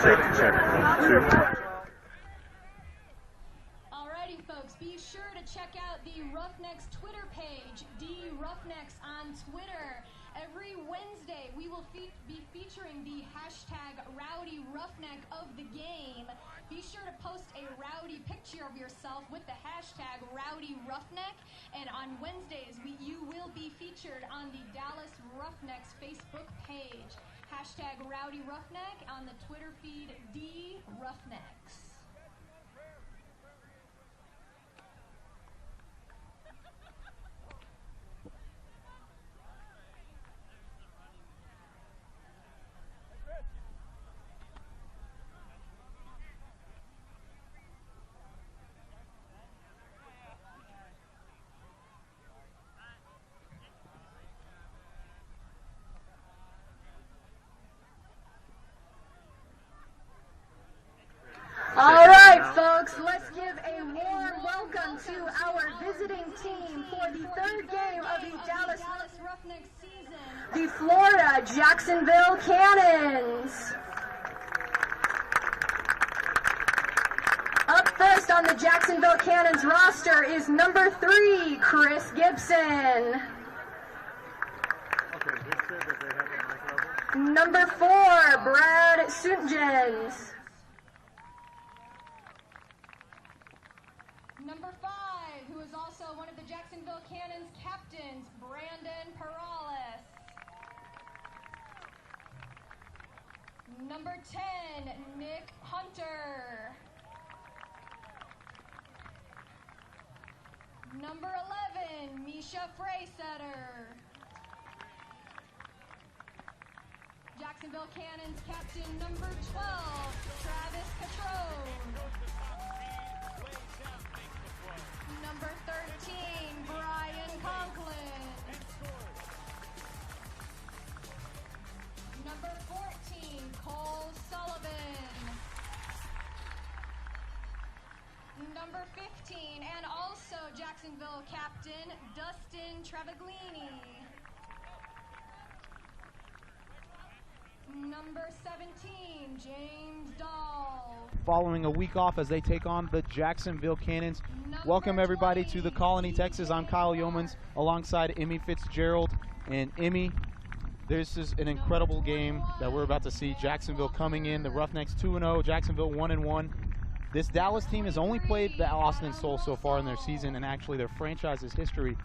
Alrighty, folks, be sure to check out the Roughnecks Twitter page, Roughnecks on Twitter. Every Wednesday, we will be featuring the hashtag Rowdy Roughneck of the game. Be sure to post a rowdy picture of yourself with the hashtag Rowdy Roughneck. And on Wednesdays, you will be featured on the Dallas Roughnecks Facebook page. Hashtag Rowdy Roughneck on the Twitter feed, Roughnecks. All right, folks, let's give a warm welcome to our visiting team for the third game of the Dallas Roughnecks season. The Florida Jacksonville Cannons. Up first on the Jacksonville Cannons roster is number 3, Chris Gibson. Number 4, Brad Suntgens. Number 5, who is also one of the Jacksonville Cannons captains, Brandon Perales. Number 10, Nick Hunter. Number 11, Misha Freysetter. Jacksonville Cannons captain number 12, Travis Catrone. Number 13, Brian Conklin. Number 14, Cole Sullivan. Number 15, and also Jacksonville captain, Dustin Travaglini. Number 17, James Dahl. Following a week off as they take on the Jacksonville Cannons. Welcome everybody to the Colony, Texas. I'm Kyle Yeomans alongside Emmy Fitzgerald. And Emmy, this is an incredible game that we're about to see. Jacksonville coming in, the Roughnecks 2-0, Jacksonville 1-1. This Dallas team has only played the Austin Soul so far in their season and actually their franchise's history.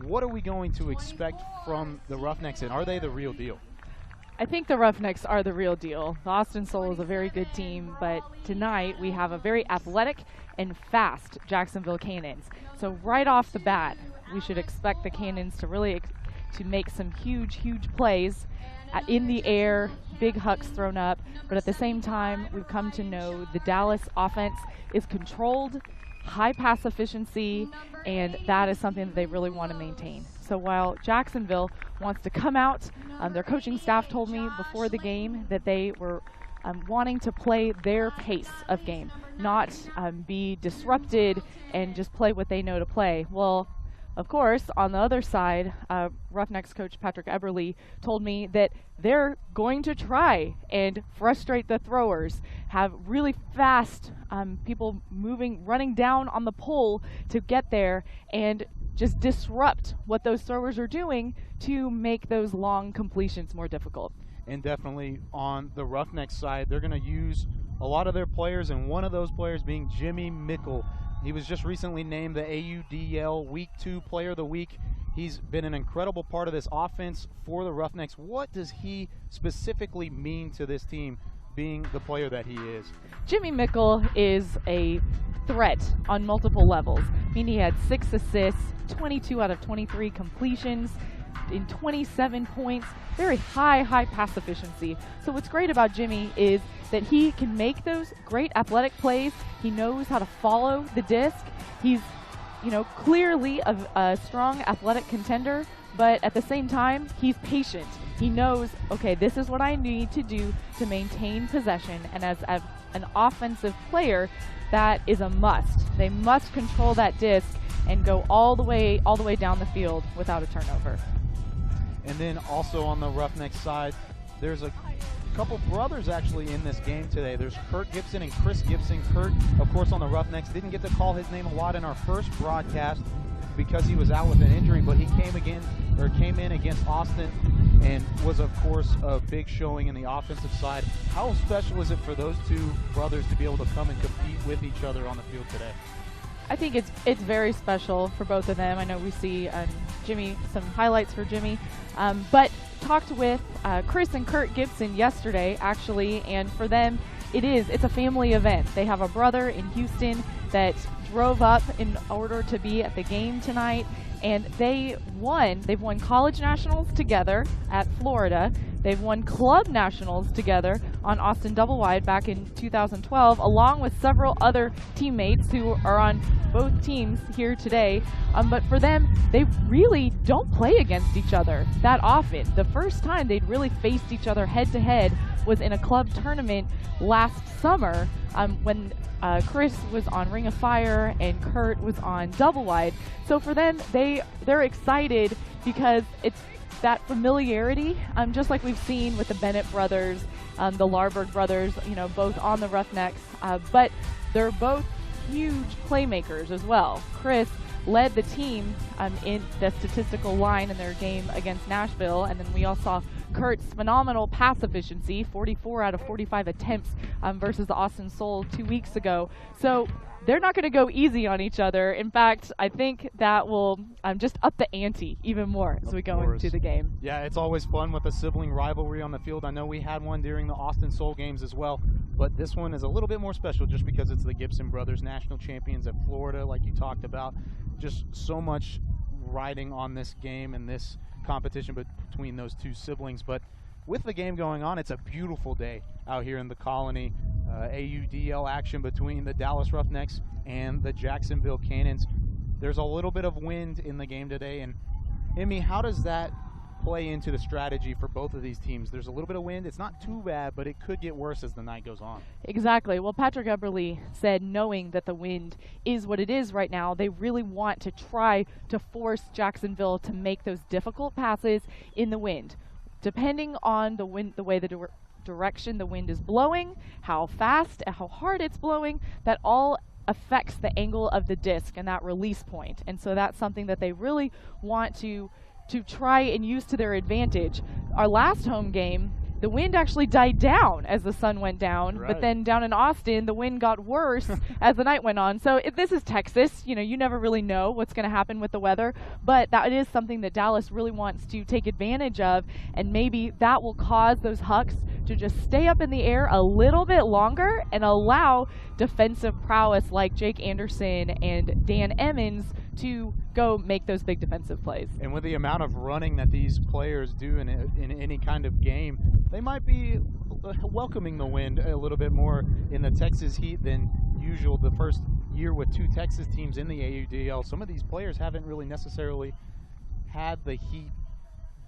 What are we going to expect from the Roughnecks, and are they the real deal? I think the Roughnecks are the real deal. The Austin Soul is a very good team, but tonight we have a very athletic and fast Jacksonville Cannons. So right off the bat, we should expect the Cannons to really to make some huge plays in the air, big hucks thrown up. But at the same time, we've come to know the Dallas offense is controlled, high pass efficiency, and that is something that they really want to maintain. So while Jacksonville wants to come out, their coaching staff told me before the game that they were wanting to play their pace of game, not be disrupted and just play what they know to play. Well, of course, on the other side, Roughnecks coach Patrick Eberle told me that they're going to try and frustrate the throwers, have really fast people running down on the pole to get there, and just disrupt what those throwers are doing to make those long completions more difficult. And definitely on the Roughnecks side, they're going to use a lot of their players, and one of those players being Jimmy Mickle. He was just recently named the AUDL Week 2 Player of the Week. He's been an incredible part of this offense for the Roughnecks. What does he specifically mean to this team, being the player that he is? Jimmy Mickle is a threat on multiple levels. I mean, he had 6 assists, 22 out of 23 completions, in 27 points, very high pass efficiency. So what's great about Jimmy is that he can make those great athletic plays. He knows how to follow the disc. He's, clearly a strong athletic contender, but at the same time, he's patient. He knows, okay, this is what I need to do to maintain possession, and as an offensive player, that is a must. They must control that disc and go all the way down the field without a turnover. And then also on the Roughnecks side, there's a couple brothers actually in this game today. There's Kurt Gibson and Chris Gibson. Kurt, of course, on the Roughnecks, didn't get to call his name a lot in our first broadcast because he was out with an injury, but he came in against Austin and was, of course, a big showing in the offensive side. How special is it for those two brothers to be able to come and compete with each other on the field today? I think it's very special for both of them. I know we see Jimmy, some highlights for Jimmy, but talked with Chris and Kurt Gibson yesterday, actually, and for them, it's a family event. They have a brother in Houston that drove up in order to be at the game tonight, and they've won college nationals together at Florida. They've won club nationals together on Austin Double Wide back in 2012, along with several other teammates who are on both teams here today. But for them, they really don't play against each other that often. The first time they'd really faced each other head-to-head was in a club tournament last summer when Chris was on Ring of Fire and Kurt was on Double Wide. So for them, they're excited because it's that familiarity, just like we've seen with the Bennett brothers, the Larberg brothers, both on the Roughnecks, but they're both huge playmakers as well. Chris led the team in the statistical line in their game against Nashville, and then we all saw Kurt's phenomenal pass efficiency, 44 out of 45 attempts versus the Austin Soul 2 weeks ago. So they're not going to go easy on each other. In fact, I think that will just up the ante even more as we go into the game. Yeah, it's always fun with a sibling rivalry on the field. I know we had one during the Austin Soul games as well, but this one is a little bit more special just because it's the Gibson brothers, national champions at Florida, like you talked about. Just so much riding on this game and this competition between those two siblings. But with the game going on, it's a beautiful day out here in the Colony. AUDL action between the Dallas Roughnecks and the Jacksonville Cannons. There's a little bit of wind in the game today, and Emmy, how does that play into the strategy for both of these teams? There's a little bit of wind. It's not too bad, but it could get worse as the night goes on. Exactly. Well, Patrick Eberle said, knowing that the wind is what it is right now, they really want to try to force Jacksonville to make those difficult passes in the wind. Depending on the wind, the way the direction the wind is blowing, how fast, how hard it's blowing, that all affects the angle of the disc and that release point. And so that's something that they really want to try and use to their advantage. Our last home game, the wind actually died down as the sun went down, but then down in Austin, the wind got worse as the night went on. So this is Texas. You never really know what's going to happen with the weather, but that is something that Dallas really wants to take advantage of, and maybe that will cause those Hucks to just stay up in the air a little bit longer and allow defensive prowess like Jake Anderson and Dan Emmons to go make those big defensive plays. And with the amount of running that these players do in any kind of game, they might be welcoming the wind a little bit more in the Texas heat than usual. The first year with two Texas teams in the AUDL, some of these players haven't really necessarily had the heat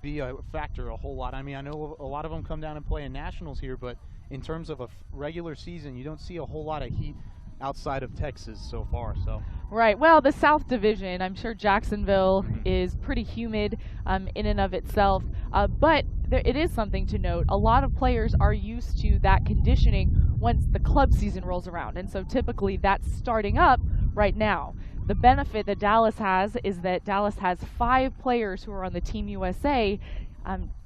be a factor a whole lot. I mean, I know a lot of them come down and play in nationals here, but in terms of a regular season, you don't see a whole lot of heat outside of Texas so far. So right. Well, the South Division, I'm sure Jacksonville is pretty humid in and of itself, but it is something to note. A lot of players are used to that conditioning once the club season rolls around, and so typically that's starting up right now. The benefit that Dallas has is that Dallas has 5 players who are on the Team USA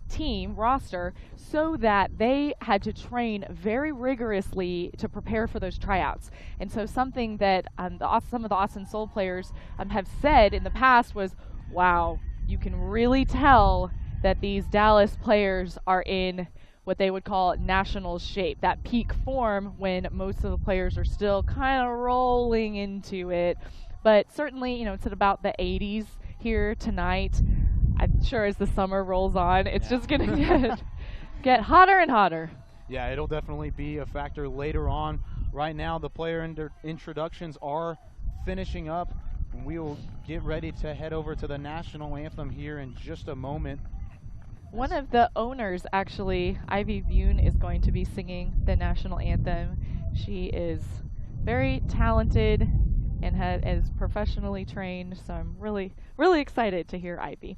team roster, so that they had to train very rigorously to prepare for those tryouts. And so something that some of the Austin Soul players have said in the past was, wow, you can really tell that these Dallas players are in what they would call national shape, that peak form when most of the players are still kind of rolling into it. But certainly, it's at about the 80s here tonight. I'm sure as the summer rolls on, it's just going to get hotter and hotter. Yeah, it'll definitely be a factor later on. Right now, the player introductions are finishing up, and we will get ready to head over to the national anthem here in just a moment. One of the owners, actually, Ivy Bune, is going to be singing the national anthem. She is very talented and is professionally trained, so I'm really, really excited to hear Ivy.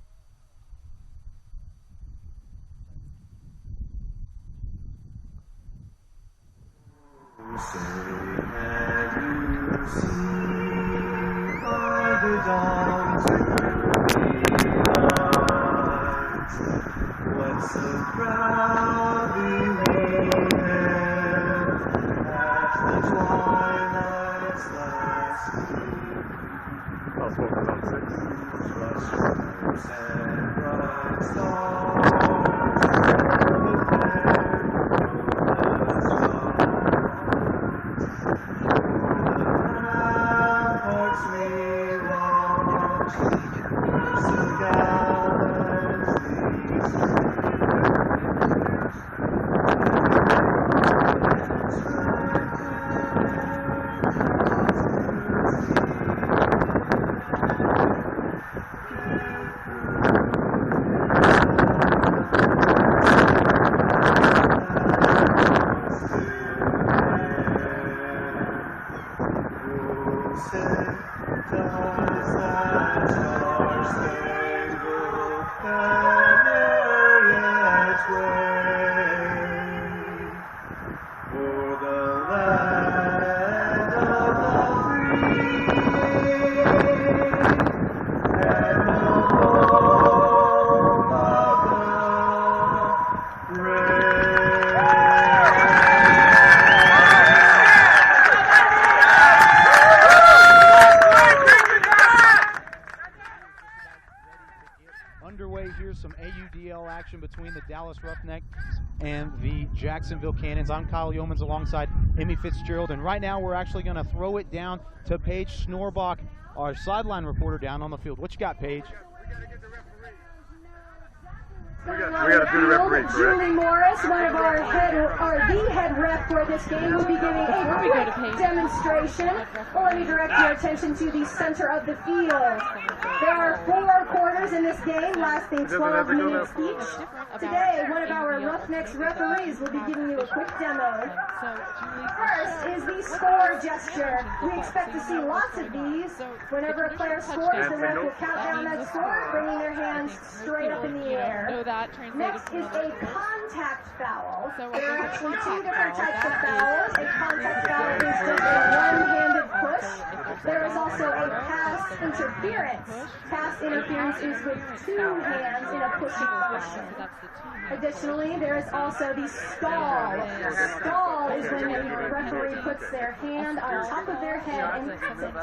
the Jacksonville Cannons. I'm Kyle Yeomans alongside Emmy Fitzgerald, and right now we're actually going to throw it down to Paige Schnorbach, our sideline reporter down on the field. What you got, Paige? We got to do the referee, correct? Julie Morris, one of the head ref for this game, will be giving a quick demonstration. Well, let me direct your attention to the center of the field. There are 4 quarters in this game, lasting 12 minutes each. Today, one of our Roughnecks referees will be giving you a quick demo. First is the score gesture. We expect to see lots of these. Whenever a player scores, the ref will count down that score, bringing their hands straight up in the air. Next is a contact foul. There are actually 2 different types of fouls. A contact foul is just a one-handed push. There is also a pass interference. Pass interference is with 2 hands in a pushing motion. Additionally, there is also the stall. Stall is when the referee puts their hand on top of their head and hits it.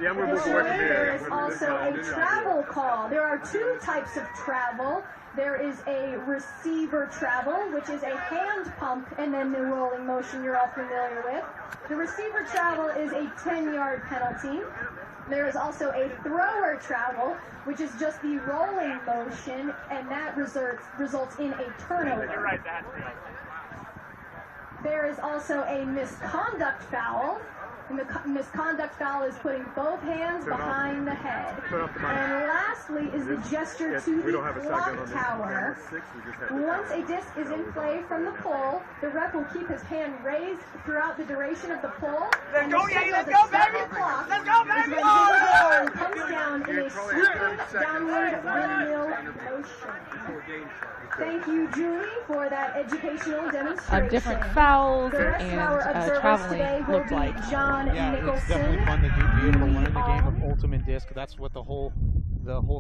Additionally, there is also a travel call. There are 2 types of travel. There is a receiver travel, which is a hand pump and then the rolling motion you're all familiar with. The receiver travel is a 10-yard penalty. There is also a thrower travel, which is just the rolling motion, and that results in a turnover. There is also a misconduct foul. And the misconduct foul is putting both hands behind the head. And lastly is the gesture to the clock tower. Once a disc is in play from the pole, the ref will keep his hand raised throughout the duration of the pole. And the signal to stop the clock is when his arm comes down in a sweeping downward windmill motion. Thank you, Julie, for that educational demonstration. Different fouls the rest and of our observers traveling today will looked be like. John Yeah, Nicholson. it's definitely fun to be able to learn the game of ultimate disc. That's what the whole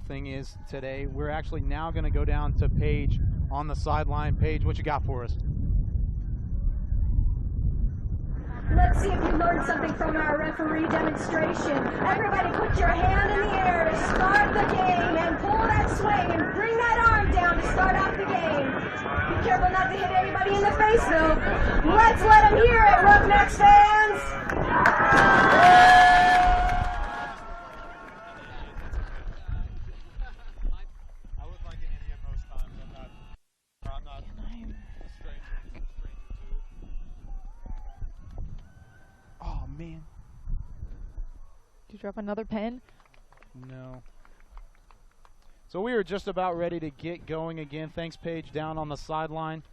thing is today. We're actually now going to go down to Paige on the sideline. Paige, what you got for us? Let's see if you learned something from our referee demonstration. Everybody put your hand in the air to start the game and pull that swing and bring that arm down to start off the game. Be careful not to hit anybody in the face though. Let's let them hear it, Roughnecks fans! I would like an idiot most times. I'm not a stranger to. Oh man. Did you drop another pen? No. So we are just about ready to get going again. Thanks, Paige, down on the sideline.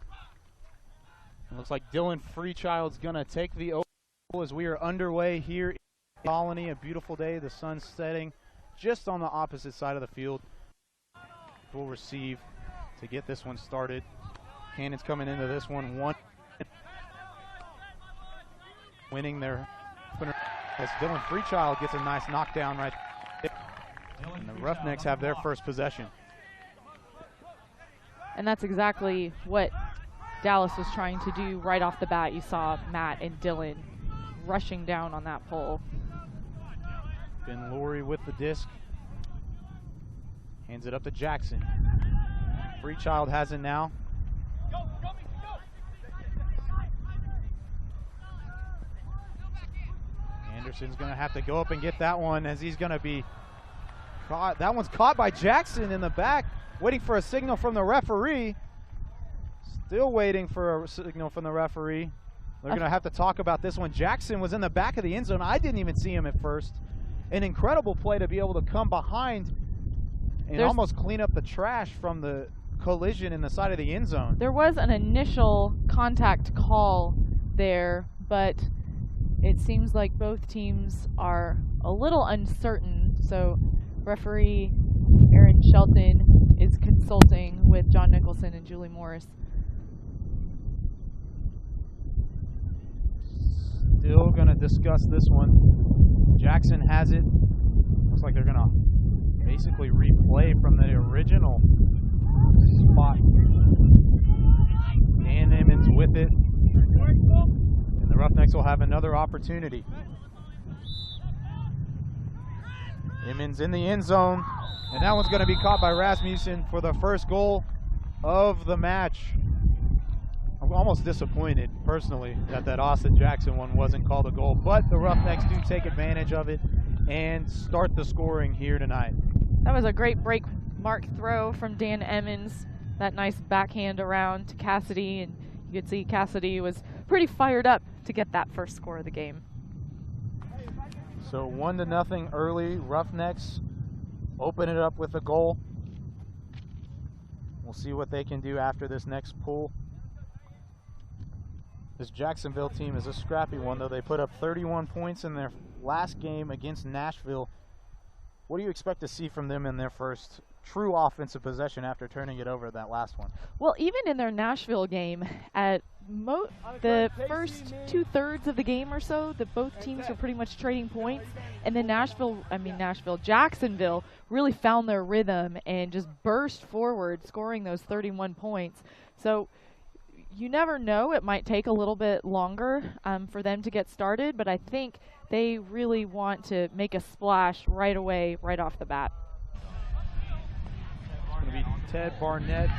It looks like Dylan Freechild's going to take the oval as we are underway here in Colony. A beautiful day. The sun's setting just on the opposite side of the field. We'll receive to get this one started. Cannons coming into this one. Winning their opener as Dylan Freechild gets a nice knockdown right there. And the Roughnecks have their first possession. And that's exactly what Dallas was trying to do right off the bat. You saw Matt and Dylan rushing down on that pole. Ben Laurie with the disc. Hands it up to Jackson. Freechild has it now. Anderson's going to have to go up and get that one as he's going to be caught. That one's caught by Jackson in the back, waiting for a signal from the referee. Still waiting for a signal from the referee. They're going to have to talk about this one. Jackson was in the back of the end zone. I didn't even see him at first. An incredible play to be able to come behind and almost clean up the trash from the collision in the side of the end zone. There was an initial contact call there, but it seems like both teams are a little uncertain. So referee Aaron Shelton is consulting with John Nicholson and Julie Morris. Still going to discuss this one. Jackson has it. Looks like they're going to basically replay from the original spot. Dan Emmons with it. And the Roughnecks will have another opportunity. Emmons in the end zone. And that one's going to be caught by Rasmussen for the first goal of the match. almost disappointed, personally, that Austin Jackson one wasn't called a goal. But the Roughnecks do take advantage of it and start the scoring here tonight. That was a great break mark throw from Dan Emmons. That nice backhand around to Cassidy, and you could see Cassidy was pretty fired up to get that first score of the game. So 1-0 early. Roughnecks open it up with a goal. We'll see what they can do after this next pull. This Jacksonville team is a scrappy one, though. They put up 31 points in their last game against Nashville. What do you expect to see from them in their first true offensive possession after turning it over that last one? Well, even in their Nashville game, at the first 2/3 of the game or so, that both teams were pretty much trading points, and then Jacksonville really found their rhythm and just burst forward, scoring those 31 points. So you never know, it might take a little bit longer for them to get started, but I think they really want to make a splash right away, right off the bat. It's going to be Ted Barnett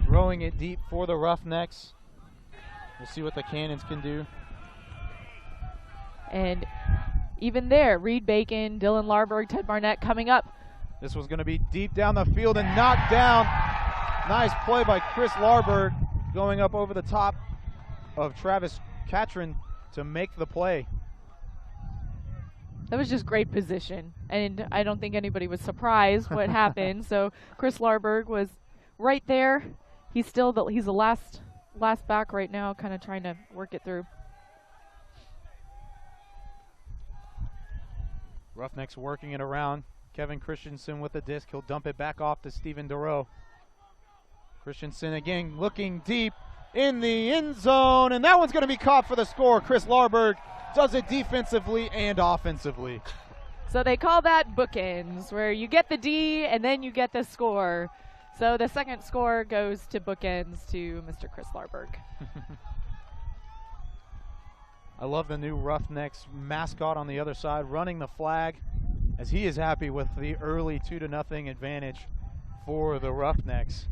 throwing it deep for the Roughnecks. We'll see what the Cannons can do. And even there, Reed Bacon, Dylan Larberg, Ted Barnett coming up. This was going to be deep down the field and knocked down. Nice play by Chris Larberg, going up over the top of Travis Catron to make the play. That was just great position, and I don't think anybody was surprised what happened. So Chris Larberg was right there. He's the last back right now, kind of trying to work it through. Roughnecks working it around. Kevin Christensen with the disc. He'll dump it back off to Steven DeRoe. Christensen again looking deep in the end zone, and that one's going to be caught for the score. Chris Larberg does it defensively and offensively. So they call that bookends, where you get the D and then you get the score. So the second score goes to bookends to Mr. Chris Larberg. I love the new Roughnecks mascot on the other side running the flag, as he is happy with the early 2-0 advantage for the Roughnecks.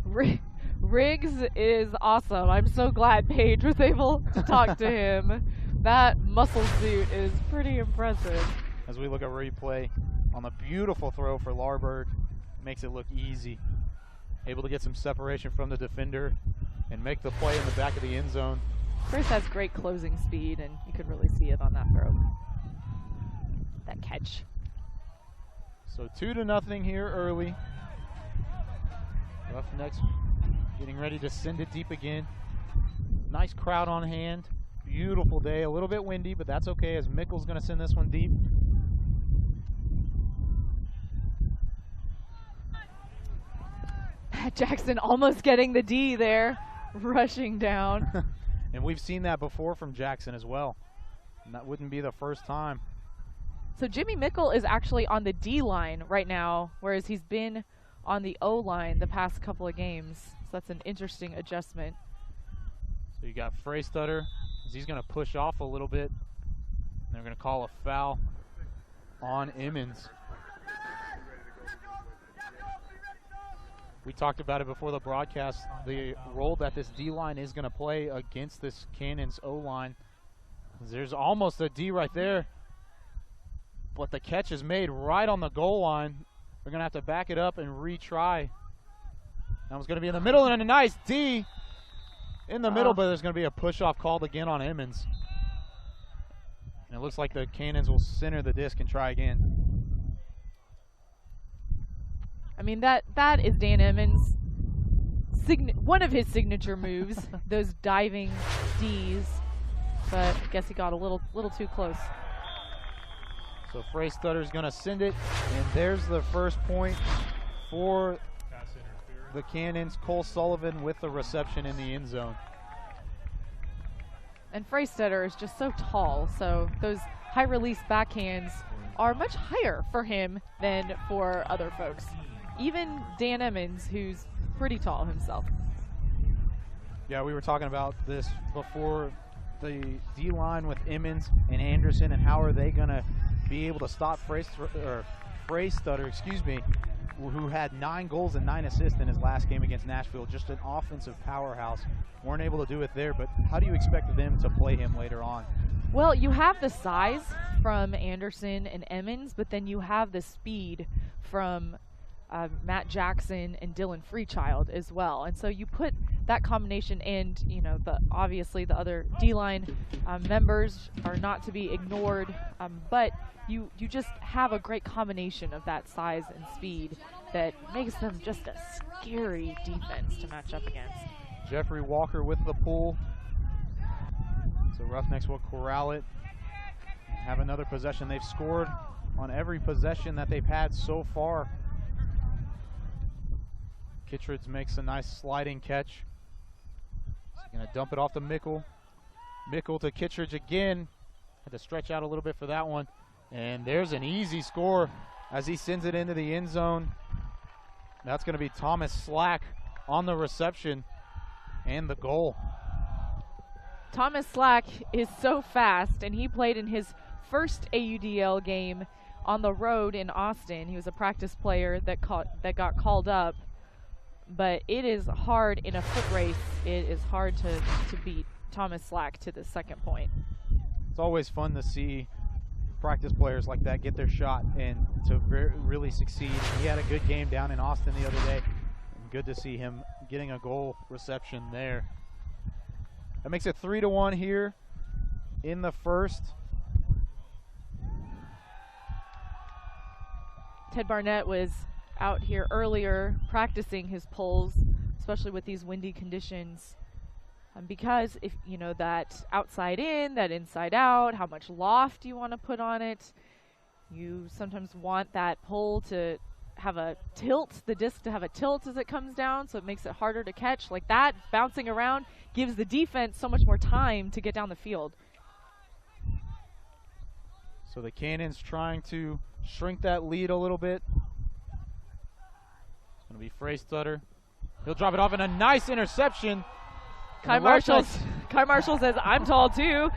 Riggs is awesome. I'm so glad Paige was able to talk to him. That muscle suit is pretty impressive. As we look at replay on the beautiful throw for Larberg, makes it look easy. Able to get some separation from the defender and make the play in the back of the end zone. Chris has great closing speed, and you could really see it on that throw. That catch. So 2-0 here early. Roughnecks getting ready to send it deep again. Nice crowd on hand. Beautiful day. A little bit windy, but that's okay, as Mickle's going to send this one deep. Jackson almost getting the D there, rushing down. And we've seen that before from Jackson as well. And that wouldn't be the first time. So Jimmy Mickle is actually on the D line right now, whereas he's been on the O line the past couple of games. So that's an interesting adjustment. So you got Freystutter, as he's going to push off a little bit. And they're going to call a foul on Emmons. We talked about it before the broadcast, the role that this D-line is going to play against this Cannons O-line. There's almost a D right there, but the catch is made right on the goal line. They're going to have to back it up and retry. That was going to be in the middle, and a nice D in the middle, but there's going to be a push-off called again on Emmons. And it looks like the Cannons will center the disc and try again. I mean, that is Dan Emmons' one of his signature moves, those diving Ds. But I guess he got a little too close. So Freystutter's going to send it, and there's the first point for the Cannons. Cole Sullivan with the reception in the end zone. And Freystutter is just so tall, so those high-release backhands are much higher for him than for other folks. Even Dan Emmons, who's pretty tall himself. Yeah, we were talking about this before, the D-line with Emmons and Anderson, and how are they going to be able to stop Freystutter, who had 9 goals and 9 assists in his last game against Nashville, just an offensive powerhouse. Weren't able to do it there, but how do you expect them to play him later on? Well, you have the size from Anderson and Emmons, but then you have the speed from Matt Jackson and Dylan Freechild as well. And so you put that combination, and you know, obviously the other D-line members are not to be ignored, but you just have a great combination of that size and speed that makes them just a scary defense to match up against. Jeffrey Walker with the pull. So Roughnecks will corral it, have another possession. They've scored on every possession that they've had so far. Kittredge makes a nice sliding catch. He's going to dump it off to Mickle. Mickle to Kittredge again. Had to stretch out a little bit for that one. And there's an easy score as he sends it into the end zone. That's going to be Thomas Slack on the reception and the goal. Thomas Slack is so fast, and he played in his first AUDL game on the road in Austin. He was a practice player that got called up. But it is hard in a foot race. It is hard to beat Thomas Slack to the second point. It's always fun to see practice players like that get their shot and to really succeed. He had a good game down in Austin the other day. And good to see him getting a goal reception there. That makes it 3-1 here in the first. Ted Barnett was out here earlier practicing his pulls, especially with these windy conditions, because if you know that outside in, that inside out, how much loft you want to put on it. You sometimes want that pull to have a tilt, the disc to have a tilt as it comes down, so it makes it harder to catch. Like that, bouncing around gives the defense so much more time to get down the field. So the Cannons trying to shrink that lead a little bit. It's going to be Freystutter. He'll drop it off in a nice interception. Kai Marshall says, I'm tall too.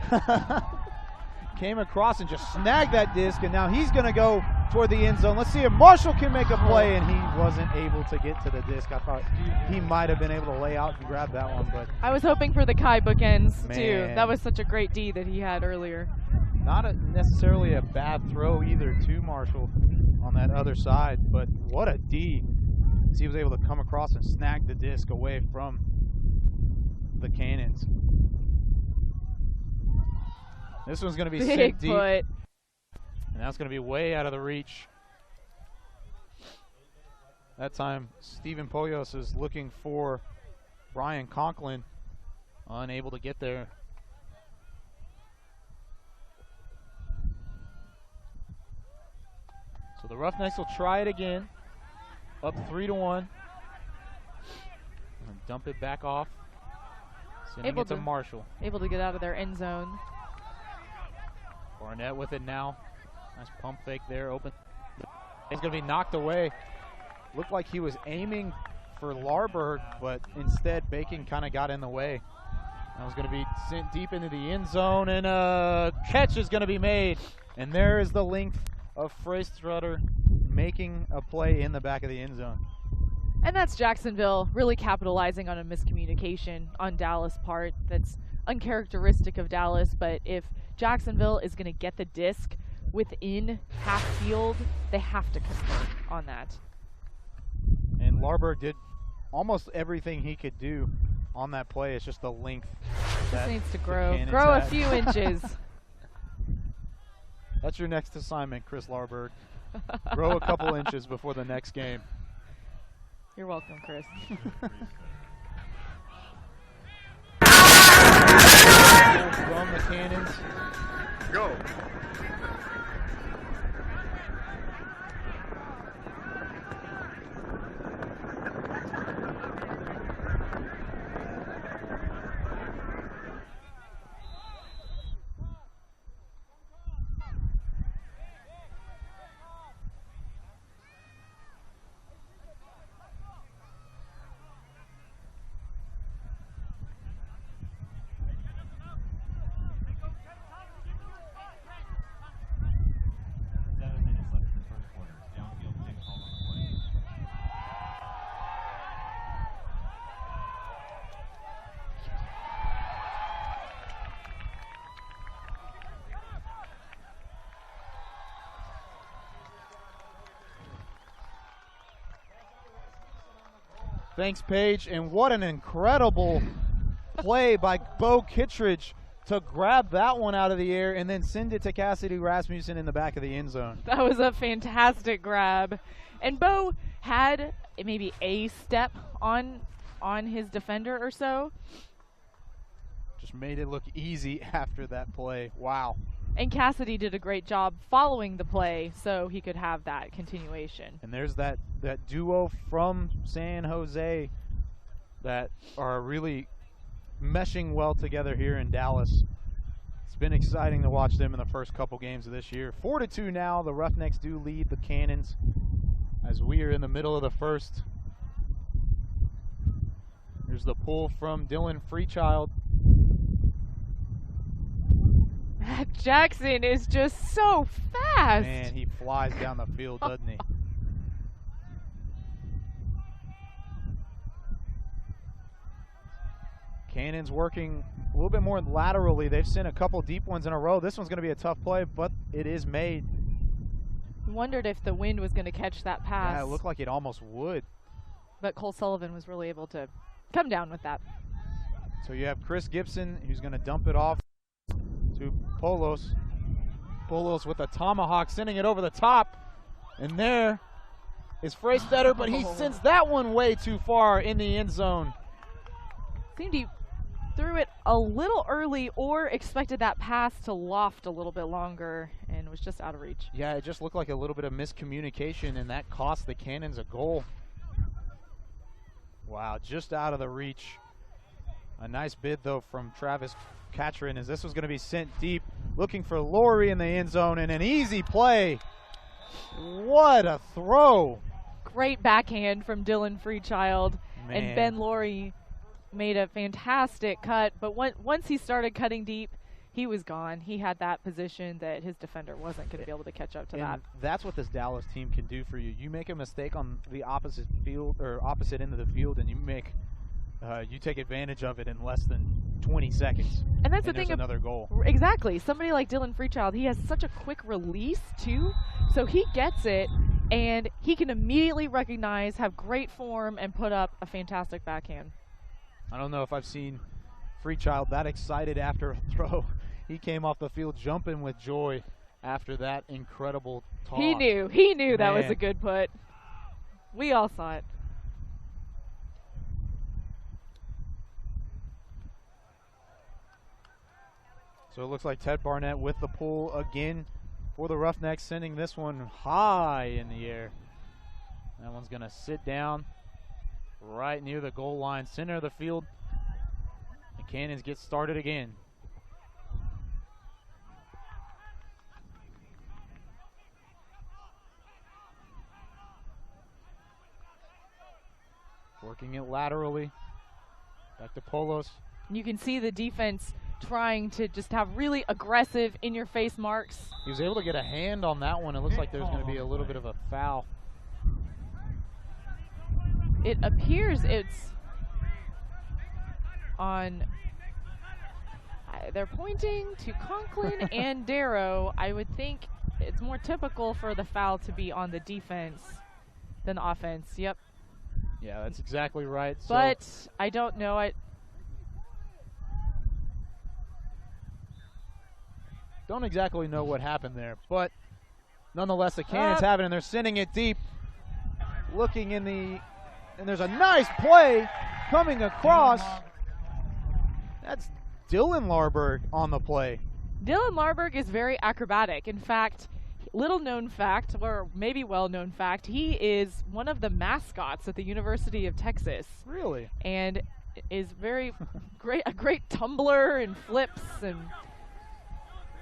Came across and just snagged that disc, and now he's going to go toward the end zone. Let's see if Marshall can make a play, and he wasn't able to get to the disc. I thought he might have been able to lay out and grab that one, but I was hoping for the Kai bookends too. Man. That was such a great D that he had earlier. Not necessarily a bad throw either to Marshall on that other side, but what a D. He was able to come across and snag the disc away from the Cannons. This one's going to be sent deep, and that's going to be way out of the reach. That time, Steven Poyos is looking for Brian Conklin, unable to get there. So the Roughnecks will try it again, up 3-1, and dump it back off. Sending it to Marshall. Able to get out of their end zone. Barnett with it now. Nice pump fake there, open. He's going to be knocked away. Looked like he was aiming for Larberg, but instead Bacon kind of got in the way. That was going to be sent deep into the end zone, and a catch is going to be made. And there is the length of Freystrutter making a play in the back of the end zone. And that's Jacksonville really capitalizing on a miscommunication on Dallas' part. That's uncharacteristic of Dallas, but if Jacksonville is going to get the disc within half field, they have to convert on that. And Larberg did almost everything he could do on that play. It's just the length. Just needs to grow a few inches. That's your next assignment, Chris Larberg. Grow a couple inches before the next game. You're welcome, Chris. From the Cannons. Go. Thanks, Paige. And what an incredible play by Bo Kittredge to grab that one out of the air and then send it to Cassidy Rasmussen in the back of the end zone. That was a fantastic grab. And Bo had maybe a step on his defender or so. Just made it look easy after that play. Wow. And Cassidy did a great job following the play so he could have that continuation. And there's that duo from San Jose that are really meshing well together here in Dallas. It's been exciting to watch them in the first couple games of this year. 4-2 now. The Roughnecks do lead the Cannons as we are in the middle of the first. Here's the pull from Dylan Freechild. Jackson is just so fast. Man, he flies down the field, doesn't he? Cannons working a little bit more laterally. They've sent a couple deep ones in a row. This one's going to be a tough play, but it is made. Wondered if the wind was going to catch that pass. Yeah, it looked like it almost would. But Cole Sullivan was really able to come down with that. So you have Chris Gibson, who's going to dump it off to Polos. Polos with a tomahawk, sending it over the top. And there is Freystetter, but he sends that one way too far in the end zone. Seemed he threw it a little early or expected that pass to loft a little bit longer and was just out of reach. Yeah, it just looked like a little bit of miscommunication, and that cost the Cannons a goal. Wow, just out of the reach. A nice bid, though, from Travis Catron, as this was going to be sent deep, looking for Laurie in the end zone, and an easy play. What a throw. Great backhand from Dylan Freechild. Man. And Ben Laurie made a fantastic cut, but once he started cutting deep, he was gone. He had that position that his defender wasn't going to be able to catch up to that. That's what this Dallas team can do for you. You make a mistake on the opposite field or opposite end of the field, and you take advantage of it in less than 20 seconds. And that's the thing. Another goal. Exactly. Somebody like Dylan Freechild, he has such a quick release too, so he gets it and he can immediately recognize, have great form, and put up a fantastic backhand. I don't know if I've seen Freechild that excited after a throw. He came off the field jumping with joy after that incredible toss. He knew that was a good put. We all saw it. So it looks like Ted Barnett with the pull again for the Roughnecks, sending this one high in the air. That one's going to sit down right near the goal line, center of the field. The Cannons get started again. Working it laterally. Back to Polos. You can see the defense trying to just have really aggressive in-your-face marks. He was able to get a hand on that one. It looks like there's going to be a little bit of a foul. It appears it's on, they're pointing to Conklin and Darrow. I would think it's more typical for the foul to be on the defense than the offense. Yep. Yeah, that's exactly right. But I don't know. Don't exactly know what happened there, but nonetheless, the Cannons have it, and they're sending it deep. Looking in the, and there's a nice play coming across. That's Dylan Larberg on the play. Dylan Larberg is very acrobatic. In fact, little known fact, or maybe well known fact, he is one of the mascots at the University of Texas. Really? And is very a great tumbler and flips, and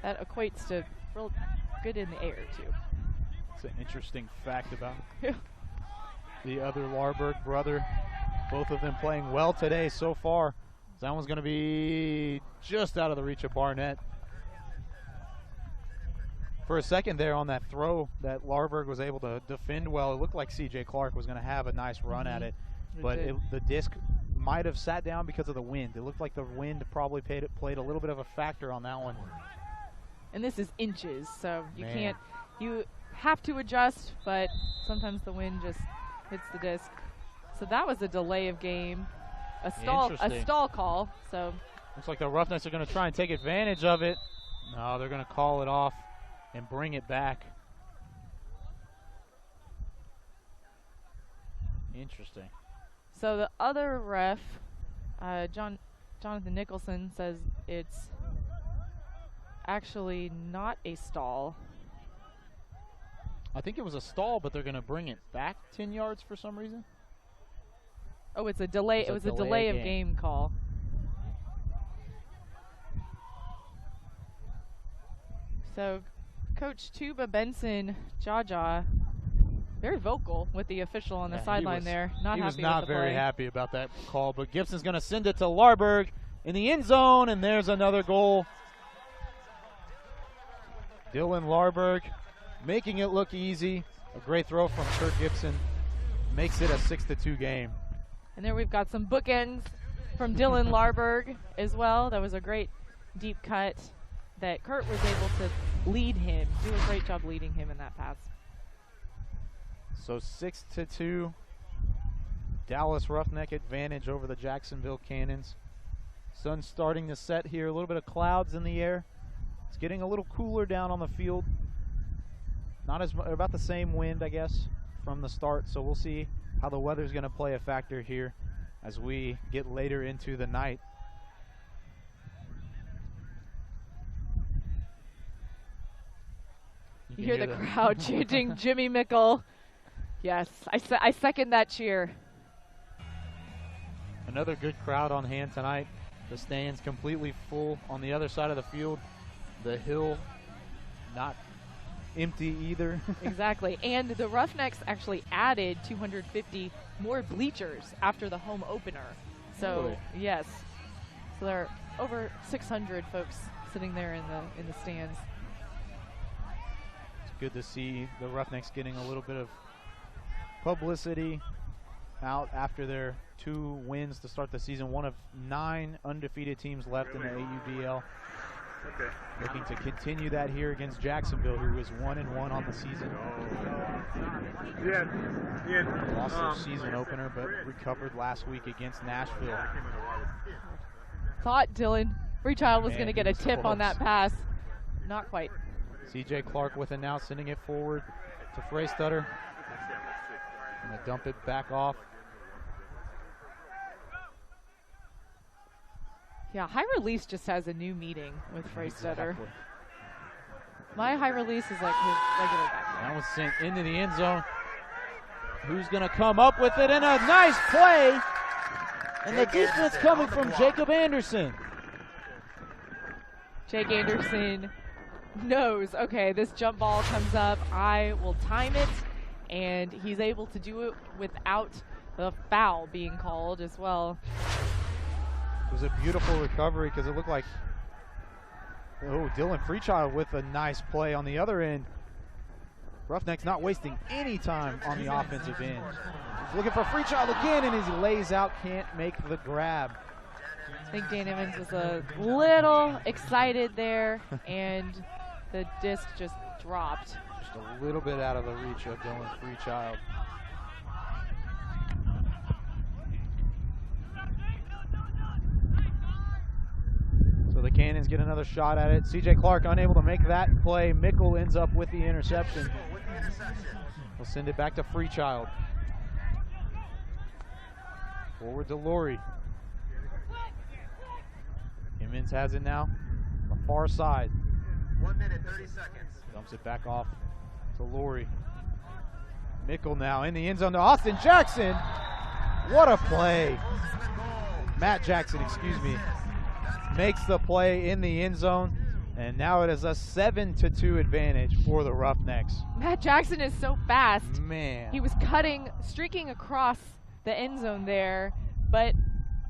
that equates to real good in the air too. It's an interesting fact about the other Larberg brother. Both of them playing well today so far. That one's going to be just out of the reach of Barnett. For a second there on that throw that Larberg was able to defend well, it looked like C.J. Clark was going to have a nice run at it. But the disc might have sat down because of the wind. It looked like the wind probably played a little bit of a factor on that one. And this is inches, so you have to adjust, but sometimes the wind just hits the disc. So that was a delay of game, a stall call. So looks like the Roughnecks are going to try and take advantage of it. No, they're going to call it off and bring it back. Interesting. So the other ref, Jonathan Nicholson, says it's actually not a stall. I think it was a stall, but they're going to bring it back 10 yards for some reason. Oh, it's a delay. It was a delay of game call. So Coach Tuba Benson, Jaja, very vocal with the official on the sideline there. He was not very happy about that call, but Gibson's going to send it to Larberg in the end zone, and there's another goal. Dylan Larberg making it look easy. A great throw from Kurt Gibson makes it a 6-2 game. And there we've got some bookends from Dylan Larberg as well. That was a great deep cut that Kurt was able to lead him, do a great job leading him in that pass. So 6-2, Dallas Roughneck advantage over the Jacksonville Cannons. Sun starting to set here, a little bit of clouds in the air. It's getting a little cooler down on the field. Not as about the same wind, I guess, from the start. So we'll see how the weather's going to play a factor here as we get later into the night. You hear the crowd chanting Jimmy Mickle. Yes, I second that cheer. Another good crowd on hand tonight. The stands completely full on the other side of the field. The hill not empty either. Exactly, and the Roughnecks actually added 250 more bleachers after the home opener. So really? Yes, so there are over 600 folks sitting there in the stands. It's good to see the Roughnecks getting a little bit of publicity out after their 2 wins to start the season. One of 9 undefeated teams left in the AUDL. Okay. Looking to continue that here against Jacksonville, who is 1-1 on the season. Yeah. Lost their season opener, but recovered last week against Nashville. Thought Dylan Freechild was going to get a tip on that pass. Not quite. CJ Clark with it now, sending it forward to Freystutter. Going to dump it back off. Yeah, high release just has a new meeting with Freystutter. Exactly. My high release is like his regular back. That was sent into the end zone. Who's going to come up with it? And a nice play. And the defense coming from Jacob Anderson. Jake Anderson knows, okay, this jump ball comes up. I will time it. And he's able to do it without the foul being called as well. It was a beautiful recovery because it looked like, oh, Dylan Freechild with a nice play on the other end. Roughnecks not wasting any time on the offensive end. He's looking for Freechild again, and as he lays out, can't make the grab. I think Dan Emmons was a little excited there, and the disc just dropped. Just a little bit out of the reach of Dylan Freechild. So the Cannons get another shot at it. CJ Clark unable to make that play. Mickle ends up with the interception. We'll send it back to Freechild. Forward to Laurie. Emmons has it now. On the far side. 1 minute, 30 seconds. Dumps it back off to Laurie. Mickle now in the end zone to Austin Jackson. What a play. Matt Jackson, excuse me, makes the play in the end zone. And now it is a 7-2 advantage for the Roughnecks. Matt Jackson is so fast. Man. He was streaking across the end zone there, but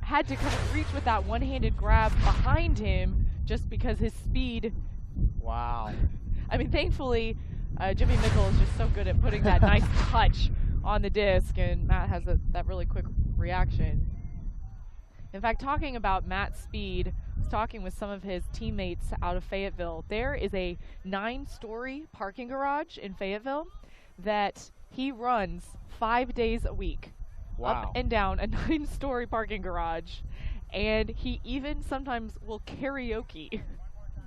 had to kind of reach with that one-handed grab behind him just because his speed. Wow. I mean, thankfully, Jimmy Mickle is just so good at putting that nice touch on the disc, and Matt has that really quick reaction. In fact, talking about Matt's speed, I was talking with some of his teammates out of Fayetteville. There is a 9-story parking garage in Fayetteville that he runs 5 days a week. Wow. up and down a 9-story parking garage. And he even sometimes will karaoke.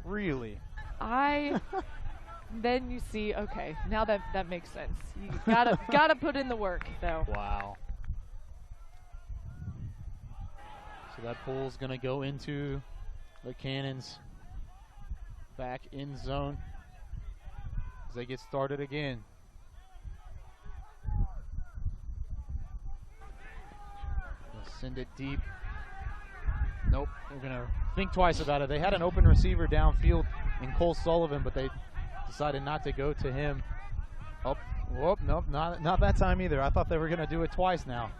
Really? Then you see, okay, now that makes sense. You gotta put in the work, though. Wow. So that pool's gonna go into the Cannons back in zone as they get started again. They'll send it deep. Nope, they're gonna think twice about it. They had an open receiver downfield in Cole Sullivan, but they decided not to go to him. Oh, whoop, nope, not that time either. I thought they were gonna do it twice now.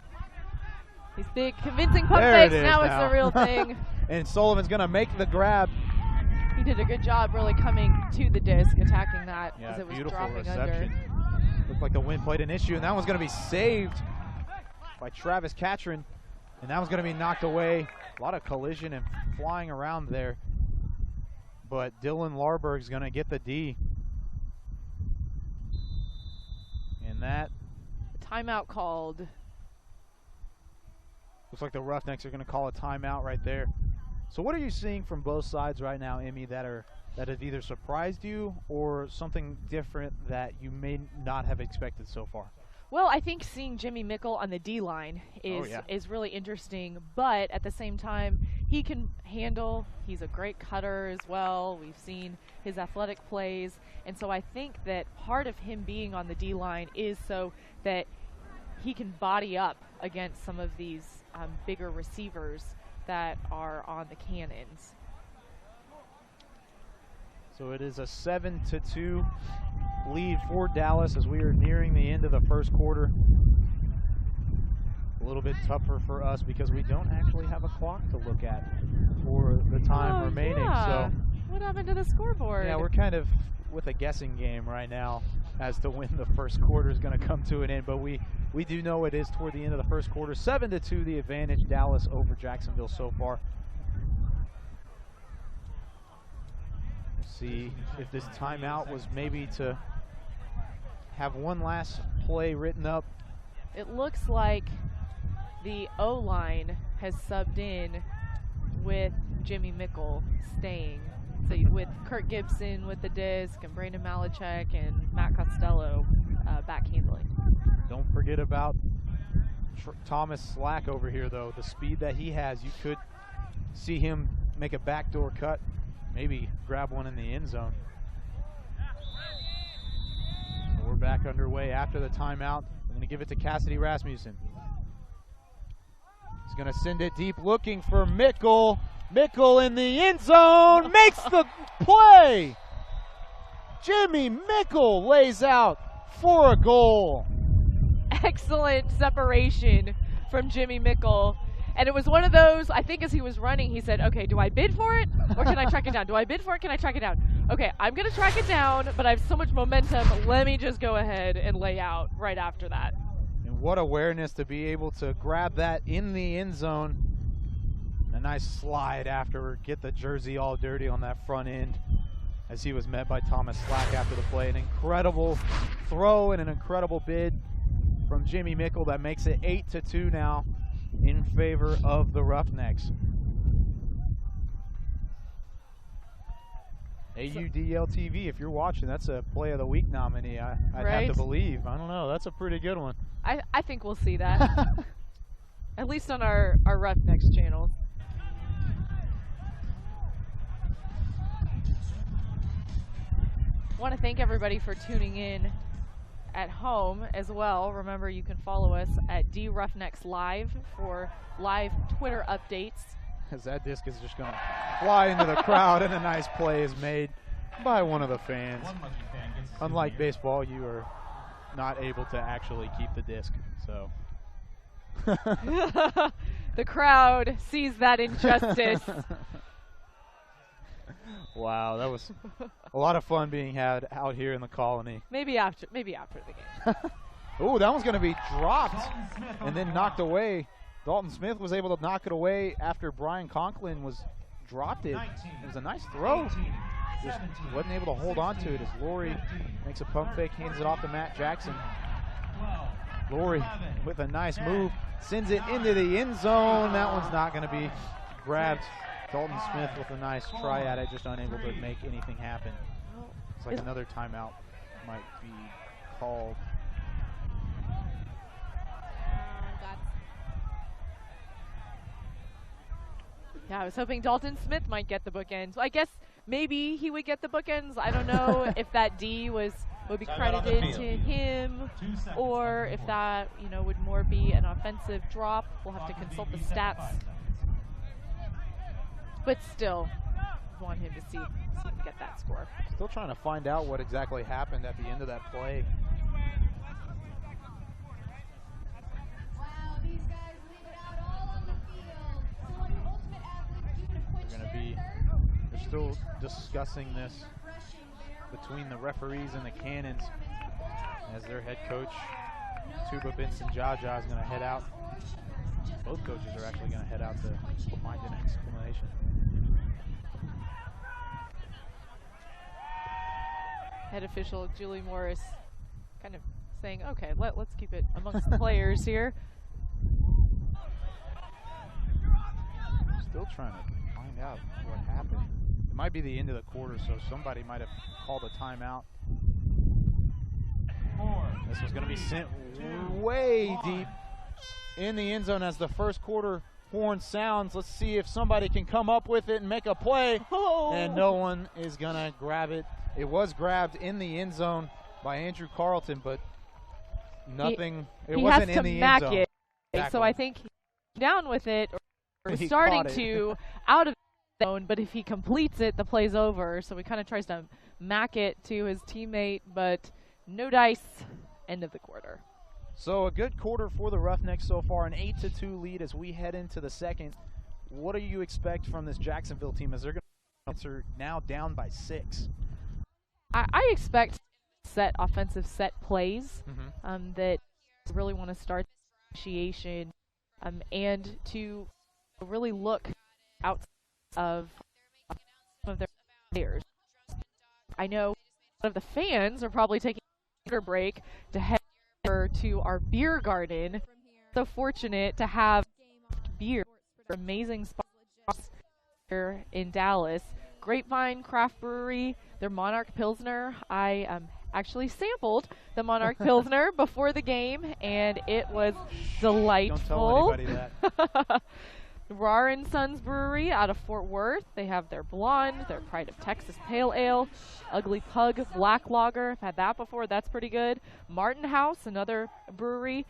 These big convincing pump There fakes, it is now it's now. the real thing. And Sullivan's gonna make the grab. He did a good job really coming to the disc, attacking that Yeah, as it was beautiful dropping reception. under. Looked like the wind played an issue, and that one's going to be saved by Travis Catron, and that one's going to be knocked away. A lot of collision and flying around there, but Dylan Larberg's going to get the D. And that Timeout called. looks like the Roughnecks are going to call a timeout right there. So what are you seeing from both sides right now, Emmy, that have either surprised you or something different that you may not have expected so far? Well, I think seeing Jimmy Mickle on the D-line is really interesting, but at the same time, he can handle. He's a great cutter as well. We've seen his athletic plays, and so I think that part of him being on the D-line is so that he can body up against some of these bigger receivers that are on the Cannons. So it is a 7-2 lead for Dallas as we are nearing the end of the first quarter. A little bit tougher for us because we don't actually have a clock to look at for the time remaining. Yeah. So What happened to the scoreboard? yeah, we're kind of with a guessing game right now as to when the first quarter is going to come to an end, but we do know it is toward the end of the first quarter. 7-2 the advantage, Dallas over Jacksonville so far. We'll see if this timeout was maybe to have one last play written up. It looks like the O-line has subbed in with Jimmy Mickle staying. So with Kurt Gibson with the disc and Brandon Malachek and Matt Costello back handling. Don't forget about Thomas Slack over here, though. The speed that he has, you could see him make a backdoor cut, maybe grab one in the end zone. We're back underway after the timeout. We're going to give it to Cassidy Rasmussen. He's going to send it deep, looking for Mickle. Mickle in the end zone, makes the play. Jimmy Mickle lays out for a goal. Excellent separation from Jimmy Mickle. And it was one of those, I think as he was running, he said, okay, do I bid for it or can I track it down? Do I bid for it? Can I track it down? Okay, I'm going to track it down, but I have so much momentum. Let me just go ahead and lay out right after that. And what awareness to be able to grab that in the end zone. A nice slide afterward, get the jersey all dirty on that front end as he was met by Thomas Slack after the play. An incredible throw and an incredible bid from Jimmy Mickle that makes it 8-2 now in favor of the Roughnecks. AUDL-TV, if you're watching, that's a Play of the Week nominee, I'd Right? have to believe. I don't know, that's a pretty good one. I think we'll see that. At least on our Roughnecks channel. I want to thank everybody for tuning in at home as well. Remember, you can follow us at DRoughnecks Live for live Twitter updates. As that disc is just going to fly into the crowd and a nice play is made by one of the fans. Unlike baseball, you are not able to actually keep the disc. So The crowd sees that injustice. wow, that was a lot of fun being had out here in the Colony. Maybe after the game. Oh, that one's going to be dropped and then knocked away. Dalton Smith was able to knock it away after Brian Conklin dropped it. It was a nice throw. Just wasn't able to hold on to it as Laurie makes a pump fake, hands it off to Matt Jackson. Laurie with a nice move, sends it into the end zone. That one's not going to be grabbed. Dalton Smith with a nice try at it, just unable to make anything happen. It's like another timeout might be called. Yeah, I was hoping Dalton Smith might get the bookends. I guess maybe he would get the bookends. I don't know if that D would be credited to him, or if that would more be an offensive drop. We'll have to consult the stats. But still, want him to see him get that score. Still trying to find out what exactly happened at the end of that play. Wow, these guys leave it out all on the field. So when the ultimate athlete do to quench They're gonna be- They're still discussing this between the referees and the Cannons as their head coach, Tuba Benson Jaja, is going to head out. Both coaches are actually going to head out to find an explanation. Head official Julie Morris kind of saying, okay, let's keep it amongst the players here. Still trying to find out what happened. It might be the end of the quarter, so somebody might have called a timeout. This was going to be sent way deep in the end zone as the first quarter horn sounds. Let's see if somebody can come up with it and make a play. And no one is going to grab it. It was grabbed in the end zone by Andrew Carlton, but nothing. It wasn't in the end zone. It. Exactly. So I think he's down with it, or He starting caught it. to out of the zone, but if he completes it, the play's over. So he kind of tries to mack it to his teammate, but no dice. End of the quarter. So a good quarter for the Roughnecks so far, an 8-2 lead as we head into the second. What do you expect from this Jacksonville team as they're going to answer now down by 6? I expect offensive set plays that really want to start the initiation and to really look out of some of their players. I know a lot of the fans are probably taking a water break to head over to our beer garden. So fortunate to have beer, amazing spots here in Dallas. Grapevine Craft Brewery, their Monarch Pilsner. I actually sampled the Monarch Pilsner before the game, and it was delightful. Don't tell anybody that. Rar & Sons Brewery out of Fort Worth. They have their Blonde, their Pride of Texas Pale Ale, Ugly Pug Black Lager. I've had that before. That's pretty good. Martin House, another brewery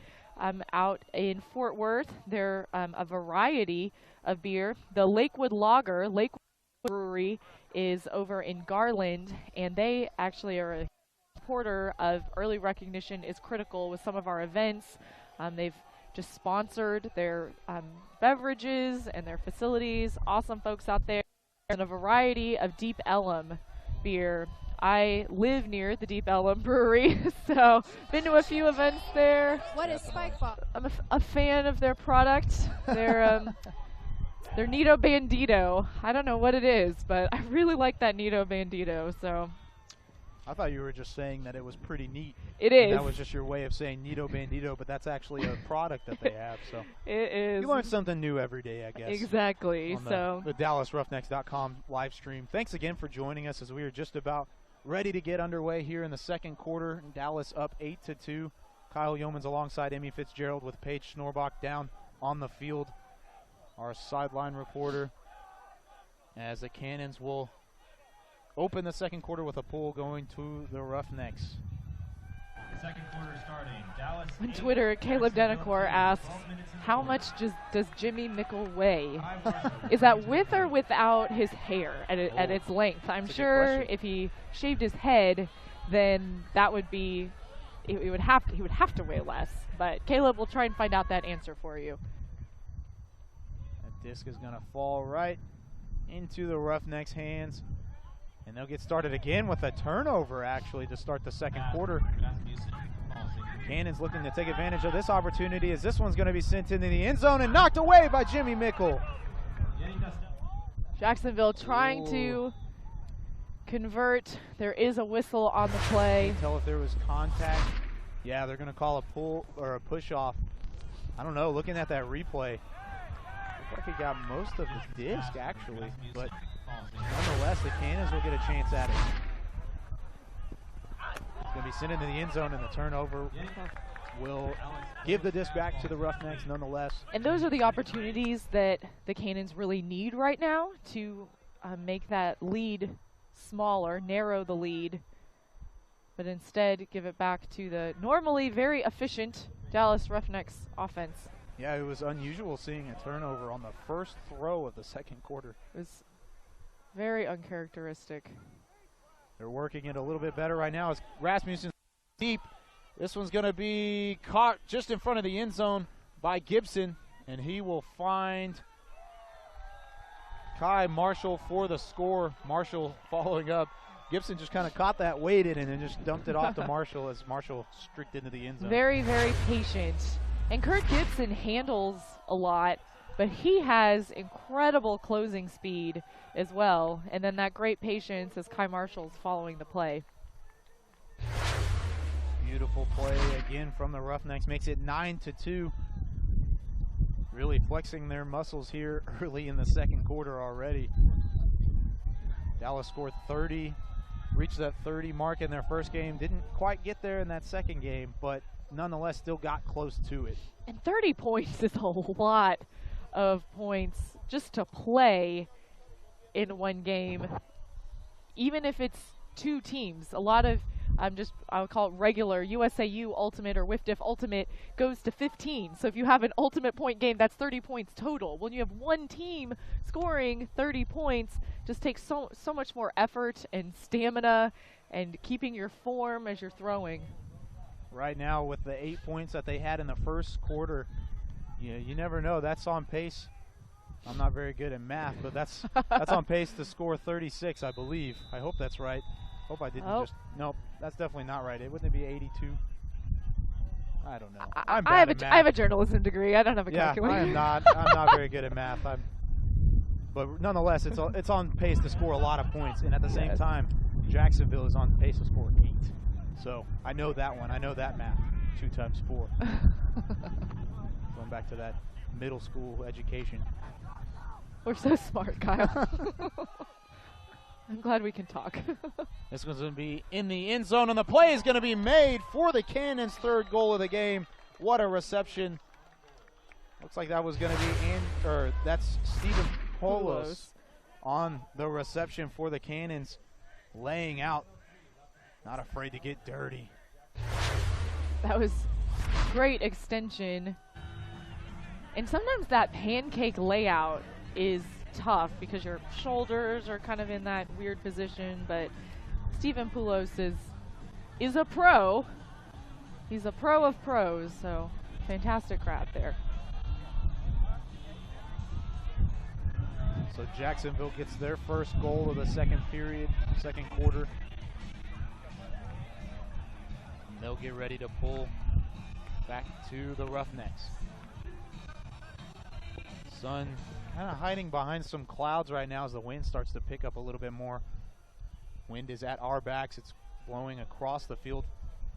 out in Fort Worth. They're a variety of beer. The Lakewood Lager, Lakewood Brewery, is over in Garland, and they actually are a supporter of Early Recognition is Critical with some of our events. They've just sponsored their beverages and their facilities. Awesome folks out there. And a variety of Deep Ellum beer. I live near the Deep Ellum Brewery, so been to a few events there. What is Spike Ball? I'm a fan of their product. Their Nito Bandito. I don't know what it is, but I really like that Nito Bandito. So I thought you were just saying that it was pretty neat. it is. That was just your way of saying Nito Bandito, but that's actually a product that they have. So It is. you learn something new every day, I guess. Exactly. On So the DallasRoughnecks.com live stream. Thanks again for joining us as we are just about ready to get underway here in the second quarter. Dallas up 8-2. Kyle Yeomans alongside Emmy Fitzgerald with Paige Schnorbach down on the field. Our sideline reporter, as the Cannons will open the second quarter with a pull going to the Roughnecks. Second quarter starting. Dallas on Twitter, Caleb Denacor asks, how much does Jimmy Mickle weigh? Is that with or without his hair at its length? I'm That's a good sure question. if he shaved his head, then that would be, he would have to weigh less. But Caleb will try and find out that answer for you. That disc is going to fall right into the Roughnecks' hands. And they'll get started again with a turnover, actually, to start the second quarter. Cannons looking to take advantage of this opportunity as this one's going to be sent into the end zone and knocked away by Jimmy Mickle. Jacksonville trying to convert. There is a whistle on the play. Tell if there was contact. Yeah, they're going to call a pull or a push off I don't know, looking at that replay, looked like he got most of the disc actually, but nonetheless, the Cannons will get a chance at it. It's going to be sent into the end zone, and the turnover will give the disc back to the Roughnecks nonetheless. And those are the opportunities that the Cannons really need right now to make that lead smaller, narrow the lead, but instead give it back to the normally very efficient Dallas Roughnecks offense. Yeah, it was unusual seeing a turnover on the first throw of the second quarter. It was very uncharacteristic. They're working it a little bit better right now as Rasmussen deep. This one's going to be caught just in front of the end zone by Gibson, and he will find Kai Marshall for the score. Marshall following up. Gibson just kind of caught that, waited, and then just dumped it off to Marshall as Marshall streaked into the end zone. Very, very patient. And Kurt Gibson handles a lot, but he has incredible closing speed as well. And then that great patience as Kai Marshall's following the play. Beautiful play again from the Roughnecks. Makes it 9-2. Really flexing their muscles here early in the second quarter already. Dallas scored 30, reached that 30 mark in their first game. Didn't quite get there in that second game, but nonetheless still got close to it. And 30 points is a lot of points just to play in one game, even if it's two teams. A lot of I'll call it regular USAU Ultimate or WIFDIF Ultimate goes to 15. So if you have an ultimate point game, that's 30 points total. When you have one team scoring 30 points, just takes so much more effort and stamina and keeping your form as you're throwing. Right now with the 8 points that they had in the first quarter, you never know. That's on pace. I'm not very good at math, but that's on pace to score 36, I believe. I hope that's right. Hope I didn't nope, that's definitely not right. Wouldn't it be 82? I don't know. I'm bad at math. I have a journalism degree. I don't have a calculator. I'm not very good at math. But nonetheless, it's on pace to score a lot of points, and at the same time, Jacksonville is on pace to score 8. So I know that one. I know that math. 2 times 4. Going back to that middle school education. We're so smart, Kyle. I'm glad we can talk. This one's going to be in the end zone, and the play is going to be made for the Cannons' third goal of the game. What a reception. Looks like that was going to be, that's Stephen Polos on the reception for the Cannons, laying out. Not afraid to get dirty. That was great extension. And sometimes that pancake layout is tough because your shoulders are kind of in that weird position, but Stephen Poulos is a pro. He's a pro of pros, so fantastic grab there. So Jacksonville gets their first goal of the second quarter. And they'll get ready to pull back to the Roughnecks. Sun kind of hiding behind some clouds right now as the wind starts to pick up a little bit more. Wind is at our backs. It's blowing across the field,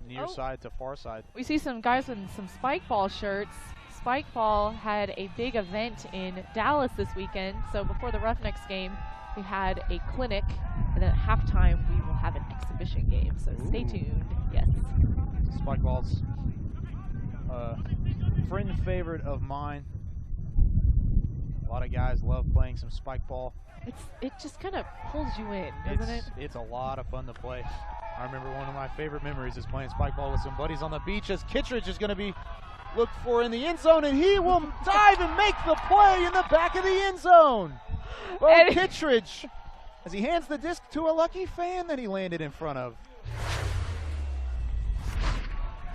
near side to far side. We see some guys in some Spike Ball shirts. Spike Ball had a big event in Dallas this weekend. So before the Roughnecks game, we had a clinic, and then at halftime we will have an exhibition game. So stay tuned. Yes. Spike Ball's friend favorite of mine. A lot of guys love playing some spike ball. It just kind of pulls you in, doesn't it? It's a lot of fun to play. I remember one of my favorite memories is playing spike ball with some buddies on the beach as Kittredge is going to be looked for in the end zone, and he will dive and make the play in the back of the end zone. Oh, Kittredge, as he hands the disc to a lucky fan that he landed in front of.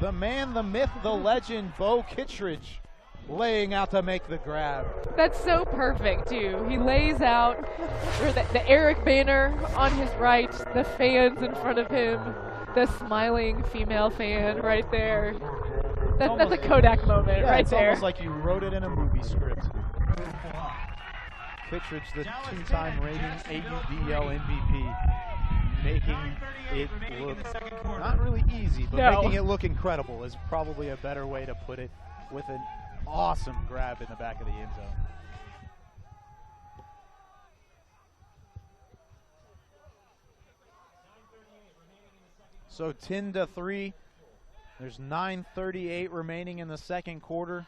The man, the myth, the legend, Bo Kittredge, laying out to make the grab. That's so perfect, too. He lays out the Eric banner on his right, the fans in front of him, the smiling female fan right there. That's a Kodak moment right there. It's almost like you wrote it in a movie script. Kittredge, the 2-time reigning AUDL MVP, making it look not really easy, but making it look incredible is probably a better way to put it, with an awesome grab in the back of the end zone. So 10-3. There's 9:38 remaining in the second quarter.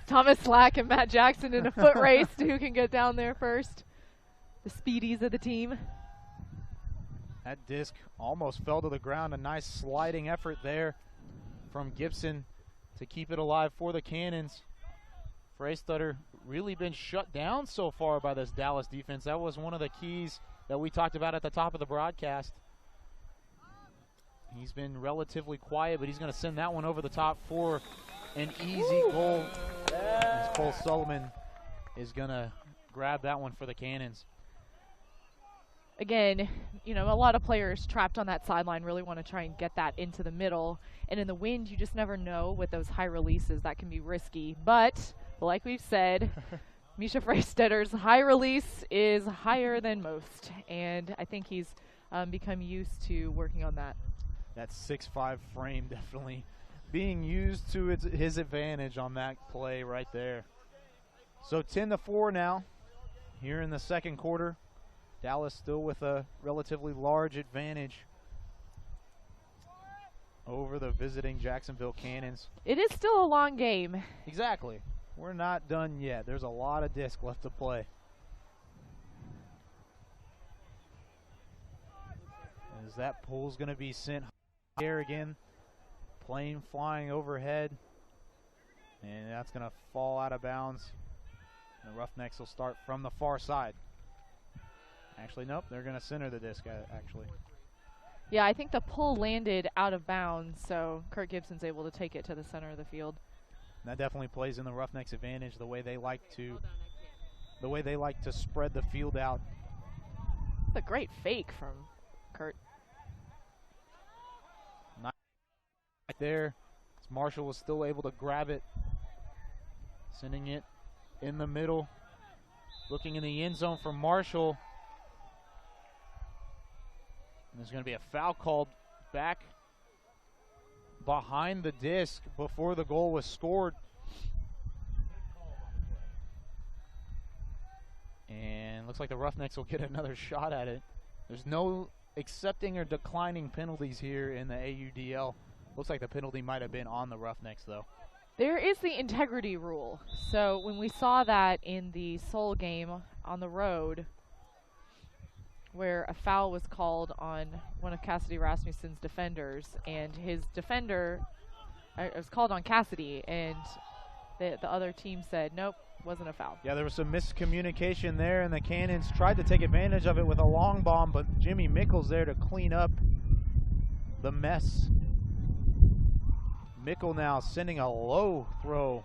Thomas Slack and Matt Jackson in a foot race to who can get down there first. The speedies of the team. That disc almost fell to the ground. A nice sliding effort there from Gibson to keep it alive for the Cannons. Freistetter really been shut down so far by this Dallas defense. That was one of the keys that we talked about at the top of the broadcast. He's been relatively quiet, but he's going to send that one over the top for an easy goal. As Cole Sullivan is going to grab that one for the Cannons. Again, you know, a lot of players trapped on that sideline really want to try and get that into the middle. And in the wind, you just never know with those high releases. That can be risky. But like we've said, Misha Freistetter's high release is higher than most. And I think he's become used to working on that. That 6'5" frame definitely being used to his advantage on that play right there. So 10-4 now here in the second quarter. Dallas still with a relatively large advantage over the visiting Jacksonville Cannons. It is still a long game. Exactly. We're not done yet. There's a lot of disc left to play. As that pool's going to be sent here again. Plane flying overhead. And that's going to fall out of bounds. The Roughnecks will start from the far side. Actually, nope, they're going to center the disc, actually. Yeah, I think the pull landed out of bounds, so Kurt Gibson's able to take it to the center of the field. And that definitely plays in the Roughnecks' advantage, the way they like to spread the field out. That's a great fake from Kurt. Right there, Marshall was still able to grab it, sending it in the middle. Looking in the end zone for Marshall. And there's going to be a foul called back behind the disc before the goal was scored. And looks like the Roughnecks will get another shot at it. There's no accepting or declining penalties here in the AUDL. Looks like the penalty might have been on the Roughnecks, though. There is the integrity rule. So when we saw that in the Seoul game on the road, where a foul was called on one of Cassidy Rasmussen's defenders, and his defender, it was called on Cassidy, and the other team said, nope, wasn't a foul. Yeah, there was some miscommunication there, and the Cannons tried to take advantage of it with a long bomb, but Jimmy Mickle's there to clean up the mess. Mickle now sending a low throw,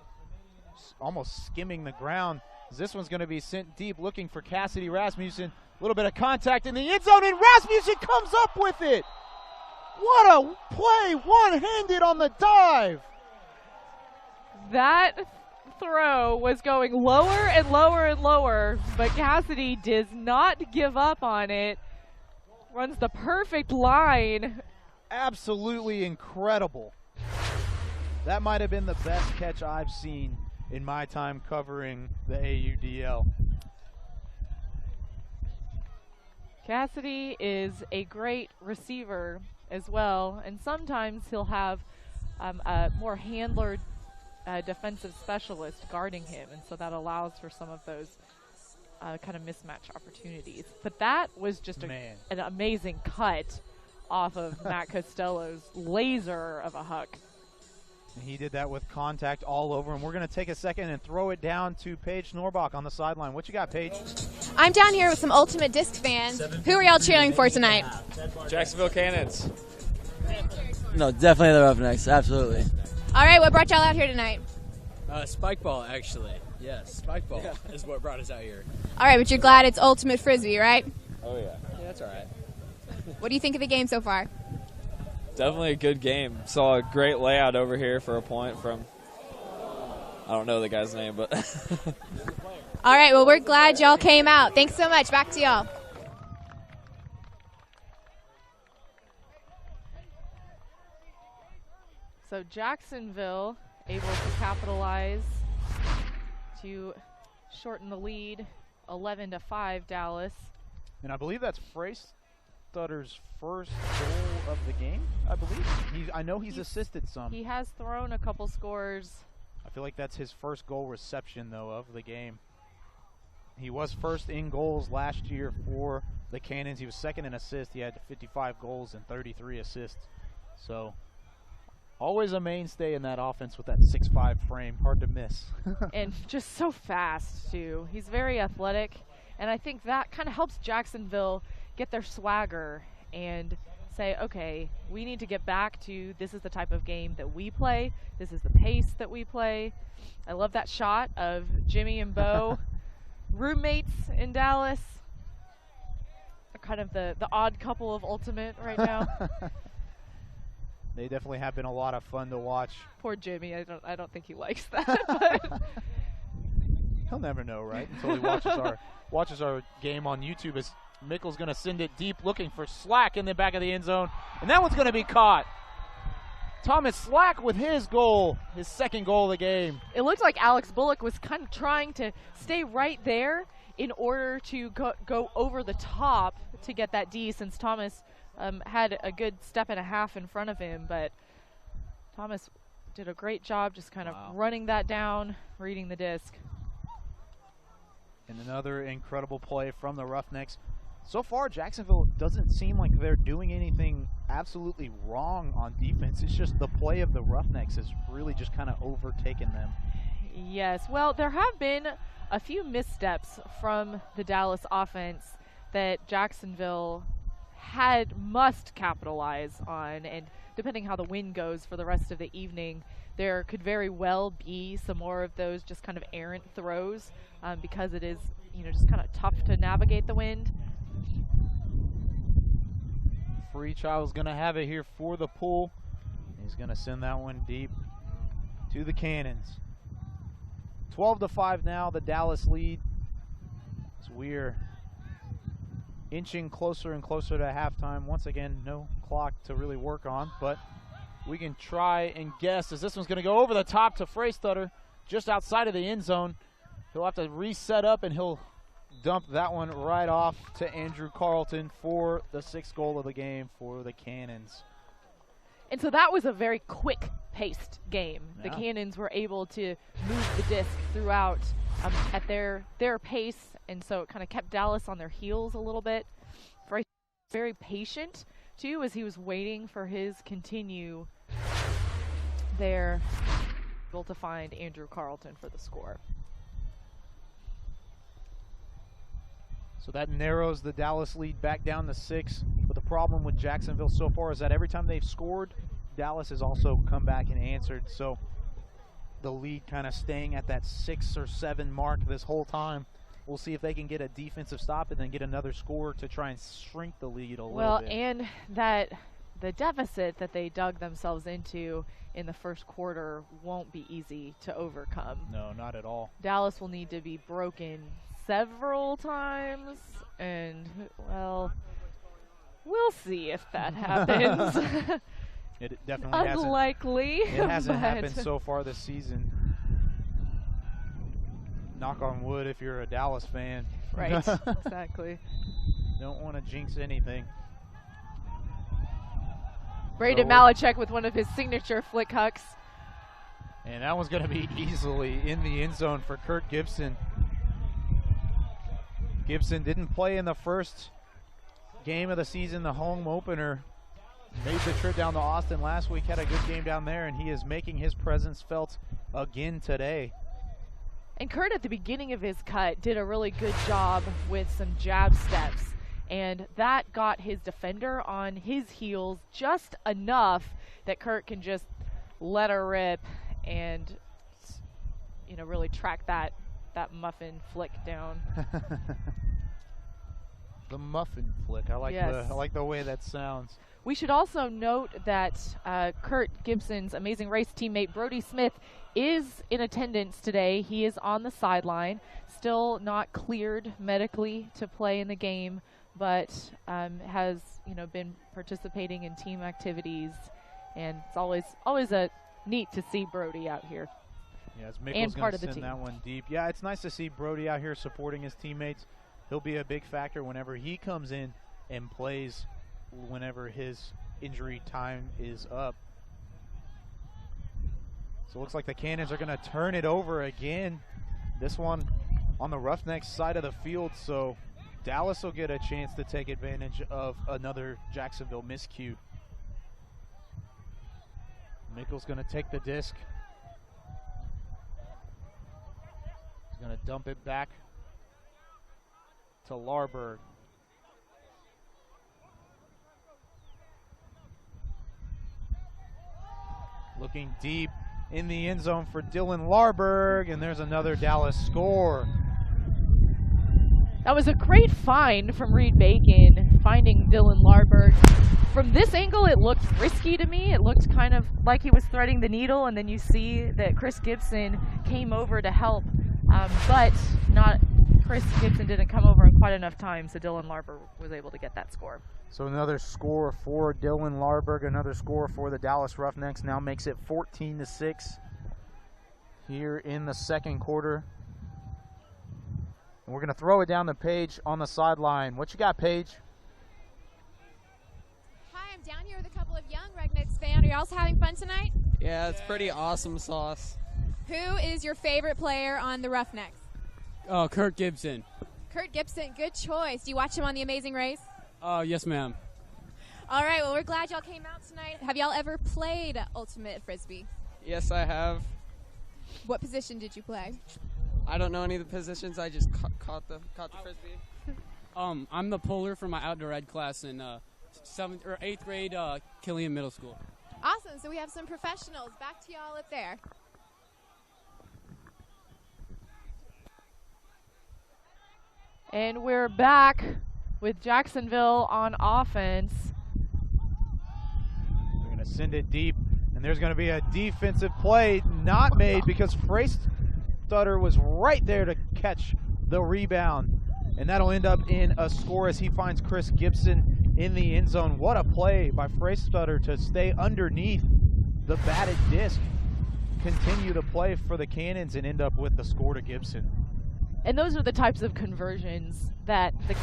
almost skimming the ground. This one's going to be sent deep, looking for Cassidy Rasmussen. A little bit of contact in the end zone, and Rasmussen comes up with it. What a play, one-handed on the dive. That throw was going lower and lower and lower, but Cassidy does not give up on it. Runs the perfect line. Absolutely incredible. That might have been the best catch I've seen in my time covering the AUDL. Cassidy is a great receiver as well, and sometimes he'll have a more handler defensive specialist guarding him, and so that allows for some of those kind of mismatch opportunities. But that was just an amazing cut off of Matt Costello's laser of a huck. And he did that with contact all over him. We're going to take a second and throw it down to Paige Norbach on the sideline. What you got, Paige? I'm down here with some Ultimate Disc fans. Who are y'all cheering for tonight? Jacksonville Cannons. No, definitely the Roughnecks, absolutely. All right, what brought y'all out here tonight? Spike ball, actually. Yes, spike ball is what brought us out here. All right, but you're glad it's Ultimate Frisbee, right? Oh, yeah. Yeah, that's all right. What do you think of the game so far? Definitely a good game. Saw a great layout over here for a point from, I don't know the guy's name, but. All right, well, we're glad y'all came out. Thanks so much. Back to y'all. So Jacksonville able to capitalize to shorten the lead, 11-5 Dallas. And I believe that's Freistutter's first goal of the game, I believe. I know he's assisted some. He has thrown a couple scores. I feel like that's his first goal reception, though, of the game. He was first in goals last year for the Cannons. He was second in assists. He had 55 goals and 33 assists. So always a mainstay in that offense with that 6'5" frame. Hard to miss. And just so fast, too. He's very athletic. And I think that kind of helps Jacksonville get their swagger and say, okay, we need to get back to this is the type of game that we play. This is the pace that we play. I love that shot of Jimmy and Bo, roommates in Dallas. They're kind of the odd couple of Ultimate right now. They definitely have been a lot of fun to watch. Poor Jimmy, I don't think he likes that. But he'll never know, right? Until he watches our game on YouTube. As Mickle's going to send it deep, looking for Slack in the back of the end zone, and that one's going to be caught. Thomas Slack with his goal, his second goal of the game. It looked like Alex Bullock was kind of trying to stay right there in order to go over the top to get that D, since Thomas had a good step and a half in front of him, but Thomas did a great job just kind of running that down, reading the disc. And another incredible play from the Roughnecks. So far, Jacksonville doesn't seem like they're doing anything absolutely wrong on defense. It's just the play of the Roughnecks has really just kind of overtaken them. Yes, well, there have been a few missteps from the Dallas offense that Jacksonville must capitalize on, and depending how the wind goes for the rest of the evening, there could very well be some more of those just kind of errant throws because it is, just kind of tough to navigate the wind. Freechild's going to have it here for the pool. He's going to send that one deep to the Cannons. 12-5 now, the Dallas lead. As we're inching closer and closer to halftime. Once again, no clock to really work on, but we can try and guess as this one's going to go over the top to Freistutter, just outside of the end zone. He'll have to reset up, and he'll dump that one right off to Andrew Carlton for the 6th goal of the game for the Cannons. And so that was a very quick-paced game. Yeah. The Cannons were able to move the disc throughout at their pace, and so it kind of kept Dallas on their heels a little bit. Very patient, too, as he was waiting for his continue there. Able to find Andrew Carlton for the score. So that narrows the Dallas lead back down to 6. But the problem with Jacksonville so far is that every time they've scored, Dallas has also come back and answered. So the lead kind of staying at that 6 or 7 mark this whole time. We'll see if they can get a defensive stop and then get another score to try and shrink the lead a little bit. Well, and that the deficit that they dug themselves into in the first quarter won't be easy to overcome. No, not at all. Dallas will need to be broken several times, and, well, we'll see if that happens. It definitely Unlikely. It hasn't happened so far this season. Knock on wood if you're a Dallas fan. Right, exactly. Don't want to jinx anything. Braden Malachek with one of his signature flick hucks. And that one's going to be easily in the end zone for Kurt Gibson. Gibson didn't play in the first game of the season, the home opener. Made the trip down to Austin last week, had a good game down there, and he is making his presence felt again today. And Kurt, at the beginning of his cut, did a really good job with some jab steps, and that got his defender on his heels just enough that Kurt can just let her rip and, really track that muffin flick down. The muffin flick. I like the way that sounds. We should also note that Kurt Gibson's Amazing Race teammate Brody Smith is in attendance today. He is on the sideline, still not cleared medically to play in the game, but has been participating in team activities and it's always a neat to see Brody out here. Yeah, and part of the send team. that one deep. Yeah, it's nice to see Brody out here supporting his teammates. He'll be a big factor whenever he comes in and plays whenever his injury time is up. So it looks like the Cannons are going to turn it over again. This one on the Roughnecks side of the field, so Dallas will get a chance to take advantage of another Jacksonville miscue. Mickle's going to take the disc. He's going to dump it back to Larberg. Looking deep in the end zone for Dylan Larberg, and there's another Dallas score. That was a great find from Reed Bacon, finding Dylan Larberg. From this angle, it looked risky to me. It looked kind of like he was threading the needle, and then you see that Chris Gibson came over to help, but Chris Gibson didn't come over in quite enough time, so Dylan Larberg was able to get that score. So another score for Dylan Larberg, another score for the Dallas Roughnecks. Now makes it 14-6 here in the second quarter. And we're going to throw it down to Paige on the sideline. What you got, Paige? Hi, I'm down here with a couple of young Roughnecks fans. Are you also having fun tonight? Yeah, it's pretty awesome sauce. Who is your favorite player on the Roughnecks? Oh, Kurt Gibson. Kurt Gibson, good choice. Do you watch him on The Amazing Race? Oh, yes, ma'am. All right, well, we're glad y'all came out tonight. Have y'all ever played Ultimate Frisbee? Yes, I have. What position did you play? I don't know any of the positions. I just caught the Frisbee. I'm the puller for my outdoor ed class in 7th or 8th grade Killian Middle School. Awesome, so we have some professionals. Back to y'all up there. And we're back with Jacksonville on offense. They're going to send it deep, and there's going to be a defensive play not made because Freystutter was right there to catch the rebound. And that'll end up in a score as he finds Chris Gibson in the end zone. What a play by Freystutter to stay underneath the batted disc, continue to play for the Cannons, and end up with the score to Gibson. And those are the types of conversions that the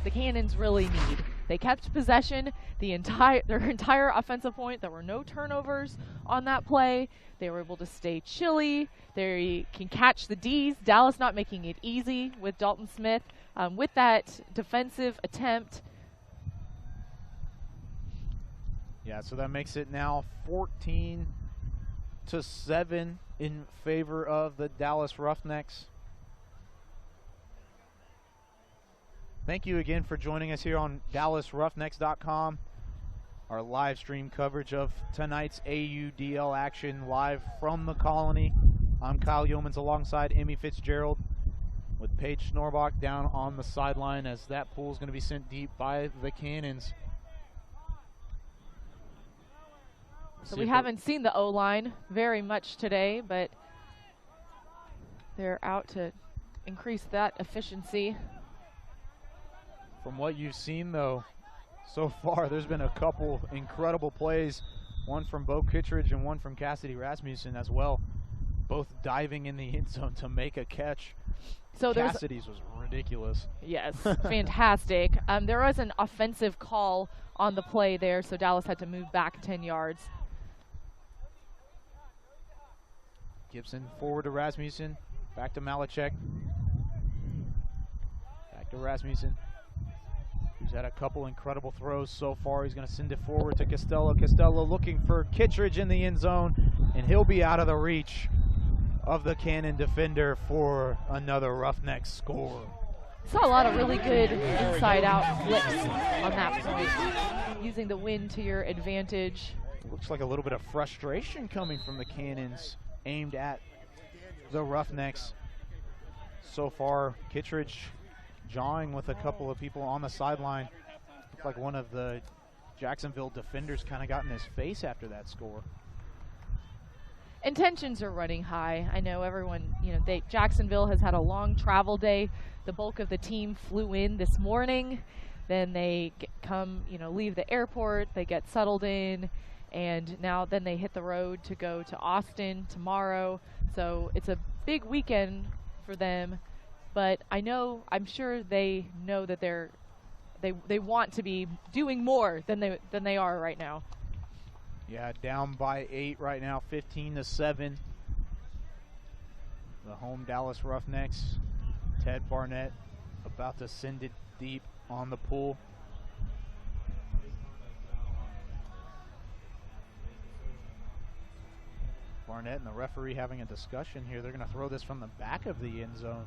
Cannons really need. They kept possession their entire offensive point. There were no turnovers on that play. They were able to stay chilly. They can catch the D's. Dallas not making it easy with Dalton Smith. With that defensive attempt. Yeah, so that makes it now 14-7 in favor of the Dallas Roughnecks. Thank you again for joining us here on DallasRoughnecks.com. Our live stream coverage of tonight's AUDL action live from the Colony. I'm Kyle Yeomans alongside Emmy Fitzgerald with Paige Schnorbach down on the sideline as that pool is going to be sent deep by the Cannons. So we haven't seen the O-line very much today, but they're out to increase that efficiency. From what you've seen, though, so far, there's been a couple incredible plays, one from Bo Kittredge and one from Cassidy Rasmussen as well, both diving in the end zone to make a catch. So Cassidy's was ridiculous. Yes, fantastic. There was an offensive call on the play there, so Dallas had to move back 10 yards. Gibson forward to Rasmussen, back to Malachek, back to Rasmussen. He's had a couple incredible throws so far. He's going to send it forward to Costello. Costello looking for Kittredge in the end zone, and he'll be out of the reach of the Cannon defender for another Roughnecks score. Saw a lot of really good inside-out flips on that point, using the wind to your advantage. Looks like a little bit of frustration coming from the Cannons aimed at the Roughnecks. So far, Kittredge jawing with a couple of people on the sideline. Looked like one of the Jacksonville defenders kind of got in his face after that score. And tensions are running high. I know everyone, Jacksonville has had a long travel day. The bulk of the team flew in this morning. Then they leave the airport, they get settled in, and now then they hit the road to go to Austin tomorrow. So it's a big weekend for them, but I'm sure they know that they want to be doing more than they are right now. Yeah, down by 8 right now, 15-7. The home Dallas Roughnecks. Ted Barnett about to send it deep on the pool. Barnett and the referee having a discussion here. They're going to throw this from the back of the end zone.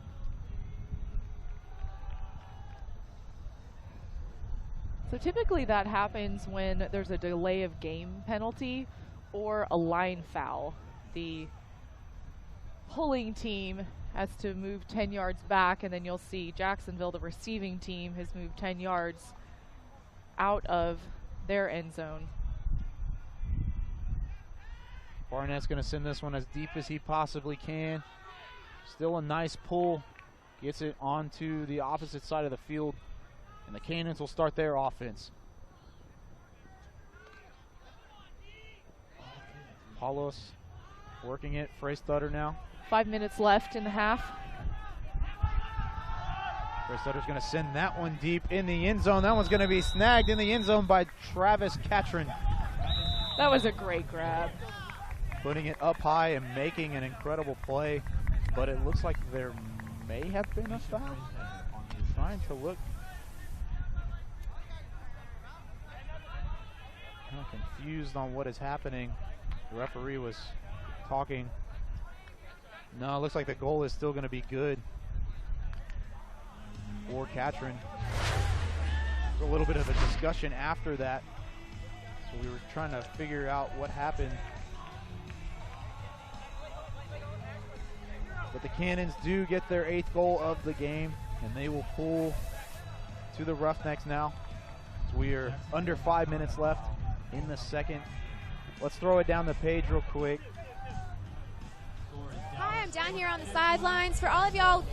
So typically that happens when there's a delay of game penalty or a line foul. The pulling team has to move 10 yards back, and then you'll see Jacksonville, the receiving team, has moved 10 yards out of their end zone. Barnett's going to send this one as deep as he possibly can. Still a nice pull. Gets it onto the opposite side of the field, and the Cannons will start their offense. Paulos working it. Freystadter now. 5 minutes left in the half. Freystadter's going to send that one deep in the end zone. That one's going to be snagged in the end zone by Travis Catron. That was a great grab. Putting it up high and making an incredible play, but it looks like there may have been a foul. Trying to look. I'm confused on what is happening. The referee was talking. No, it looks like the goal is still going to be good for Catron. A little bit of a discussion after that. So we were trying to figure out what happened. But the Cannons do get their 8th goal of the game, and they will pull to the Roughnecks now. So we are under 5 minutes left in the second. Let's throw it down the page real quick. Hi, I'm down here on the sidelines. For all of y'all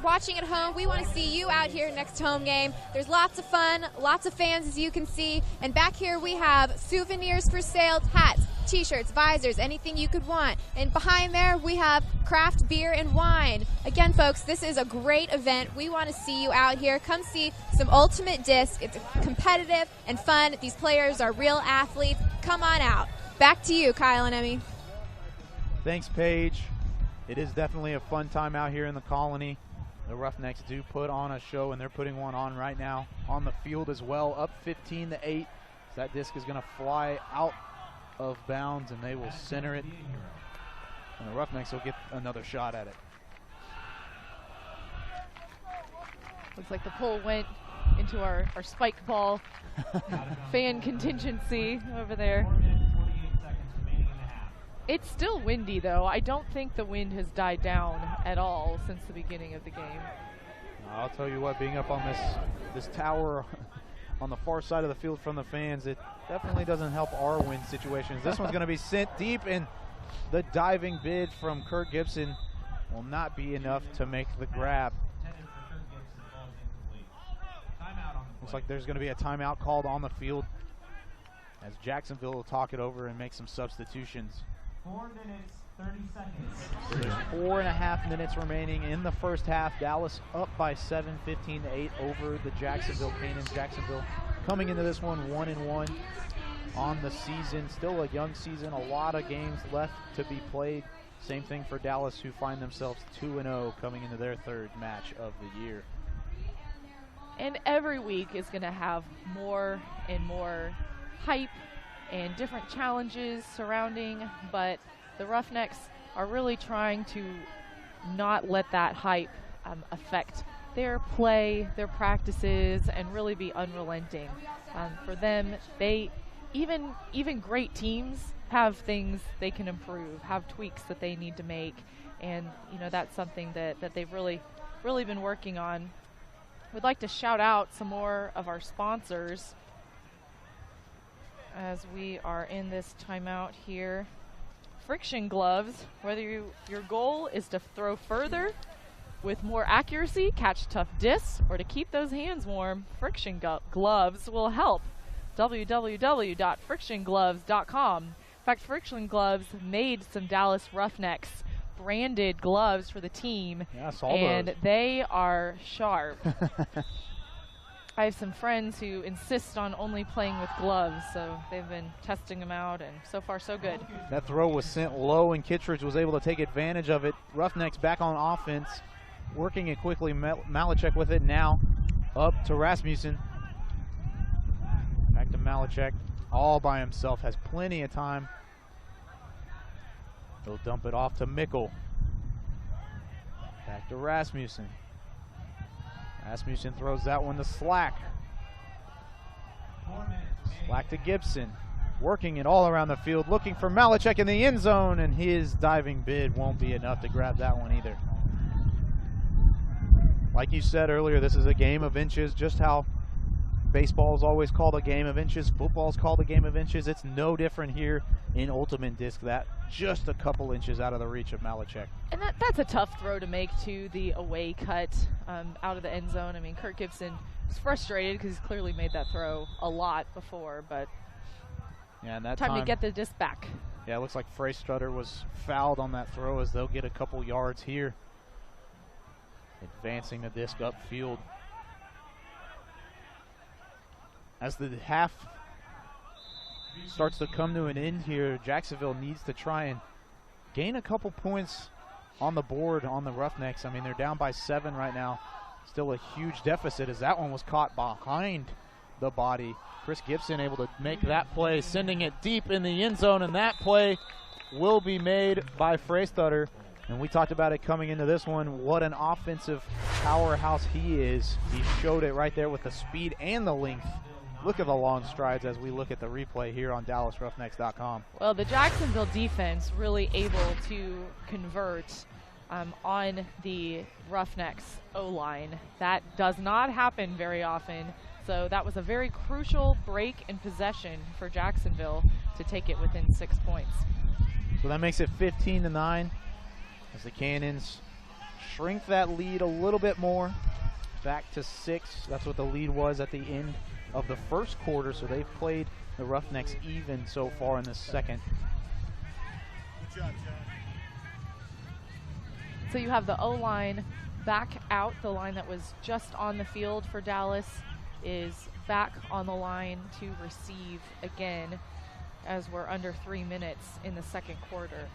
watching at home, we want to see you out here next home game. There's lots of fun, lots of fans, as you can see. And back here we have souvenirs for sale, hats, t-shirts, visors, anything you could want. And behind there we have craft beer and wine. Again, folks, this is a great event. We want to see you out here. Come see some Ultimate Disc. It's competitive and fun. These players are real athletes. Come on out. Back to you, Kyle and Emmy. Thanks, Paige. It is definitely a fun time out here in the Colony. The Roughnecks do put on a show, and they're putting one on right now on the field as well. Up 15-8. That disc is going to fly out of bounds, and they will center it. And the Roughnecks will get another shot at it. Looks like the pull went into our spike ball fan contingency over there. It's still windy, though. I don't think the wind has died down at all since the beginning of the game. I'll tell you what, being up on this tower on the far side of the field from the fans, it definitely doesn't help our wind situations. This one's going to be sent deep, and the diving bid from Kurt Gibson will not be enough to make the grab. Looks like there's going to be a timeout called on the field as Jacksonville will talk it over and make some substitutions. 4 minutes, 30 seconds. There's 4.5 minutes remaining in the first half. Dallas up by 7, 15-8 over the Jacksonville Cannons. Jacksonville coming into this one 1-1 on the season. Still a young season, a lot of games left to be played. Same thing for Dallas, who find themselves 2-0 coming into their 3rd match of the year. And every week is going to have more and more hype and different challenges surrounding, but the Roughnecks are really trying to not let that hype affect their play, their practices, and really be unrelenting. For them, even great teams have things they can improve, have tweaks that they need to make, and that's something that they've really been working on. We'd like to shout out some more of our sponsors as we are in this timeout here. Friction gloves, whether your goal is to throw further with more accuracy, catch tough discs, or to keep those hands warm, Friction gloves will help. www.frictiongloves.com. In fact, Friction Gloves made some Dallas Roughnecks branded gloves for the team, Yeah, I saw and those. they are sharp. I have some friends who insist on only playing with gloves, so they've been testing them out, and so far so good. That throw was sent low, and Kittredge was able to take advantage of it. Roughnecks back on offense, working it quickly. Malachek with it now, up to Rasmussen. Back to Malachek, all by himself, has plenty of time. He'll dump it off to Mickle. Back to Rasmussen. Rasmussen throws that one to Slack. Slack to Gibson. Working it all around the field, looking for Malachek in the end zone, and his diving bid won't be enough to grab that one either. Like you said earlier, this is a game of inches, just how baseball is always called a game of inches, football is called a game of inches. It's no different here in Ultimate Disc, that just a couple inches out of the reach of Malachek. And that's a tough throw to make to the away cut out of the end zone. I mean, Kurt Gibson was frustrated because he's clearly made that throw a lot before, but yeah, and that time to get the disc back. Yeah, it looks like Freistrutter was fouled on that throw, as they'll get a couple yards here. Advancing the disc upfield. As the half starts to come to an end here, Jacksonville needs to try and gain a couple points on the board on the Roughnecks. I mean, they're down by 7 right now. Still a huge deficit, as that one was caught behind the body. Chris Gibson able to make that play, sending it deep in the end zone, and that play will be made by Freistrutter. And we talked about it coming into this one, what an offensive powerhouse he is. He showed it right there with the speed and the length. Look at the long strides as we look at the replay here on DallasRoughnecks.com. Well, the Jacksonville defense really able to convert on the Roughnecks O-line. That does not happen very often. So that was a very crucial break in possession for Jacksonville to take it within 6 points. So that makes it 15-9 as the Cannons shrink that lead a little bit more, back to 6. That's what the lead was at the end of the first quarter, so they've played the Roughnecks even so far in the second. Good job, John. So you have the O-line back out. The line that was just on the field for Dallas is back on the line to receive again, as we're under 3 minutes in the second quarter.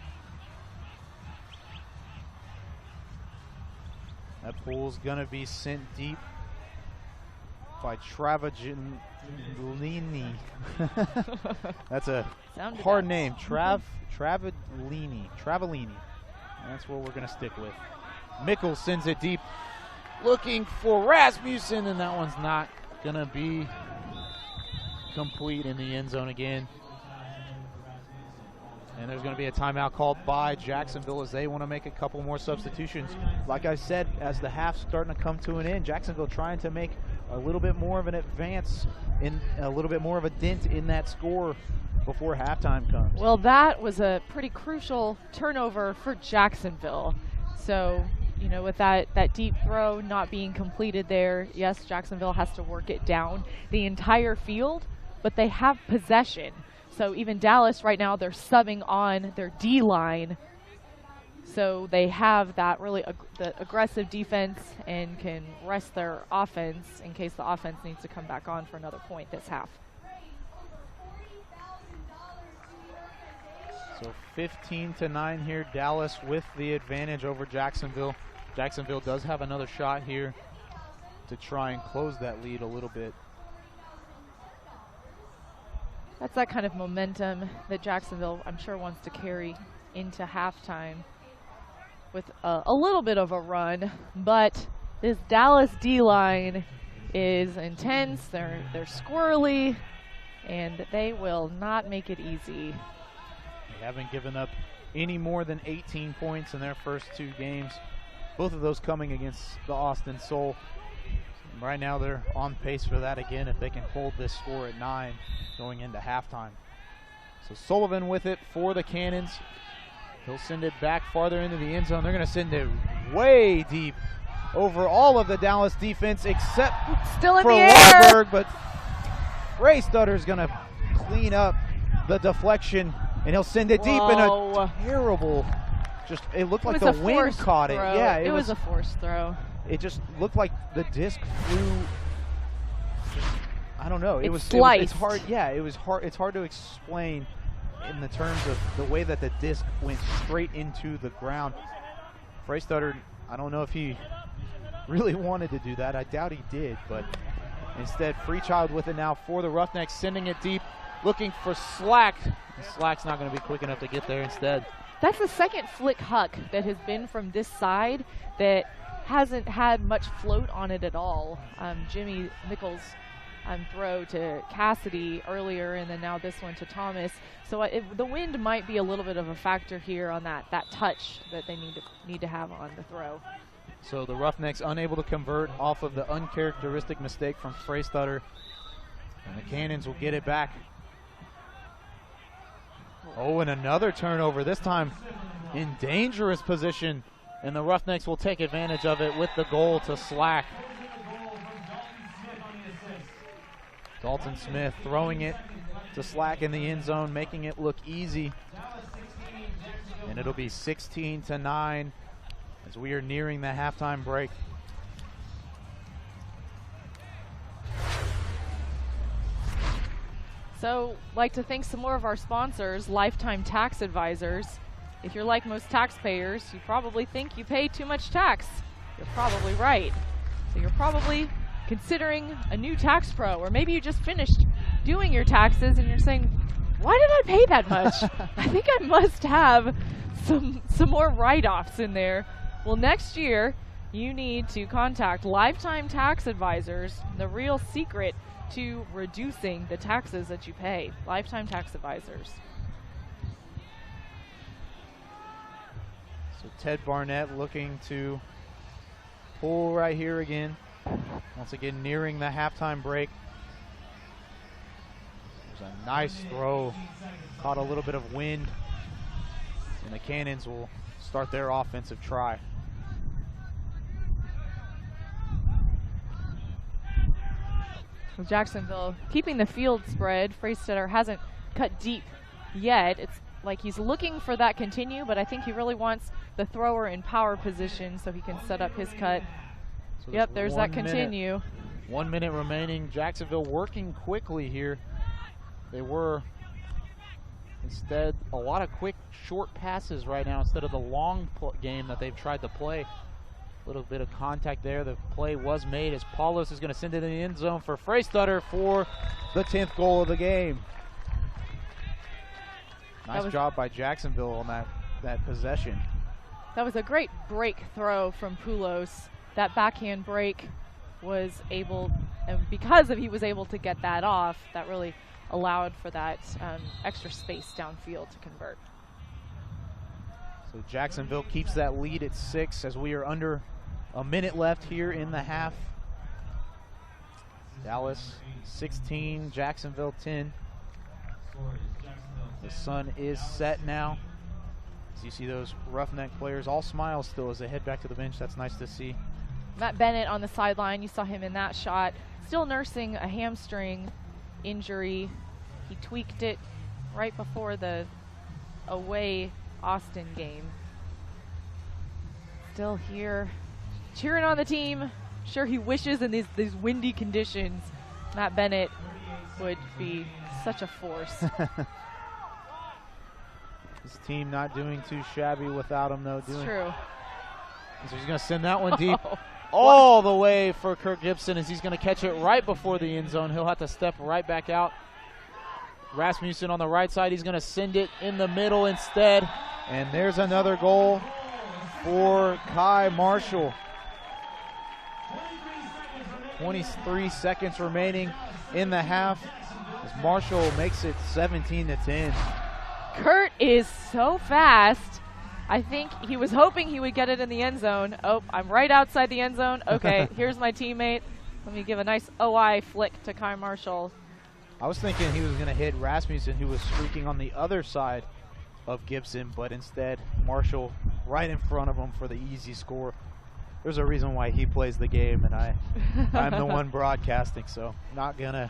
That pool's gonna be sent deep by Travaglini. That's a hard name. Travaglini. That's what we're gonna stick with. Mickle sends it deep, looking for Rasmussen, and that one's not gonna be complete in the end zone again. And there's going to be a timeout called by Jacksonville as they want to make a couple more substitutions. Like I said, as the half's starting to come to an end, Jacksonville trying to make a little bit more of an advance, in a little bit more of a dent in that score before halftime comes. Well, that was a pretty crucial turnover for Jacksonville. So, you know, with that deep throw not being completed there, yes, Jacksonville has to work it down the entire field, but they have possession. So even Dallas right now, they're subbing on their D-line. So they have that really the aggressive defense and can rest their offense in case the offense needs to come back on for another point this half. So 15-9 here, Dallas with the advantage over Jacksonville. Jacksonville does have another shot here to try and close that lead a little bit. That's that kind of momentum that Jacksonville, I'm sure, wants to carry into halftime with a little bit of a run. But this Dallas D-line is intense. They're squirrely, and they will not make it easy. They haven't given up any more than 18 points in their first 2 games. Both of those coming against the Austin Soul. Right now they're on pace for that again if they can hold this score at 9 going into halftime. So Sullivan with it for the Cannons. He'll send it back farther into the end zone. They're going to send it way deep over all of the Dallas defense except still in for the air. Warburg, but Freystutter's going to clean up the deflection, and he'll send it deep in a terrible, it looked like the wind caught it. Yeah, it was a forced throw. It just looked like the disc flew. I don't know. It's hard. Yeah, it was hard. It's hard to explain in the terms of the way that the disc went straight into the ground. Freystutter, I don't know if he really wanted to do that. I doubt he did, but instead, Freechild with it now for the Roughnecks, sending it deep, looking for Slack. And Slack's not going to be quick enough to get there instead. That's the second flick huck that has been from this side that hasn't had much float on it at all. Jimmy Nichols' throw to Cassidy earlier, and then now this one to Thomas. So the wind might be a little bit of a factor here on that touch that they need to have on the throw. So the Roughnecks unable to convert off of the uncharacteristic mistake from Freystutter, and the Cannons will get it back. Oh, and another turnover, this time in dangerous position, and the Roughnecks will take advantage of it with the goal to Slack. Dalton Smith throwing it to Slack in the end zone, making it look easy. And it'll be 16-9 as we are nearing the halftime break. So, like to thank some more of our sponsors, Lifetime Tax Advisors. If you're like most taxpayers, you probably think you pay too much tax. You're probably right. So you're probably considering a new tax pro, or maybe you just finished doing your taxes and you're saying, why did I pay that much? I think I must have some more write-offs in there. Well, next year, you need to contact Lifetime Tax Advisors, the real secret to reducing the taxes that you pay. Lifetime Tax Advisors. So Ted Barnett looking to pull right here again. Once again, nearing the halftime break. There's a nice throw. Caught a little bit of wind. And the Cannons will start their offensive try. So Jacksonville keeping the field spread. Freystutter hasn't cut deep yet. It's like he's looking for that continue, but I think he really wants the thrower in power position so he can set up his cut. So yep, there's that continue. 1 minute remaining. Jacksonville working quickly here. They were instead a lot of quick, short passes right now instead of the long game that they've tried to play. A little bit of contact there. The play was made as Paulos is going to send it in the end zone for Freystutter for the 10th goal of the game. Nice job by Jacksonville on that possession. That was a great break throw from Poulos. That backhand break was able, and because he was able to get that off, that really allowed for that extra space downfield to convert. So Jacksonville keeps that lead at 6 as we are under a minute left here in the half. Dallas 16, Jacksonville 10. The sun is set now. As you see those Roughneck players, all smiles still as they head back to the bench. That's nice to see. Matt Bennett on the sideline, you saw him in that shot, still nursing a hamstring injury. He tweaked it right before the away Austin game. Still here, cheering on the team. Sure, he wishes in these windy conditions Matt Bennett would be such a force. His team not doing too shabby without him, though. It's true. So he's going to send that one deep all the way for Kirk Gibson as he's going to catch it right before the end zone. He'll have to step right back out. Rasmussen on the right side. He's going to send it in the middle instead. And there's another goal for Kai Marshall. 23 seconds remaining in the half as Marshall makes it 17-10. Kurt is so fast. I think he was hoping he would get it in the end zone. Oh, I'm right outside the end zone. Okay, here's my teammate. Let me give a nice OI flick to Kai Marshall. I was thinking he was going to hit Rasmussen, who was streaking on the other side of Gibson, but instead Marshall right in front of him for the easy score. There's a reason why he plays the game, and I'm the one broadcasting, so not going to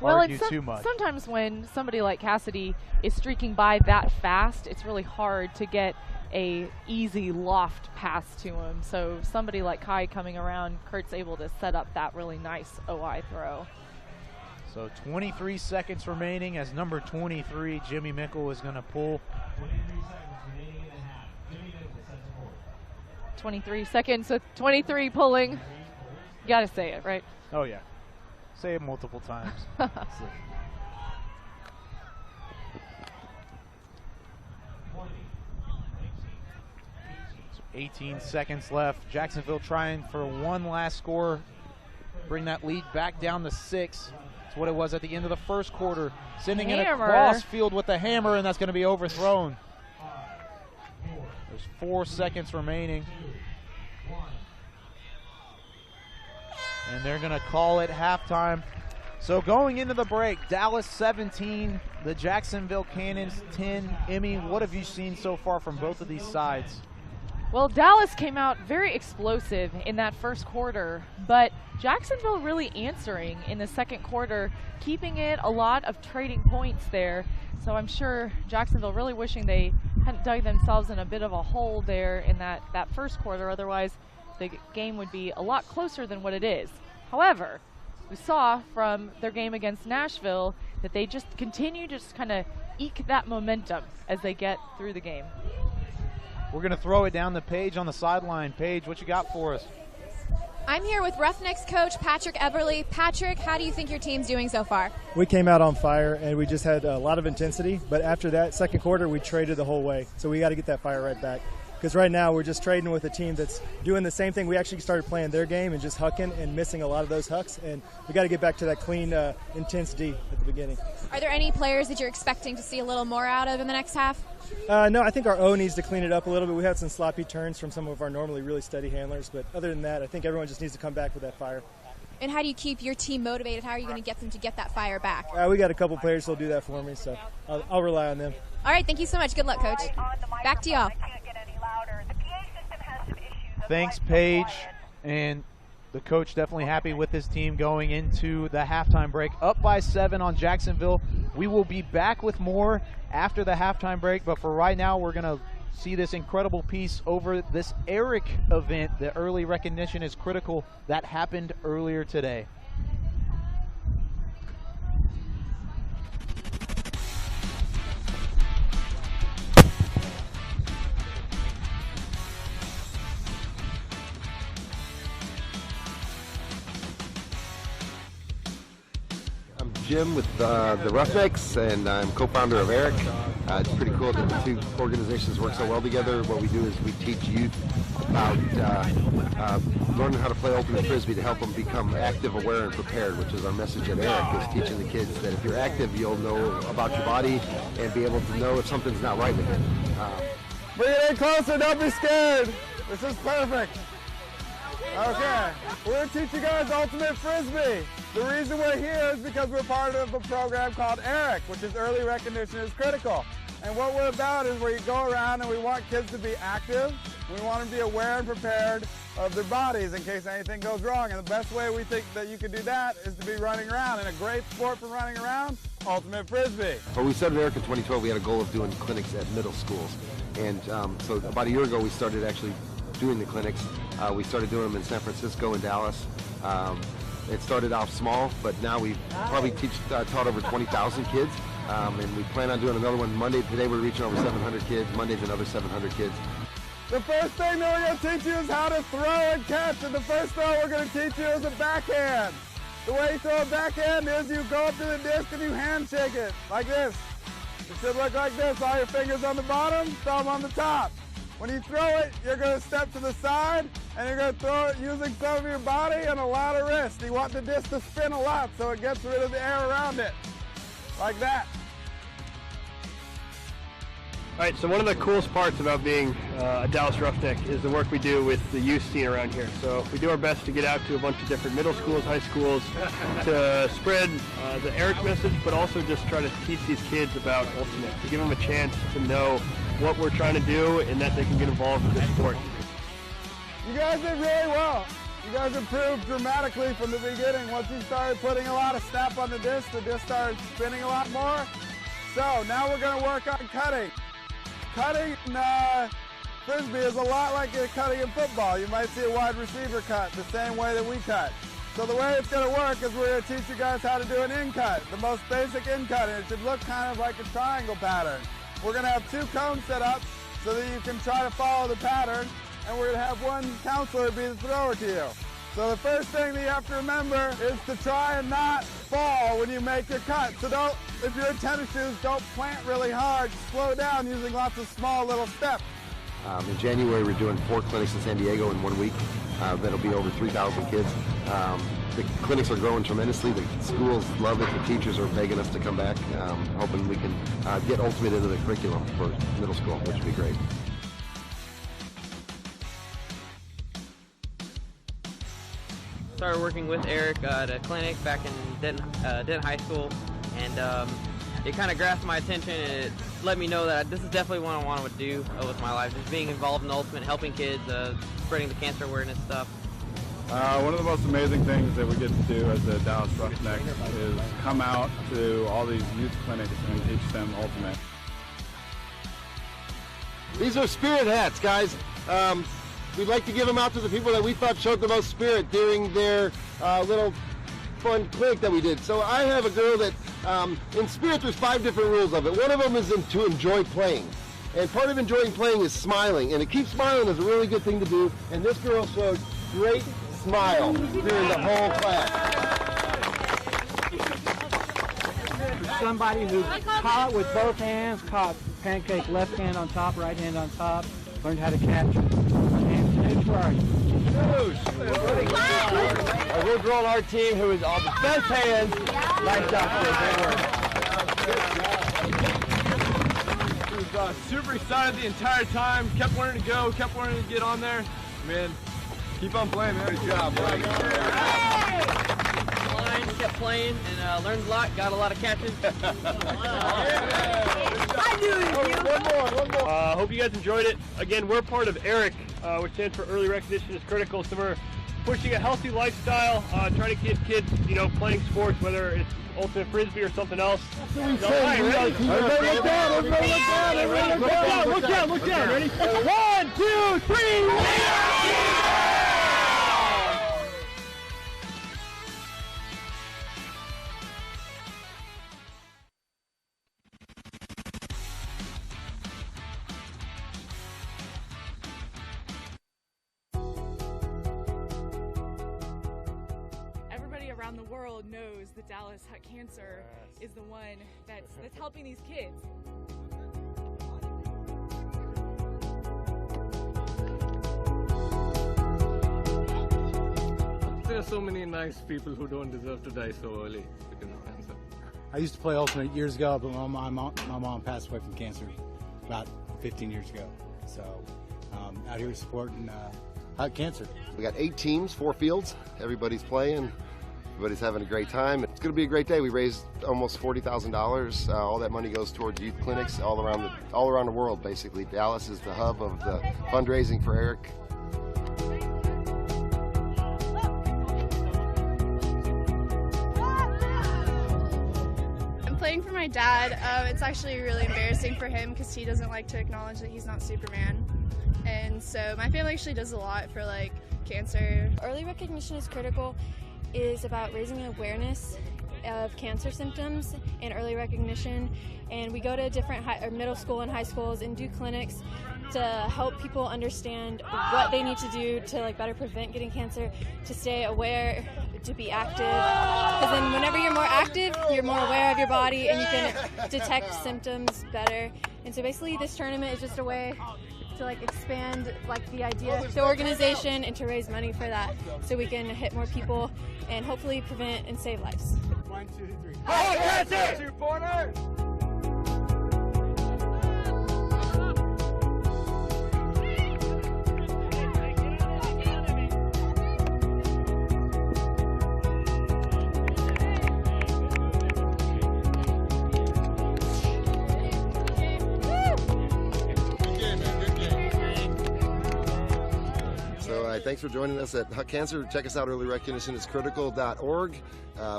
argue too much. Sometimes when somebody like Cassidy is streaking by that fast, it's really hard to get a easy loft pass to him. So somebody like Kai coming around, Kurt's able to set up that really nice OI throw. So 23 seconds remaining as number 23, Jimmy Mickle, is going to pull. 23 seconds with 23 pulling. You got to say it, right? Oh, yeah. Say it multiple times. 18 seconds left. Jacksonville trying for one last score, bring that lead back down to 6. It's what it was at the end of the first quarter. Sending it across field with the hammer, and that's going to be overthrown. There's 4 seconds remaining. And they're going to call it halftime. So going into the break, Dallas 17, the Jacksonville Cannons 10. Emmy, what have you seen so far from both of these sides? Well, Dallas came out very explosive in that first quarter, but Jacksonville really answering in the second quarter, keeping it a lot of trading points there. So I'm sure Jacksonville really wishing they hadn't dug themselves in a bit of a hole there in that first quarter. Otherwise, the game would be a lot closer than what it is. However, we saw from their game against Nashville that they just continue to just kind of eke that momentum as they get through the game. We're going to throw it down to Paige on the sideline. Paige, what you got for us? I'm here with Roughnecks coach Patrick Everly. Patrick, how do you think your team's doing so far? We came out on fire, and we just had a lot of intensity. But after that second quarter, we traded the whole way. So we got to get that fire right back. Because right now we're just trading with a team that's doing the same thing. We actually started playing their game and just hucking and missing a lot of those hucks. And we got to get back to that clean, intense D at the beginning. Are there any players that you're expecting to see a little more out of in the next half? No, I think our O needs to clean it up a little bit. We had some sloppy turns from some of our normally really steady handlers. But other than that, I think everyone just needs to come back with that fire. And how do you keep your team motivated? How are you going to get them to get that fire back? We got a couple players who'll do that for me, so I'll rely on them. All right, thank you so much. Good luck, Coach. Back to y'all. Thanks, Paige. And the coach definitely happy with his team going into the halftime break. Up by 7 on Jacksonville. We will be back with more after the halftime break, but for right now, we're going to see this incredible piece over this Eric event. The early recognition is critical. That happened earlier today. Jim with the Roughnecks, and I'm co-founder of Eric. It's pretty cool that the two organizations work so well together. What we do is we teach youth about learning how to play ultimate frisbee to help them become active, aware, and prepared, which is our message at Eric, is teaching the kids that if you're active, you'll know about your body and be able to know if something's not right with it. Bring it in closer, don't be scared. This is perfect. Okay, we're going to teach you guys ultimate frisbee. The reason we're here is because we're part of a program called ERIC, which is Early Recognition is Critical. And what we're about is where you go around and we want kids to be active. We want them to be aware and prepared of their bodies in case anything goes wrong. And the best way we think that you can do that is to be running around. And a great sport for running around, ultimate frisbee. Well, we started ERIC in 2012. We had a goal of doing clinics at middle schools. And so about a year ago, we started actually doing the clinics. We started doing them in San Francisco and Dallas. It started off small, but now we've probably taught over 20,000 kids, and we plan on doing another one Monday. Today we're reaching over 700 kids. Monday's another 700 kids. The first thing that we're going to teach you is how to throw and catch, and the first throw we're going to teach you is a backhand. The way you throw a backhand is you go up to the disc and you handshake it, like this. It should look like this, all your fingers on the bottom, thumb on the top. When you throw it, you're going to step to the side, and you're going to throw it using some of your body and a lot of wrist. You want the disc to spin a lot so it gets rid of the air around it, like that. All right, so one of the coolest parts about being a Dallas Roughneck is the work we do with the youth scene around here. So we do our best to get out to a bunch of different middle schools, high schools, to spread the Eric message, but also just try to teach these kids about ultimate, to give them a chance to know what we're trying to do and that they can get involved with this sport. You guys did really well. You guys improved dramatically from the beginning. Once you started putting a lot of snap on the disc started spinning a lot more. So now we're going to work on cutting. Cutting in Frisbee is a lot like cutting in football. You might see a wide receiver cut the same way that we cut. So the way it's going to work is we're going to teach you guys how to do an in cut, the most basic in cut, and it should look kind of like a triangle pattern. We're going to have 2 cones set up so that you can try to follow the pattern, and we're going to have one counselor be the thrower to you. So the first thing that you have to remember is to try and not fall when you make your cut. So don't, if you're in tennis shoes, don't plant really hard. Slow down using lots of small little steps. In January, we're doing 4 clinics in San Diego in 1 week. That'll be over 3,000 kids. The clinics are growing tremendously. The schools love it. The teachers are begging us to come back, hoping we can get Ultimate into the curriculum for middle school, which would be great. Started working with Eric at a clinic back in Denton High School, and it kind of grasped my attention, and it let me know that this is definitely what I want to do with my life, just being involved in Ultimate, helping kids, spreading the cancer awareness stuff. One of the most amazing things that we get to do as the Dallas Roughnecks is come out to all these youth clinics and teach them Ultimate. These are spirit hats, guys. We'd like to give them out to the people that we thought showed the most spirit during their little fun clinic that we did. So I have a girl that, in spirit, there's 5 different rules of it. One of them is to enjoy playing. And part of enjoying playing is smiling. And to keep smiling is a really good thing to do. And this girl showed great smile during the whole class. For somebody who caught with both hands, caught pancake left hand on top, right hand on top, learned how to catch. And where are you? A little girl on our team who is on the best hands. Nice job, kid. Great work. She was super excited the entire time. Kept wanting to go. Kept wanting to get on there. Man, keep on playing, man. Good job, buddy. Kept playing and learned a lot. Got a lot of catches. I knew it. One more. Hope you guys enjoyed it. Again, we're part of ERIC, which stands for Early Recognition is Critical. So we're pushing a healthy lifestyle, trying to get kids, playing sports, whether it's Ultimate Frisbee or something else. Everybody look down. Look down. Ready? 1, 2, 3. Around the world knows that Dallas Hut Cancer is the one that's helping these kids. There are so many nice people who don't deserve to die so early because of cancer. I used to play Ultimate years ago, but my mom passed away from cancer about 15 years ago. So out here supporting Hut Cancer. We got 8 teams, 4 fields. Everybody's playing. Everybody's having a great time. It's going to be a great day. We raised almost $40,000. All that money goes towards youth clinics all around the world, basically. Dallas is the hub of the fundraising for Eric. I'm playing for my dad. It's actually really embarrassing for him because he doesn't like to acknowledge that he's not Superman. And so my family actually does a lot for cancer. Early recognition is critical. Is about raising awareness of cancer symptoms and early recognition, and we go to different middle school and high schools and do clinics to help people understand what they need to do to better prevent getting cancer, to stay aware, to be active, because then whenever you're more active, you're more aware of your body and you can detect symptoms better. And so basically this tournament is just a way to expand the idea, the organization, and to raise money for that, so we can hit more people and hopefully prevent and save lives. 1, 2, 3. Oh, cancer! 2 corner! I thanks for joining us at Huck Cancer. Check us out, earlyrecognitioniscritical.org.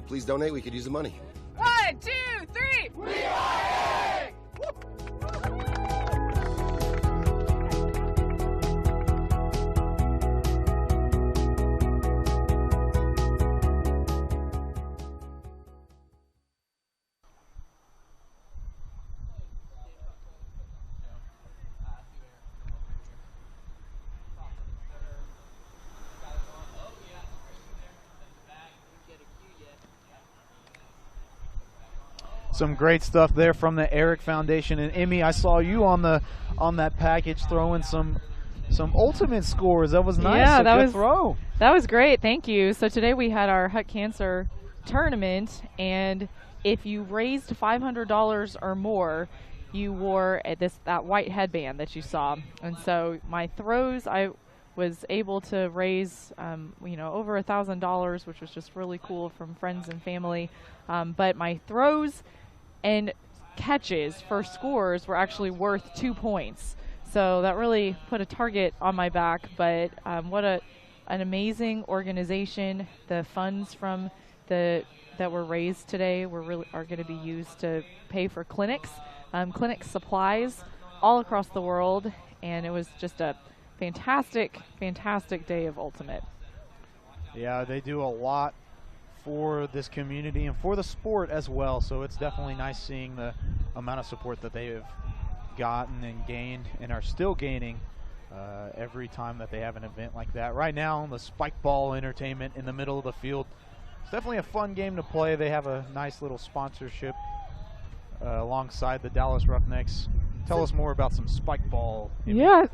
Please donate. We could use the money. 1, 2, 3. We are Eric! Some great stuff there from the Eric Foundation. And Emmy, I saw you on that package throwing some ultimate scores. That was nice. Yeah, Good throw. That was great. Thank you. So today we had our Huck Cancer tournament, and if you raised $500 or more, you wore that white headband that you saw. And so my throws, I was able to raise over $1,000, which was just really cool from friends and family. But my throws and catches for scores were actually worth 2 points. So that really put a target on my back. But what an amazing organization. The funds from that were raised today are going to be used to pay for clinics, clinic supplies all across the world. And it was just a fantastic, fantastic day of Ultimate. Yeah, they do a lot for this community and for the sport as well, so it's definitely nice seeing the amount of support that they have gotten and gained and are still gaining every time that they have an event like that. Right now, the spike ball entertainment in the middle of the field, it's definitely a fun game to play. They have a nice little sponsorship alongside the Dallas Roughnecks. Tell us more about some spike ball. Yeah,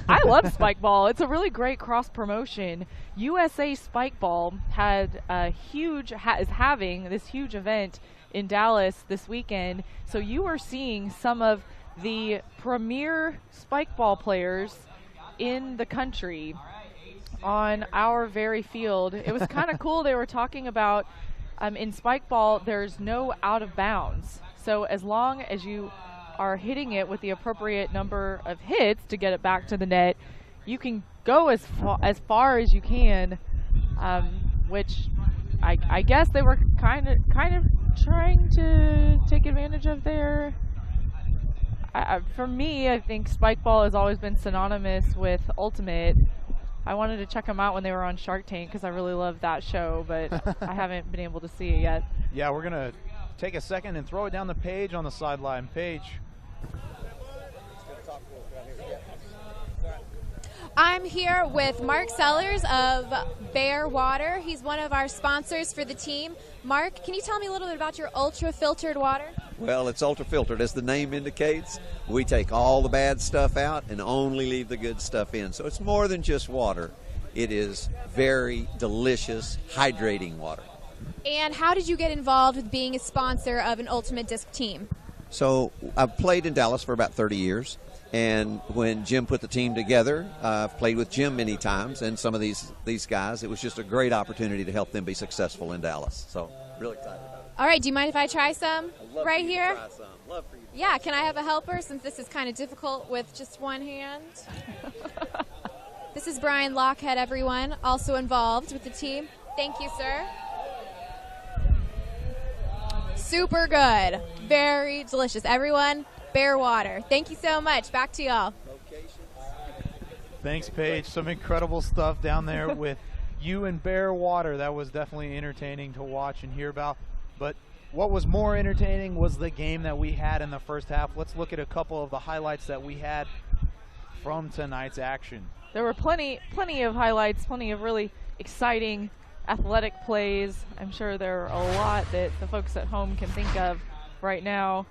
I love spike ball. It's a really great cross promotion. USA Spike Ball had is having this huge event in Dallas this weekend. So you are seeing some of the premier spike ball players in the country on our very field. It was kind of cool. They were talking about in spike ball, there's no out of bounds. So as long as you are hitting it with the appropriate number of hits to get it back to the net, you can go as far as you can, which I guess they were kind of trying to take advantage of there. For me, I think spike ball has always been synonymous with Ultimate. I wanted to check them out when they were on Shark Tank because I really love that show, but I haven't been able to see it yet. Yeah, we're going to take a second and throw it down the page on the sideline. Page. I'm here with Mark Sellers of Bear Water. He's one of our sponsors for the team. Mark, can you tell me a little bit about your ultra-filtered water? Well, it's ultra-filtered. As the name indicates, we take all the bad stuff out and only leave the good stuff in. So it's more than just water. It is very delicious, hydrating water. And how did you get involved with being a sponsor of an Ultimate Disc team? So I've played in Dallas for about 30 years. And when Jim put the team together, I've played with Jim many times, and some of these guys, it was just a great opportunity to help them be successful in Dallas. So, really excited about it. All right, do you mind if I try some right here? Try some. Love for you. Yeah, can I have a helper since this is kind of difficult with just one hand? This is Brian Lockhead, everyone, also involved with the team. Thank you, sir. Super good. Very delicious. Everyone, Bear Water. Thank you so much. Back to y'all. Thanks, Paige. Some incredible stuff down there with you and Bear Water. That was definitely entertaining to watch and hear about. But what was more entertaining was the game that we had in the first half. Let's look at a couple of the highlights that we had from tonight's action. There were plenty of highlights, plenty of really exciting athletic plays. I'm sure there are a lot that the folks at home can think of right now.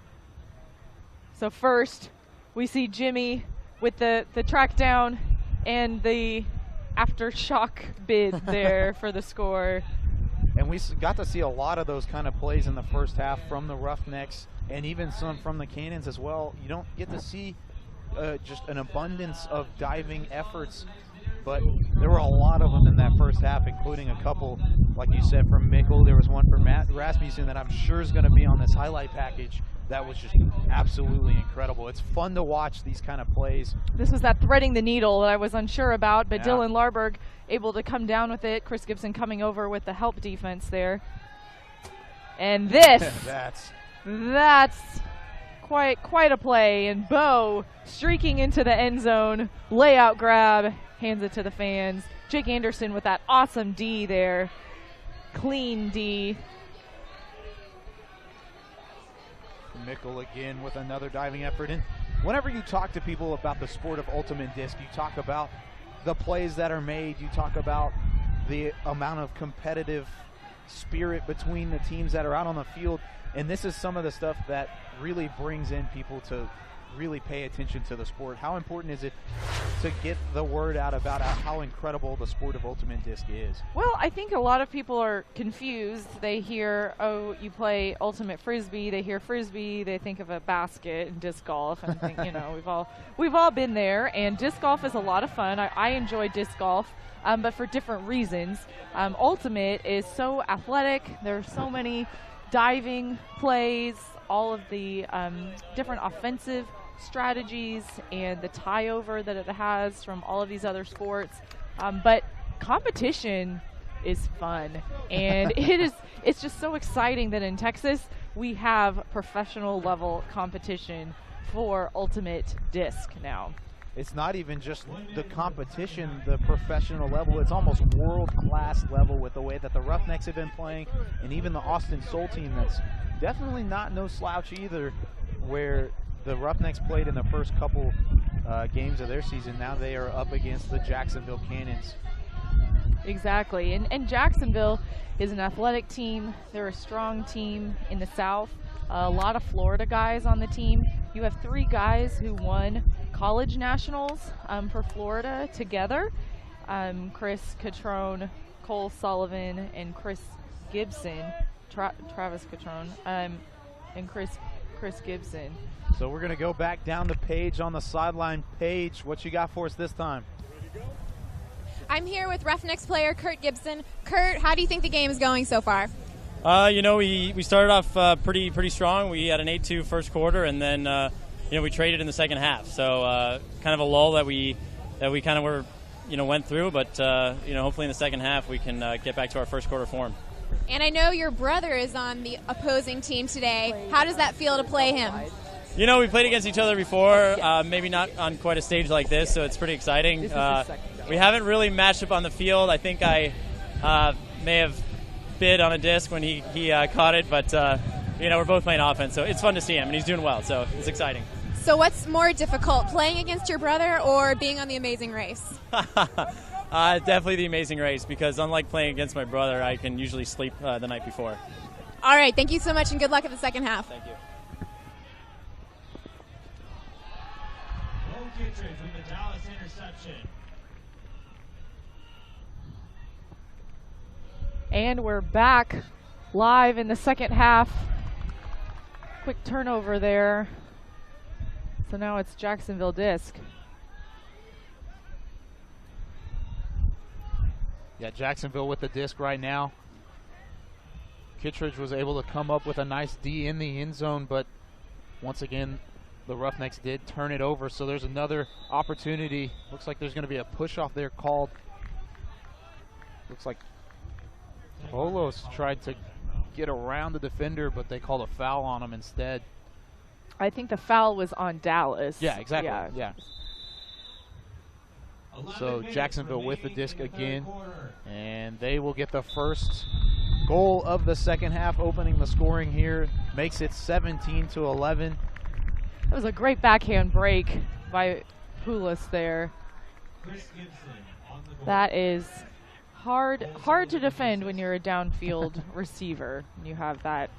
So first, we see Jimmy with the track down and the aftershock bid there for the score. And we got to see a lot of those kind of plays in the first half from the Roughnecks and even some from the Cannons as well. You don't get to see just an abundance of diving efforts, but there were a lot of them in that first half, including a couple, like you said, from Mickle. There was one from Matt Rasmussen that I'm sure is going to be on this highlight package that was just absolutely incredible. It's fun to watch these kind of plays. This was that threading the needle that I was unsure about, but Yeah. Dylan Larberg able to come down with it. Chris Gibson coming over with the help defense there. And this, that's quite a play. And Bo streaking into the end zone, layout grab, hands it to the fans. Jake Anderson with that awesome D there, clean D. Mickle again with another diving effort. And whenever you talk to people about the sport of ultimate disc, you talk about the plays that are made, you talk about the amount of competitive spirit between the teams that are out on the field, and this is some of the stuff that really brings in people to really pay attention to the sport. How important is it to get the word out about how incredible the sport of ultimate disc is? Well, I think a lot of people are confused. They hear, oh, you play ultimate frisbee. They hear frisbee. They think of a basket and disc golf, and think, you know, we've all been there. And disc golf is a lot of fun. I enjoy disc golf, but for different reasons. Ultimate is so athletic. There are so many diving plays, all of the different offensive strategies and the tie over that it has from all of these other sports, but competition is fun, and it's just so exciting that in Texas we have professional level competition for ultimate disc now. It's not even just the competition, the professional level, it's almost world-class level with the way that the Roughnecks have been playing, and even the Austin Soul team that's definitely not no slouch either, where the Roughnecks played in the first couple games of their season. Now they are up against the Jacksonville Cannons. Exactly, and Jacksonville is an athletic team. They're a strong team in the South. A lot of Florida guys on the team. You have 3 guys who won college nationals for Florida together. Chris Catrone, Cole Sullivan, and Chris Gibson. Travis Catrone and Chris Gibson. So we're going to go back down the page on the sideline. Paige, what you got for us this time? I'm here with Roughnecks player Kurt Gibson. Kurt, how do you think the game is going so far? You know, we started off pretty strong. We had an 8-2 first quarter, and then you know, we traded in the second half. So kind of a lull that we kind of were, you know, went through. But you know, hopefully in the second half we can get back to our first quarter form. And I know your brother is on the opposing team today. How does that feel to play him? You know, we played against each other before, maybe not on quite a stage like this, so it's pretty exciting. We haven't really matched up on the field. I think I may have bid on a disc when he caught it, but you know, we're both playing offense, so it's fun to see him, and he's doing well, so it's exciting. So what's more difficult, playing against your brother or being on The Amazing Race? Definitely The Amazing Race, because unlike playing against my brother, I can usually sleep the night before. All right, thank you so much, and good luck at the second half. Thank you. Kittredge with the Dallas interception. And we're back live in the second half. Quick turnover there. So now it's Jacksonville disc. Yeah, Jacksonville with the disc right now. Kittredge was able to come up with a nice D in the end zone, but once again, the Roughnecks did turn it over, so there's another opportunity. Looks like there's going to be a push-off there called. Looks like Polos tried to get around the defender, but they called a foul on him instead. I think the foul was on Dallas. Yeah, exactly. Yeah. So Jacksonville with the disc again, and they will get the first goal of the second half, opening the scoring here. Makes it 17-11. That was a great backhand break by Poulos there. That is hard to defend when you're a downfield receiver. And you have that.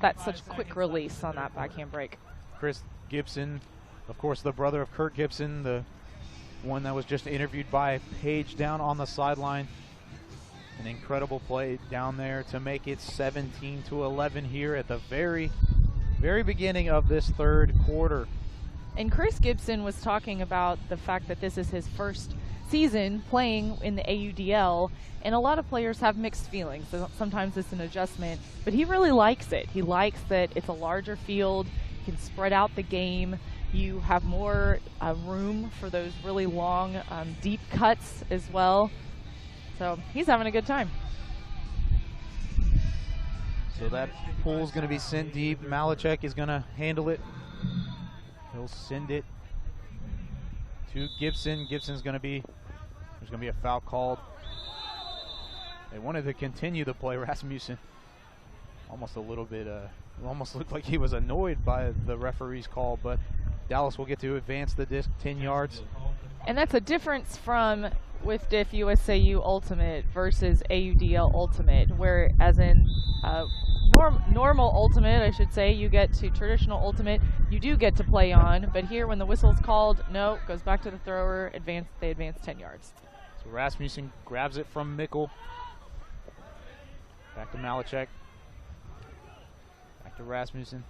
That's such quick release on that backhand break. Chris Gibson, of course, the brother of Kurt Gibson, the one that was just interviewed by Paige down on the sideline. An incredible play down there to make it 17-11 here at the very beginning of this third quarter. And Chris Gibson was talking about the fact that this is his first season playing in the AUDL, and a lot of players have mixed feelings. So sometimes it's an adjustment, but he really likes it. He likes that it's a larger field, you can spread out the game, you have more room for those really long, deep cuts as well. So he's having a good time. So that pool's going to be sent deep. Malachek is going to handle it. He'll send it to Gibson. Gibson's going to be, there's going to be a foul called. They wanted to continue the play. Rasmussen almost a little bit, almost looked like he was annoyed by the referee's call, but Dallas will get to advance the disc 10 yards. And that's a difference from with Diff USAU Ultimate versus AUDL Ultimate, where as in normal Ultimate, I should say, you get to traditional Ultimate, you do get to play on, but here when the whistle's called, no, goes back to the thrower, they advance 10 yards. So Rasmussen grabs it from Mickle. Back to Malachek. Back to Rasmussen.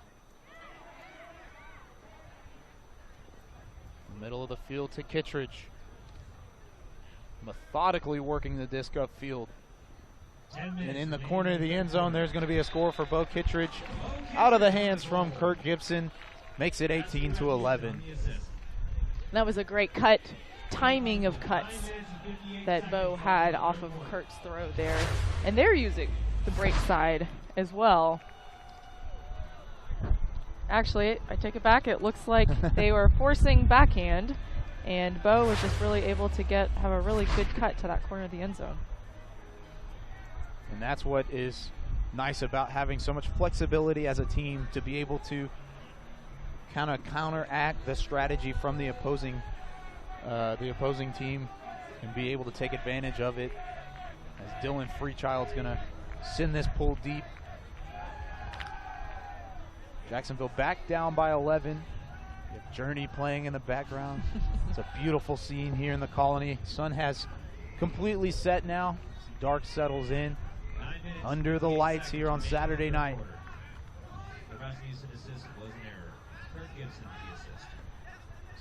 Middle of the field to Kittredge. Methodically working the disc upfield. And in the corner of the end zone, there's going to be a score for Bo Kittredge. Out of the hands from Kurt Gibson. Makes it 18-11. That was a great cut, timing of cuts that Bo had off of Kurt's throw there. And they're using the break side as well. Actually, I take it back. It looks like they were forcing backhand, and Bo was just really able to have a really good cut to that corner of the end zone. And that's what is nice about having so much flexibility as a team, to be able to kind of counteract the strategy from the opposing team and be able to take advantage of it. As Dylan Freechild's going to send this pull deep. Jacksonville back down by 11. You have Journey playing in the background. It's a beautiful scene here in the Colony. Sun has completely set now. Dark settles in. Under the lights here on Saturday night.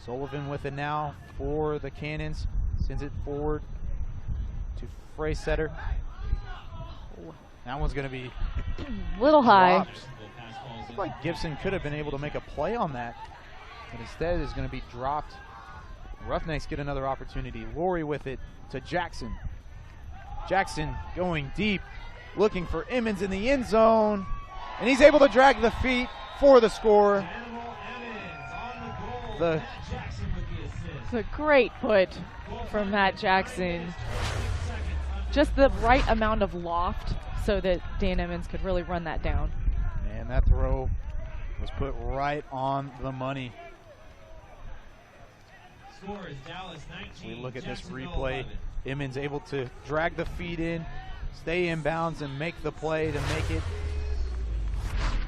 Sullivan with it now for the Cannons. Sends it forward to Freysetter. That one's going to be a little high. Looks like Gibson could have been able to make a play on that, but instead is going to be dropped. Roughnecks get another opportunity. Laurie with it to Jackson. Jackson going deep, looking for Emmons in the end zone, and he's able to drag the feet for the score. It's a great put from Matt Jackson. Just the right amount of loft so that Dan Emmons could really run that down. And that throw was put right on the money. Score is Dallas 19. As we look at this replay, Emmons able to drag the feet in, stay in bounds, and make the play to make it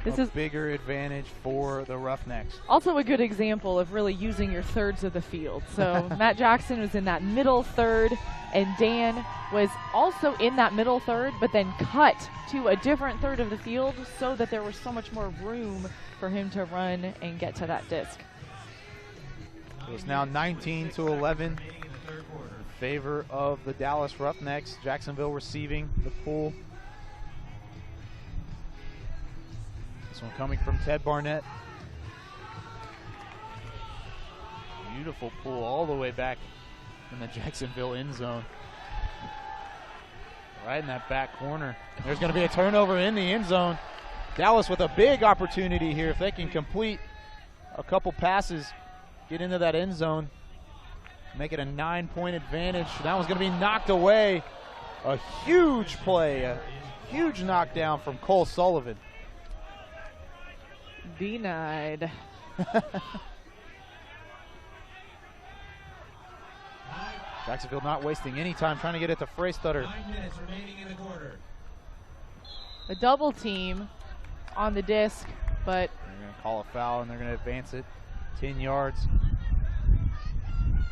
a bigger advantage for the Roughnecks. Also a good example of really using your thirds of the field. So Matt Jackson was in that middle third, and Dan was also in that middle third, but then cut to a different third of the field so that there was so much more room for him to run and get to that disc. So it's now 19-11 in favor of the Dallas Roughnecks. Jacksonville receiving the pull. This one coming from Ted Barnett. Beautiful pull all the way back in the Jacksonville end zone. Right in that back corner. There's going to be a turnover in the end zone. Dallas with a big opportunity here. If they can complete a couple passes, get into that end zone, make it a 9-point advantage. That one's going to be knocked away. A huge play, a huge knockdown from Cole Sullivan. Denied. Jacksonville not wasting any time trying to get it to Freystutter. 9 minutes remaining in the quarter. A double team on the disc, but they're going to call a foul and they're going to advance it 10 yards.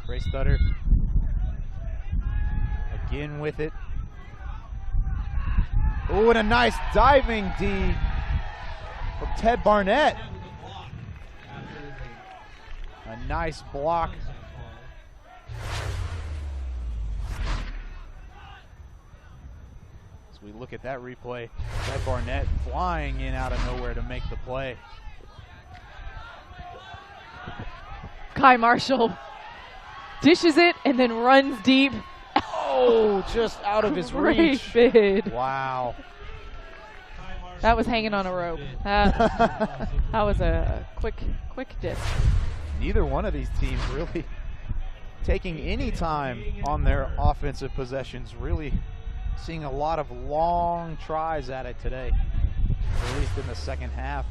Freystutter again with it. Oh, and a nice diving D from Ted Barnett. A nice block we look at that replay, that Barnett flying in out of nowhere to make the play. Kai Marshall dishes it and then runs deep. Oh, just out of his Great reach. bid. Wow. That was hanging on a rope. That was a quick disc. Neither one of these teams really taking any time on their offensive possessions, really seeing a lot of long tries at it today, at least in the second half.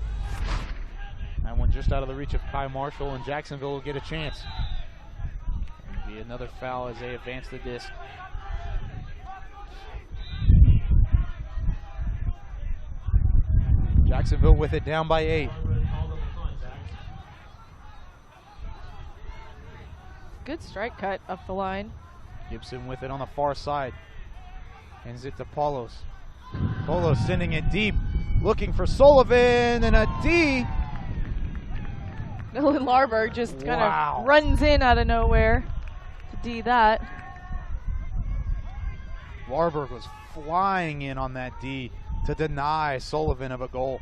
That one just out of the reach of Kai Marshall, and Jacksonville will get a chance. It'll be another foul as they advance the disc. Jacksonville with it, down by 8. Good strike cut up the line. Gibson with it on the far side. Hands it to Paulos. Paulos sending it deep, looking for Sullivan, and a D. Dylan Larberg just kind Wow. of runs in out of nowhere to D that. Larberg was flying in on that D to deny Sullivan of a goal.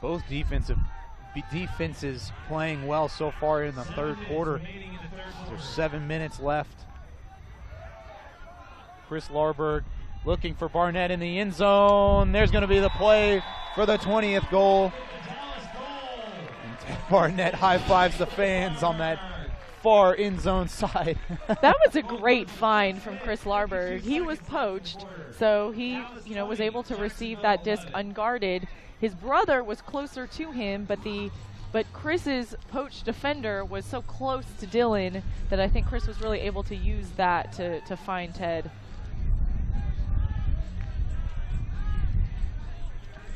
Both defenses playing well so far in the third quarter. There's 7 minutes left. Chris Larberg looking for Barnett in the end zone. There's going to be the play for the 20th goal. And Barnett high-fives the fans on that far end zone side. That was a great find from Chris Larberg. He was poached, so he, was able to receive that disc unguarded. His brother was closer to him, but Chris's poached defender was so close to Dylan that I think Chris was really able to use that to find Ted.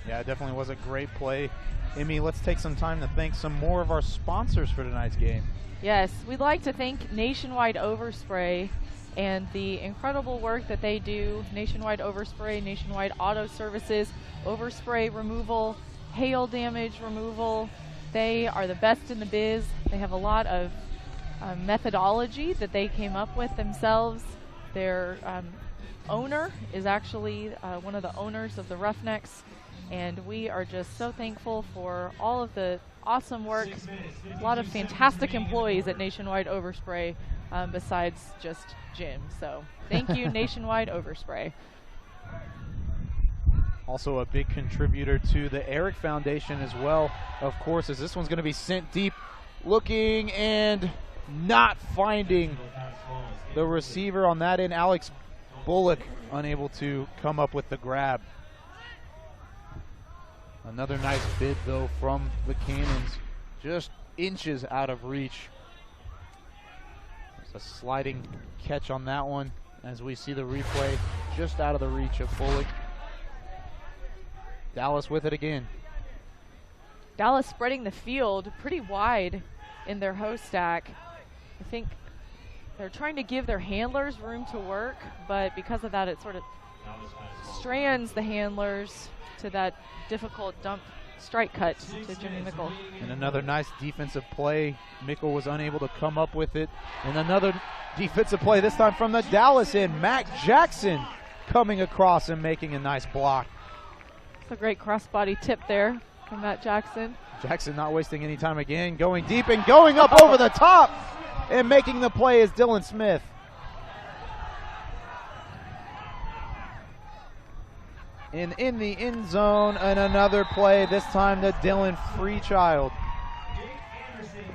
Yeah, it definitely was a great play. Emmy, let's take some time to thank some more of our sponsors for tonight's game. Yes, we'd like to thank Nationwide Overspray and the incredible work that they do. Nationwide Overspray, Nationwide Auto Services, overspray removal, hail damage removal. They are the best in the biz. They have a lot of methodology that they came up with themselves. Their owner is actually one of the owners of the Roughnecks, and we are just so thankful for all of the awesome work. A lot of fantastic employees at Nationwide Overspray besides just Jim. So thank you, Nationwide Overspray. Also a big contributor to the Eric Foundation as well, of course, as this one's going to be sent deep, looking and not finding the receiver on that end. Alex Bullock unable to come up with the grab. Another nice bid, though, from the Cannons, just inches out of reach. It's a sliding catch on that one, as we see the replay, just out of the reach of Bullock. Dallas with it again. Dallas spreading the field pretty wide in their host stack. I think they're trying to give their handlers room to work, but because of that, it sort of strands the handlers to that difficult dump strike cut to Jimmy Mickle. And another nice defensive play. Mickle was unable to come up with it. And another defensive play, this time from the Dallas end. Mac Jackson coming across and making a nice block. It's a great crossbody tip there from Matt Jackson. Jackson not wasting any time again, going deep and going up over the top. And making the play is Dylan Smith. And in the end zone, and another play, this time to Dylan Freechild.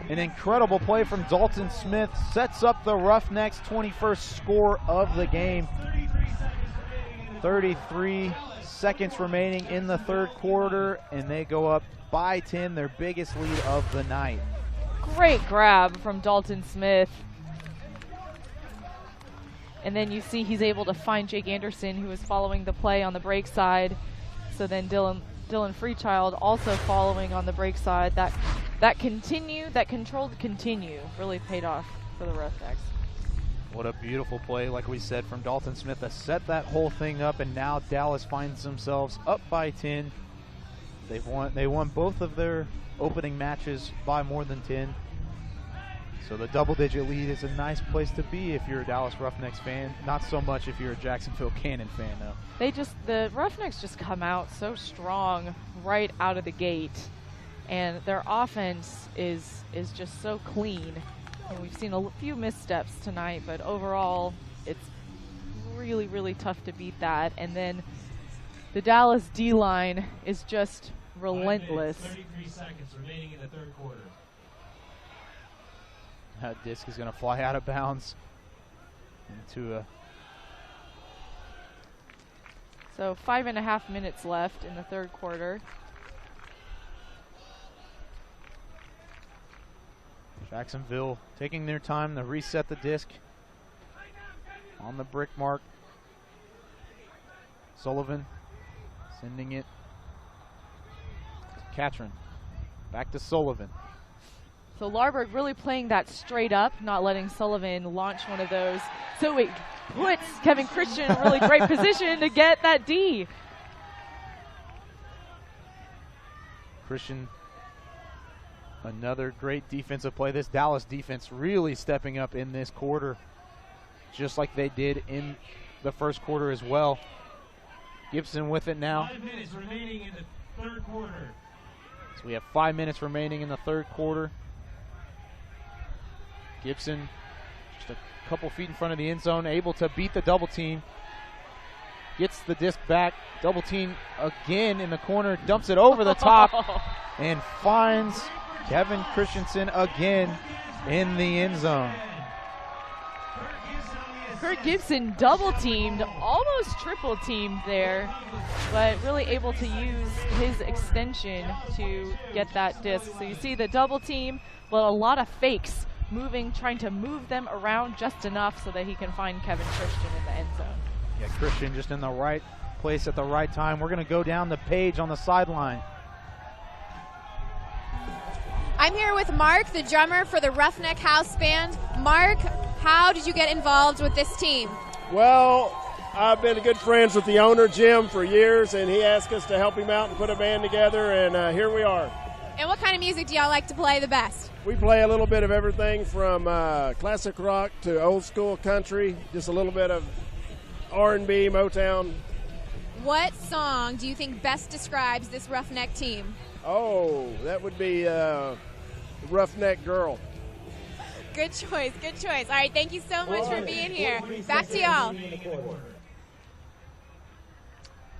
An incredible play from Dalton Smith sets up the Roughnecks' 21st score of the game. 33 seconds remaining in the third quarter, and they go up by 10, their biggest lead of the night. Great grab from Dalton Smith. And then you see he's able to find Jake Anderson, who is following the play on the break side. So then Dylan Freechild also following on the break side. That controlled continue really paid off for the Roughnecks. What a beautiful play, like we said, from Dalton Smith to set that whole thing up, and now Dallas finds themselves up by 10. They won both of their opening matches by more than 10. So the double-digit lead is a nice place to be if you're a Dallas Roughnecks fan. Not so much if you're a Jacksonville Cannon fan, though. The Roughnecks just come out so strong right out of the gate, and their offense is just so clean. And we've seen a few missteps tonight, but overall, it's really, really tough to beat that. And then the Dallas D-line is just relentless. 33 seconds remaining in the third quarter. That disc is going to fly out of bounds into a... So 5.5 minutes left in the third quarter. Jacksonville taking their time to reset the disc on the brick mark. Sullivan sending it to Catron. Back to Sullivan. So Larberg really playing that straight up, not letting Sullivan launch one of those. So it puts Kevin Christian in a really great position to get that D. Christian, another great defensive play. This Dallas defense really stepping up in this quarter, just like they did in the first quarter as well. Gibson with it now. 5 minutes remaining in the third quarter. So we have 5 minutes remaining in the third quarter. Gibson just a couple feet in front of the end zone, able to beat the double team. Gets the disc back, double team again in the corner, dumps it over the top, and finds Kevin Christensen again in the end zone. Kurt Gibson double teamed, almost triple teamed there, but really able to use his extension to get that disc. So you see the double team, but a lot of fakes, trying to move them around just enough so that he can find Kevin Christian in the end zone. Yeah, Christian just in the right place at the right time. We're going to go down the page on the sideline. I'm here with Mark, the drummer for the Roughneck House Band. Mark, how did you get involved with this team? Well, I've been good friends with the owner, Jim, for years, and he asked us to help him out and put a band together, and here we are. And what kind of music do y'all like to play the best? We play a little bit of everything from classic rock to old school country, just a little bit of R&B, Motown. What song do you think best describes this Roughneck team? Oh, that would be Roughneck Girl. Good choice, good choice. All right, thank you so much for being here. Back to y'all.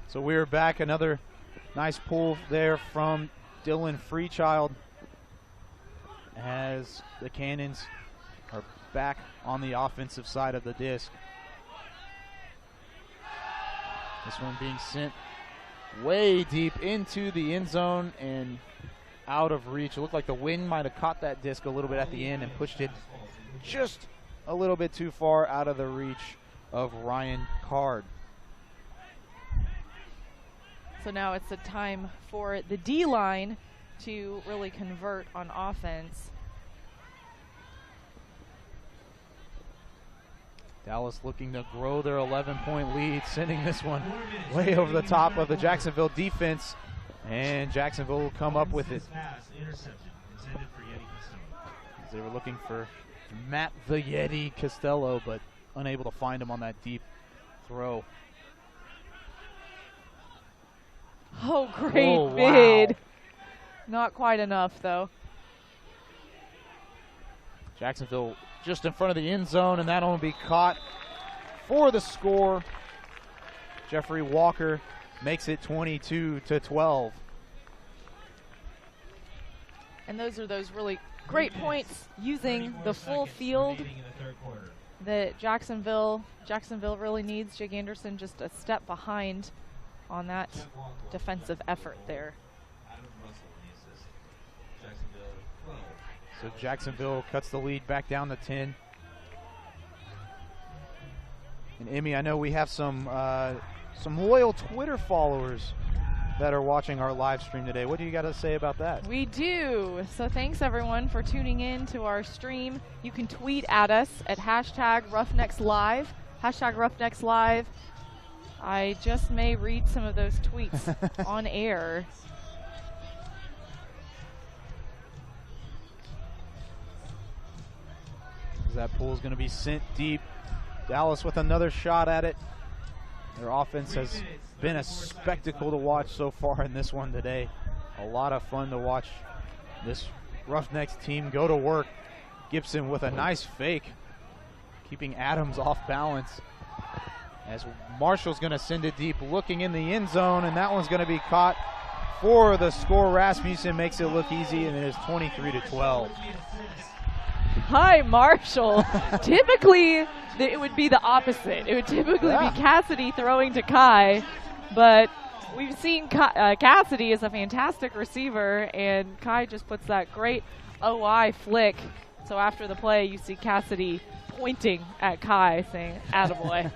So we're back. Another nice pull there from Dylan Freechild as the Cannons are back on the offensive side of the disc. This one being sent way deep into the end zone and out of reach. It looked like the wind might have caught that disc a little bit at the end and pushed it just a little bit too far out of the reach of Ryan Card. So now it's a time for the D-line to really convert on offense. Dallas looking to grow their 11-point lead, sending this one way over the top of the Jacksonville defense, and Jacksonville will come up with it. They were looking for Matt the Yeti Costello, but unable to find him on that deep throw. Oh, great wow. bid. Not quite enough, though. Jacksonville just in front of the end zone, and that'll be caught for the score. Jeffrey Walker makes it 22-12. And those are those really great points using the full field that Jacksonville really needs. Jake Anderson just a step behind on that defensive effort there. So Jacksonville cuts the lead back down to 10. And Emmy, I know we have some loyal Twitter followers that are watching our live stream today. What do you got to say about that? We do. So thanks everyone for tuning in to our stream. You can tweet at us at #RoughnecksLive, #RoughnecksLive. I just may read some of those tweets on air. as that pool is going to be sent deep. Dallas with another shot at it. Their offense has been a spectacle to watch so far in this one today. A lot of fun to watch this Roughnecks team go to work. Gibson with a nice fake, keeping Adams off balance. As Marshall's going to send it deep, looking in the end zone, and that one's going to be caught for the score. Rasmussen makes it look easy, and it is 23-12. Hi, Marshall. Typically, it would be the opposite. It would typically be Cassidy throwing to Kai, but we've seen Cassidy is a fantastic receiver, and Kai just puts that great OI flick. So after the play, you see Cassidy pointing at Kai, saying, "Attaboy."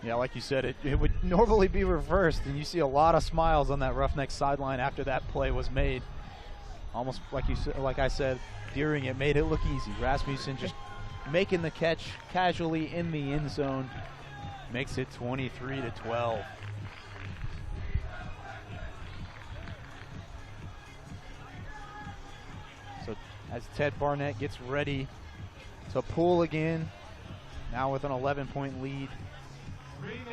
Yeah, like you said, it would normally be reversed, and you see a lot of smiles on that Roughnecks sideline after that play was made. Almost like I said, during it, made it look easy. Rasmussen just making the catch casually in the end zone, makes it 23-12. So as Ted Barnett gets ready to pull again, now with an 11-point lead.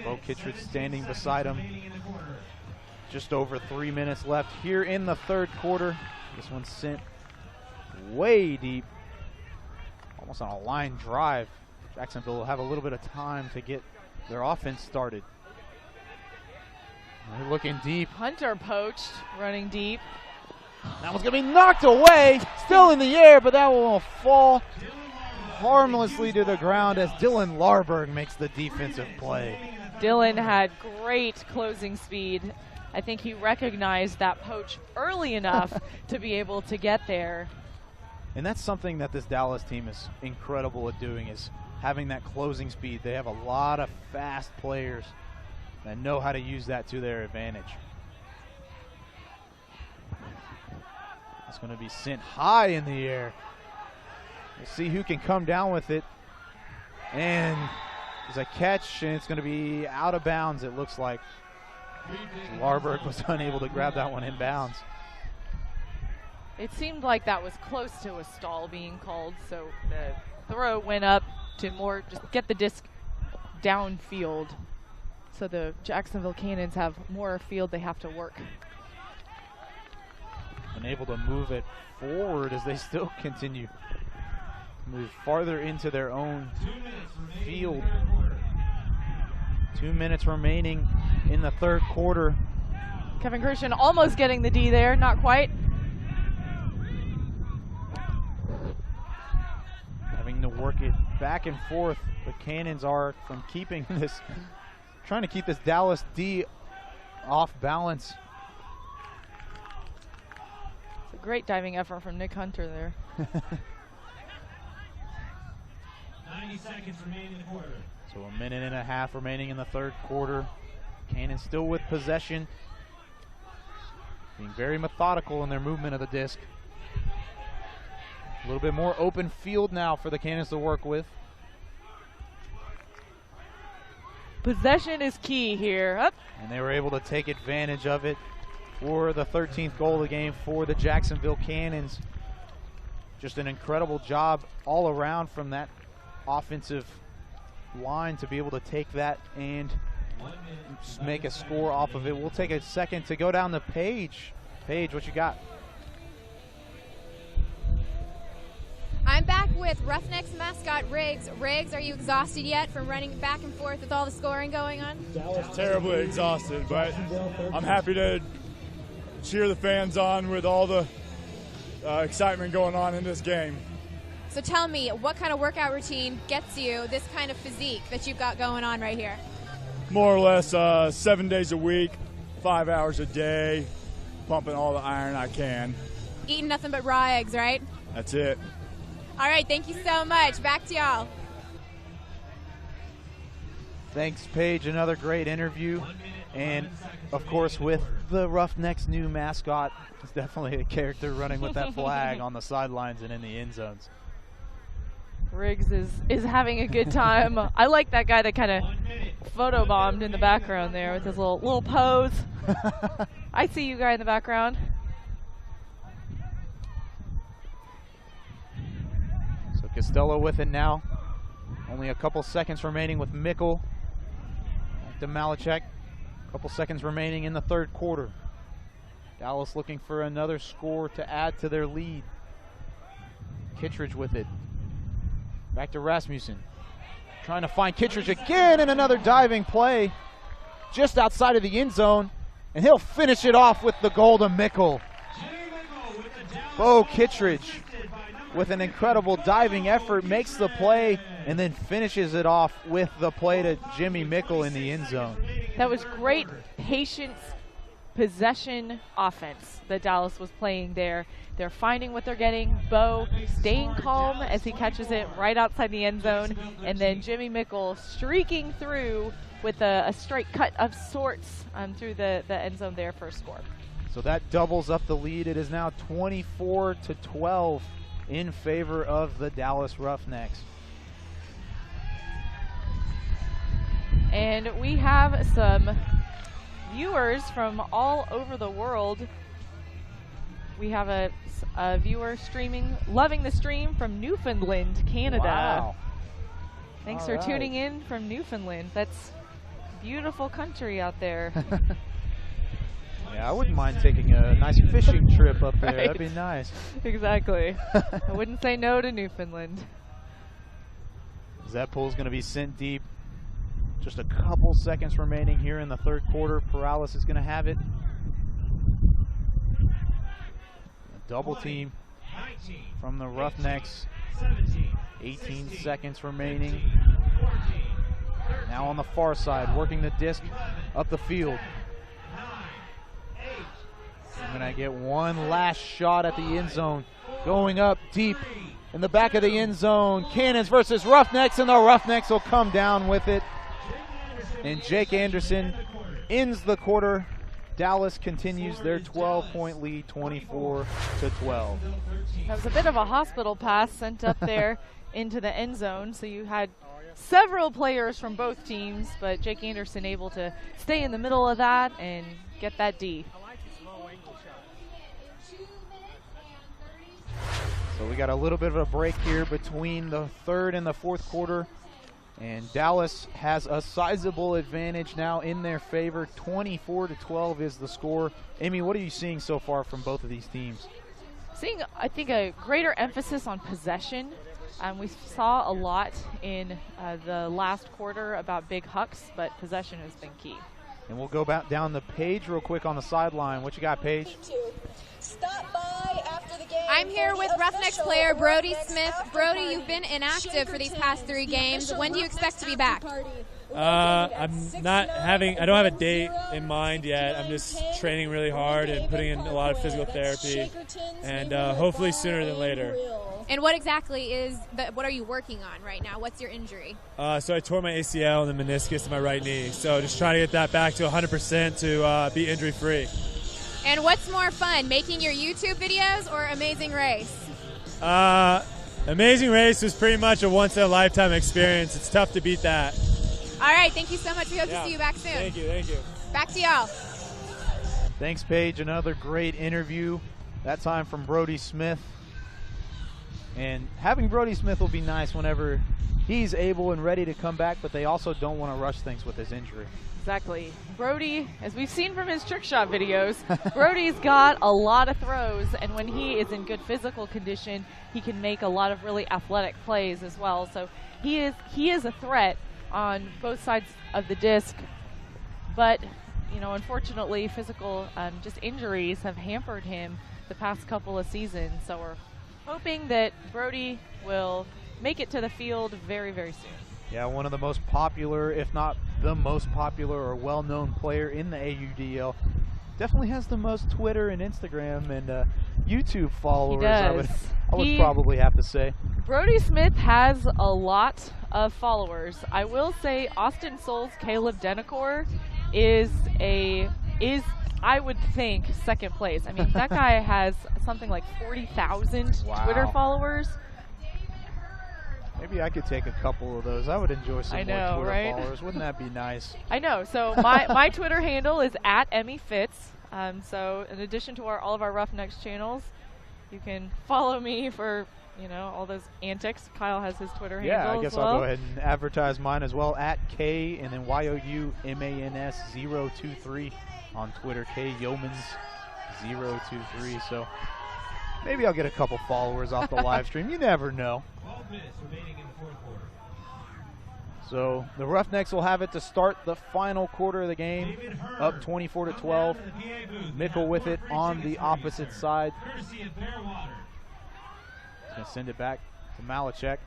Bo Kittredge standing beside him. Just over 3 minutes left here in the third quarter. This one's sent way deep, almost on a line drive. Jacksonville will have a little bit of time to get their offense started. They're looking deep. Hunter poached, running deep. That one's going to be knocked away. Still in the air, but that one will fall harmlessly to the ground as Dylan Larberg makes the defensive play. Dylan had great closing speed. I think he recognized that poach early enough to be able to get there. And that's something that this Dallas team is incredible at doing, is having that closing speed. They have a lot of fast players that know how to use that to their advantage. It's going to be sent high in the air. We'll see who can come down with it. And there's a catch, and it's going to be out of bounds, it looks like. Larberg was unable to grab that one in bounds. It seemed like that was close to a stall being called, so the throw went up to more just get the disc downfield. So the Jacksonville Cannons have more field they have to work. Unable to move it forward as they still continue to move farther into their own field. 2 minutes remaining in the third quarter. Kevin Christian almost getting the D there, not quite. Having to work it back and forth. The Cannons are from keeping this, trying to keep this Dallas D off balance. It's a great diving effort from Nick Hunter there. 90 seconds remaining in the quarter. So a minute and a half remaining in the third quarter. Cannons still with possession, being very methodical in their movement of the disc. A little bit more open field now for the Cannons to work with. Possession is key here. Up. And they were able to take advantage of it for the 13th goal of the game for the Jacksonville Cannons. Just an incredible job all around from that offensive line to be able to take that and make a score off of it. We'll take a second to go down the page. Paige, what you got? I'm back with Roughnecks mascot Riggs. Riggs, are you exhausted yet from running back and forth with all the scoring going on? Terribly exhausted, but I'm happy to cheer the fans on with all the excitement going on in this game. So tell me, what kind of workout routine gets you this kind of physique that you've got going on right here? More or less 7 days a week, 5 hours a day, pumping all the iron I can. Eating nothing but raw eggs, right? That's it. All right, thank you so much. Back to y'all. Thanks, Paige. Another great interview. And, of course, with the Roughnecks' new mascot, it's definitely a character running with that flag on the sidelines and in the end zones. Riggs is having a good time. I like that guy that kind of photobombed in the background there with his little pose. I see you guy in the background. So Costello with it now. Only a couple seconds remaining with Mickle. Back to Malachek. A couple seconds remaining in the third quarter. Dallas looking for another score to add to their lead. Kittredge with it. Back to Rasmussen. Trying to find Kittredge again, and another diving play just outside of the end zone. And he'll finish it off with the goal to Mickle. Bo Kittredge with an incredible diving effort makes the play and then finishes it off with the play to Jimmy Mickle in the end zone. That was great patience, possession offense that Dallas was playing there. They're finding what they're getting. Bo staying calm as he catches it right outside the end zone, and then Jimmy Mickle streaking through with a straight cut of sorts through the end zone there for a score. So that doubles up the lead. It is now 24-12 in favor of the Dallas Roughnecks. And we have some viewers from all over the world. We have a viewer streaming, loving the stream from Newfoundland, Canada. Wow. Thanks All for right. tuning in from Newfoundland. That's beautiful country out there. Yeah, I wouldn't mind taking a nice fishing trip up there. Right. That'd be nice. Exactly. I wouldn't say no to Newfoundland. That pool's going to be sent deep. Just a couple seconds remaining here in the third quarter. Perales is going to have it. A double team from the Roughnecks. 18 seconds remaining. Now on the far side, working the disc up the field. I'm going to get one last shot at the end zone. Going up deep in the back of the end zone. Cannons versus Roughnecks, and the Roughnecks will come down with it. And Jake Anderson ends the quarter. Dallas continues their 12-point lead, 24-12. That was a bit of a hospital pass sent up there into the end zone. So you had several players from both teams, but Jake Anderson able to stay in the middle of that and get that D. So we got a little bit of a break here between the third and the fourth quarter. And Dallas has a sizable advantage now in their favor. 24-12 is the score. Amy, what are you seeing so far from both of these teams? Seeing, I think, a greater emphasis on possession. We saw a lot in the last quarter about big hucks, but possession has been key. And we'll go back down the page real quick on the sideline. What you got, Paige? Stop by after the game. I'm here with Roughnecks player Brody Smith. Brody, you've been inactive for these past 3 games. When do you expect to be back? I don't have a date in mind yet. I'm just training really hard and putting in a lot of physical therapy, and hopefully sooner than later. And what exactly what are you working on right now? What's your injury? So I tore my ACL and the meniscus in my right knee. So just trying to get that back to 100% to be injury free. And what's more fun, making your YouTube videos or Amazing Race? Amazing Race was pretty much a once-in-a-lifetime experience. It's tough to beat that. All right, thank you so much. We hope to see you back soon. Thank you. Back to y'all. Thanks, Paige. Another great interview, that time from Brody Smith. And having Brody Smith will be nice whenever he's able and ready to come back, but they also don't want to rush things with his injury. Exactly. Brody, as we've seen from his trick shot videos, Brody's got a lot of throws, and when he is in good physical condition, he can make a lot of really athletic plays as well. So he is a threat on both sides of the disc, but unfortunately, physical just injuries have hampered him the past couple of seasons. So we're hoping that Brody will make it to the field very, very soon. Yeah, one of the most popular, if not the most popular or well-known player in the AUDL. Definitely has the most Twitter and Instagram and YouTube followers, I would probably have to say. Brody Smith has a lot of followers. I will say Austin Soul's Caleb Denacor is I would think second place. I mean, that guy has something like 40,000 Twitter followers. Maybe I could take a couple of those. I would enjoy some more Twitter followers. Wouldn't that be nice? I know. So my Twitter handle is @EmmyFitz. So in addition to all of our Roughnecks channels, You can follow me for, all those antics. Kyle has his Twitter handle Yeah, I guess as well. I'll go ahead and advertise mine as well, at K and then YOUMANS023 on Twitter, KYeomans023. So maybe I'll get a couple followers off the live stream. You never know. 12 minutes remaining in the fourth quarter. So the Roughnecks will have it to start the final quarter of the game, up 24-12. Mickle with it on the opposite side. He's going to send it back to Malachek.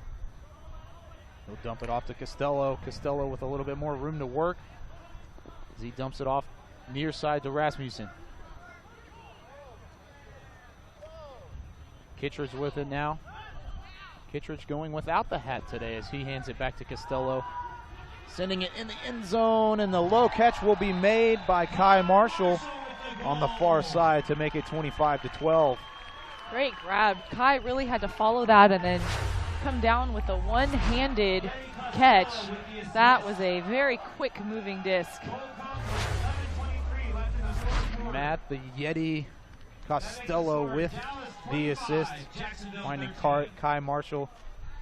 He'll dump it off to Costello. Costello with a little bit more room to work as he dumps it off near side to Rasmussen. Kittredge with it now. Kittredge going without the hat today as he hands it back to Costello. Sending it in the end zone, and the low catch will be made by Kai Marshall on the far side to make it 25-12. Great grab. Kai really had to follow that and then come down with a one-handed catch. That was a very quick moving disc. Matt, the Yeti Costello with the assist, finding Kai Marshall,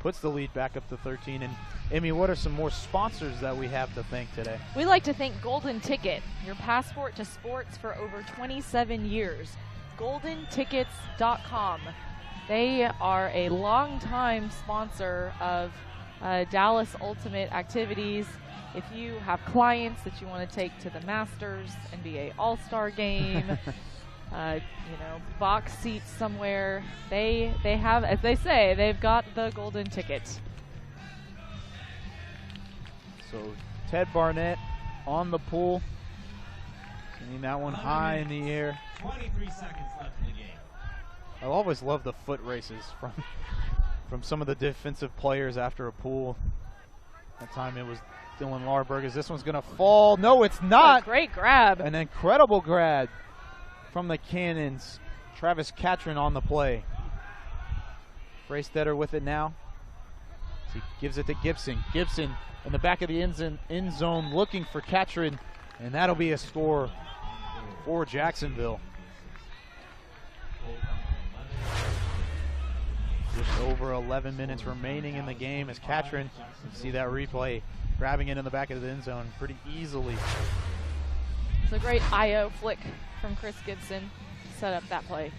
puts the lead back up to 13. And Emmy, what are some more sponsors that we have to thank today? We like to thank Golden Ticket, your passport to sports for over 27 years. GoldenTickets.com. They are a longtime sponsor of Dallas Ultimate activities. If you have clients that you want to take to the Masters, NBA All-Star Game, box seats somewhere, they have, as they say, they've got the golden ticket. So Ted Barnett on the pull, sending that one high in the air. 23 seconds left in the game. I always love the foot races from some of the defensive players after a pull. That time it was Dylan Larberg. As this one's going to fall. No, it's not. Great grab. An incredible grab from the Cannons. Travis Catron on the play. Freystetter with it now. He gives it to Gibson. Gibson in the back of the end zone looking for Catron, and that'll be a score for Jacksonville. Just over 11 minutes remaining in the game as Catron, you see that replay, grabbing it in the back of the end zone pretty easily. It's a great I.O. flick from Chris Gibson to set up that play.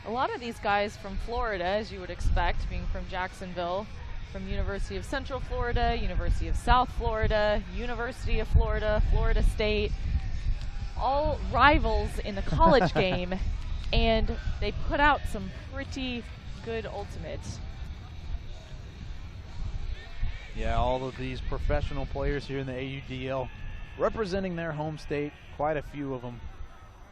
A lot of these guys from Florida, as you would expect, being from Jacksonville, from University of Central Florida, University of South Florida, University of Florida, Florida State, all rivals in the college game, and they put out some pretty good ultimates. Yeah, all of these professional players here in the AUDL representing their home state, quite a few of them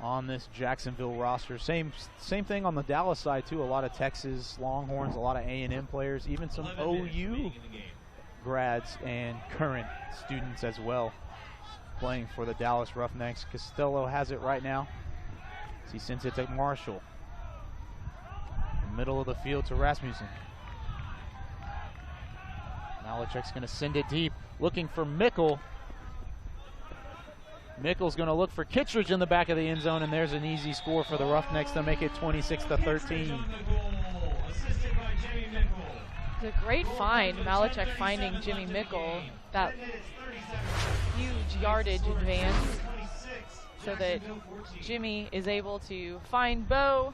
on this Jacksonville roster. Same thing on the Dallas side too. A lot of Texas Longhorns, a lot of A&M players, even some OU grads and current students as well playing for the Dallas Roughnecks. Costello has it right now. He sends it to Marshall. In the middle of the field to Rasmussen. Malachek's going to send it deep, looking for Mickle. Mickle's going to look for Kittredge in the back of the end zone, and there's an easy score for the Roughnecks to make it 26-13. It's a great find, Malachek finding Jimmy Mickle, that huge yardage advance, so that Jimmy is able to find Bo,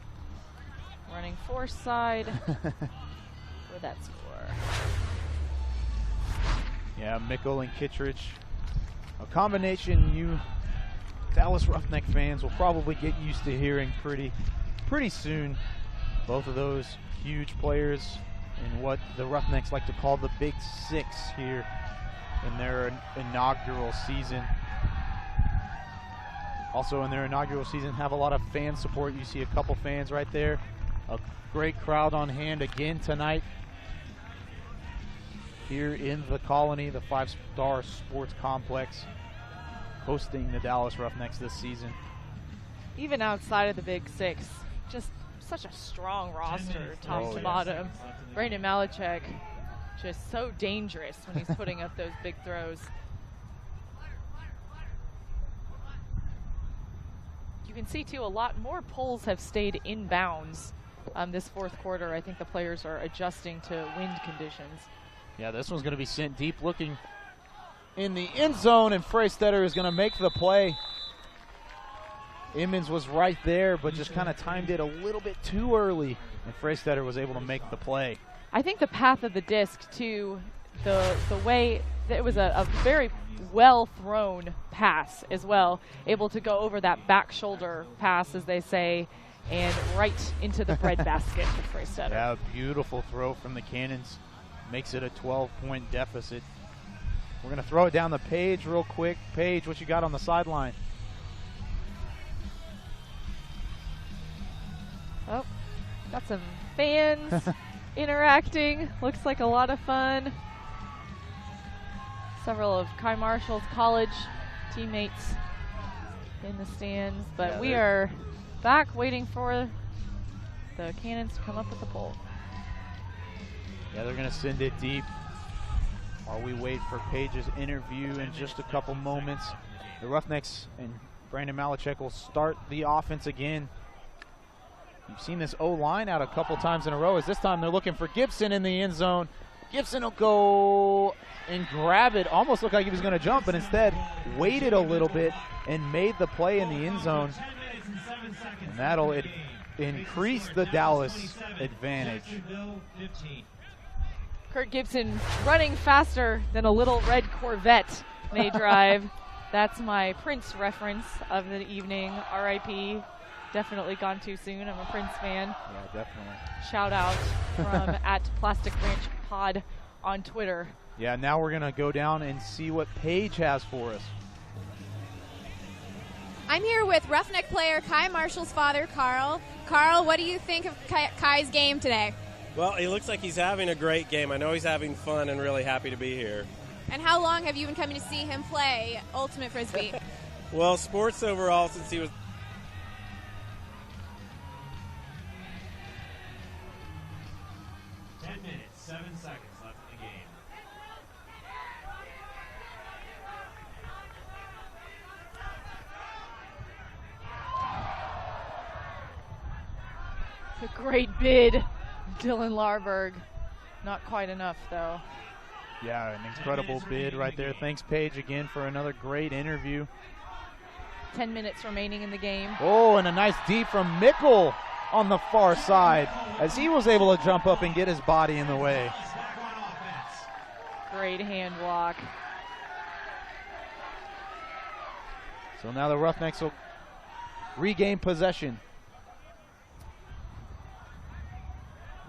running force side for that score. Yeah, Mickle and Kittredge. A combination you Dallas Roughneck fans will probably get used to hearing pretty soon. Both of those huge players in what the Roughnecks like to call the Big Six here in their inaugural season. Also in their inaugural season have a lot of fan support. You see a couple fans right there. A great crowd on hand again tonight here in the Colony, the 5-star sports complex, hosting the Dallas Roughnecks this season. Even outside of the Big Six, just such a strong roster, top to bottom. Brandon Malachek, just so dangerous when he's putting up those big throws. You can see, too, a lot more poles have stayed in bounds this fourth quarter. I think the players are adjusting to wind conditions. Yeah, this one's going to be sent deep, looking in the end zone, and Freystetter is going to make the play. Emmons was right there, but just kind of timed it a little bit too early, and Freystetter was able to make the play. I think the path of the disc, too, the way that it was a very well-thrown pass as well, able to go over that back shoulder pass, as they say, and right into the bread basket for Freystetter. Yeah, beautiful throw from the Cannons. Makes it a 12-point deficit. We're going to throw it down the Page real quick. Page, what you got on the sideline? Oh, got some fans interacting. Looks like a lot of fun. Several of Kai Marshall's college teammates in the stands, but we are back waiting for the Cannons to come up with the pole. Yeah, they're going to send it deep while we wait for Page's interview in just a couple moments. The Roughnecks and Brandon Malachek will start the offense again. You've seen this O-line out a couple times in a row, as this time they're looking for Gibson in the end zone. Gibson will go and grab it. Almost looked like he was going to jump, but instead waited a little bit and made the play in the end zone. And that'll increase the Dallas advantage. Kurt Gibson running faster than a little red Corvette may drive. That's my Prince reference of the evening. R.I.P. Definitely gone too soon. I'm a Prince fan. Yeah, definitely. Shout out from at Plastic Ranch Pod on Twitter. Yeah, now we're going to go down and see what Paige has for us. I'm here with Roughneck player Kai Marshall's father, Carl. Carl, what do you think of Kai's game today? Well, he looks like he's having a great game. I know he's having fun and really happy to be here. And how long have you been coming to see him play Ultimate Frisbee? Well, sports overall since he was... Minutes, 7 seconds left in the game. It's a great bid, Dylan Larberg. Not quite enough, though. Yeah, an incredible bid right there. Thanks, Paige, again for another great interview. 10 minutes remaining in the game. Oh, and a nice deep from Mickle on the far side, as he was able to jump up and get his body in the way. Great hand block. So now the Roughnecks will regain possession.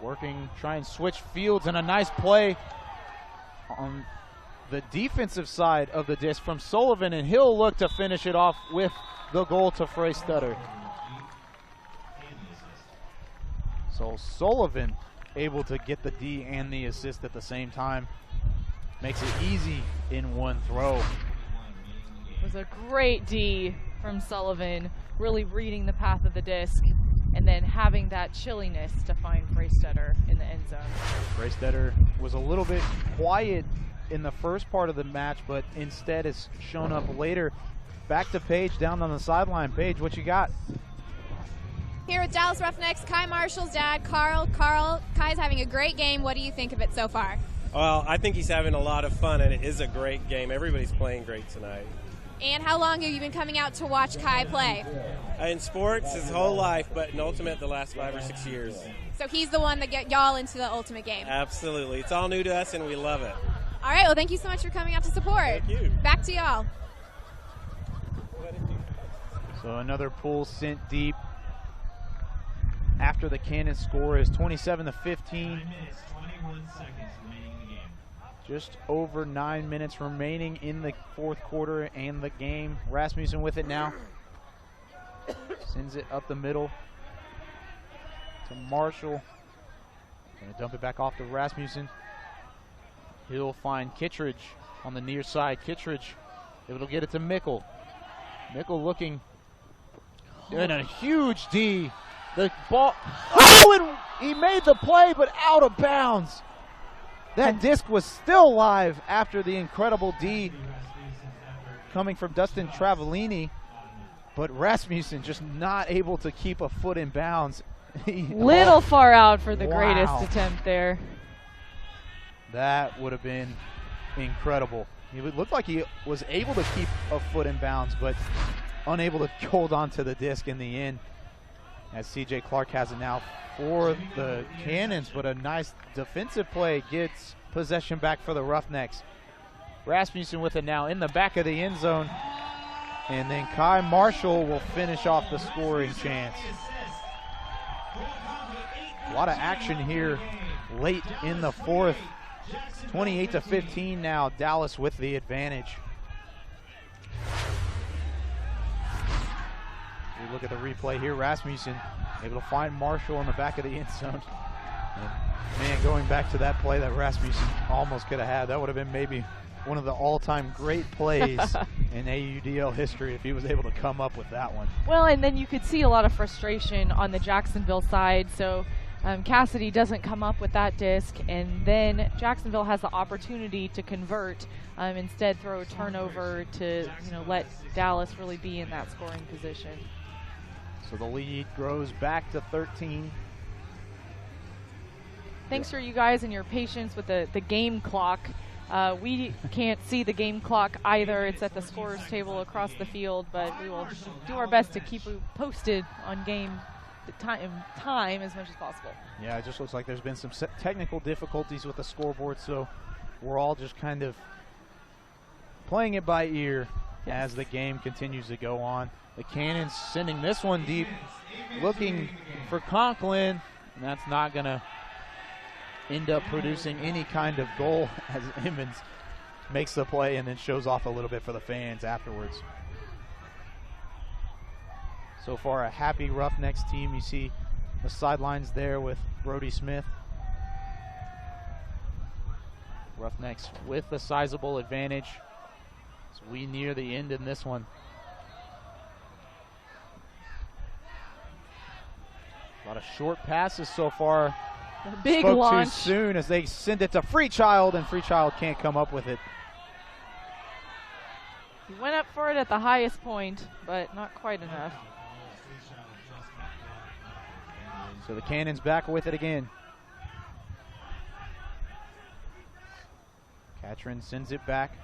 Working, try and switch fields, and a nice play on the defensive side of the disc from Sullivan, and he'll look to finish it off with the goal to Freystetter. So Sullivan able to get the D and the assist at the same time. Makes it easy in one throw. It was a great D from Sullivan, really reading the path of the disc and then having that chilliness to find Freystetter in the end zone. Freystetter was a little bit quiet in the first part of the match, but instead has shown up later. Back to Paige down on the sideline. Paige, what you got? Here with Dallas Roughnecks, Kai Marshall's dad, Carl. Carl, Kai's having a great game. What do you think of it so far? Well, I think he's having a lot of fun, and it is a great game. Everybody's playing great tonight. And how long have you been coming out to watch Kai play? In sports, his whole life, but in Ultimate, the last 5 or 6 years. So he's the one that got y'all into the Ultimate game? Absolutely. It's all new to us, and we love it. All right, well, thank you so much for coming out to support. Thank you. Back to y'all. So another pull sent deep after the Cannon score is 27-15. 9 minutes, 21 seconds remaining in the game. Just over 9 minutes remaining in the fourth quarter and the game. Rasmussen with it now. Sends it up the middle to Marshall. Gonna dump it back off to Rasmussen. He'll find Kittredge on the near side. Kittredge able to get it to Mickle. Mickle looking, and a huge D. The ball, oh, and he made the play, but out of bounds. That disc was still live after the incredible D coming from Dustin Travellini. but Rasmussen just not able to keep a foot in bounds. Little far out for the Wow. greatest attempt there. That would have been incredible. It looked like he was able to keep a foot in bounds, but unable to hold on to the disc in the end. As C.J. Clark has it now for the Cannons, but a nice defensive play gets possession back for the Roughnecks. Rasmussen with it now in the back of the end zone. And then Kai Marshall will finish off the scoring chance. A lot of action here late in the fourth. 28-15 now, Dallas with the advantage. We look at the replay here. Rasmussen able to find Marshall in the back of the end zone. And man, going back to that play that Rasmussen almost could have had, that would have been maybe one of the all-time great plays in AUDL history if he was able to come up with that one. Well, and then you could see a lot of frustration on the Jacksonville side. So Cassidy doesn't come up with that disc, and then Jacksonville has the opportunity to convert, instead throw a turnover to let Dallas really be in that scoring position. So the lead grows back to 13. Thanks for you guys and your patience with the game clock. We can't see the game clock either. It's at the scorer's table across the field, but we will do our best to keep you posted on game time as much as possible. Yeah, it just looks like there's been some technical difficulties with the scoreboard, so we're all just kind of playing it by ear as the game continues to go on. The Cannons sending this one deep, looking for Conklin, and that's not going to end up producing any kind of goal as Emmons makes the play and then shows off a little bit for the fans afterwards. So far, a happy Roughnecks team. You see the sidelines there with Brody Smith. Roughnecks with a sizable advantage as we near the end in this one. A lot of short passes so far. Big Spoke launch. too soon as they send it to Freechild, and Freechild can't come up with it. He went up for it at the highest point, but not quite enough. So the Cannons back with it again. Catron sends it back.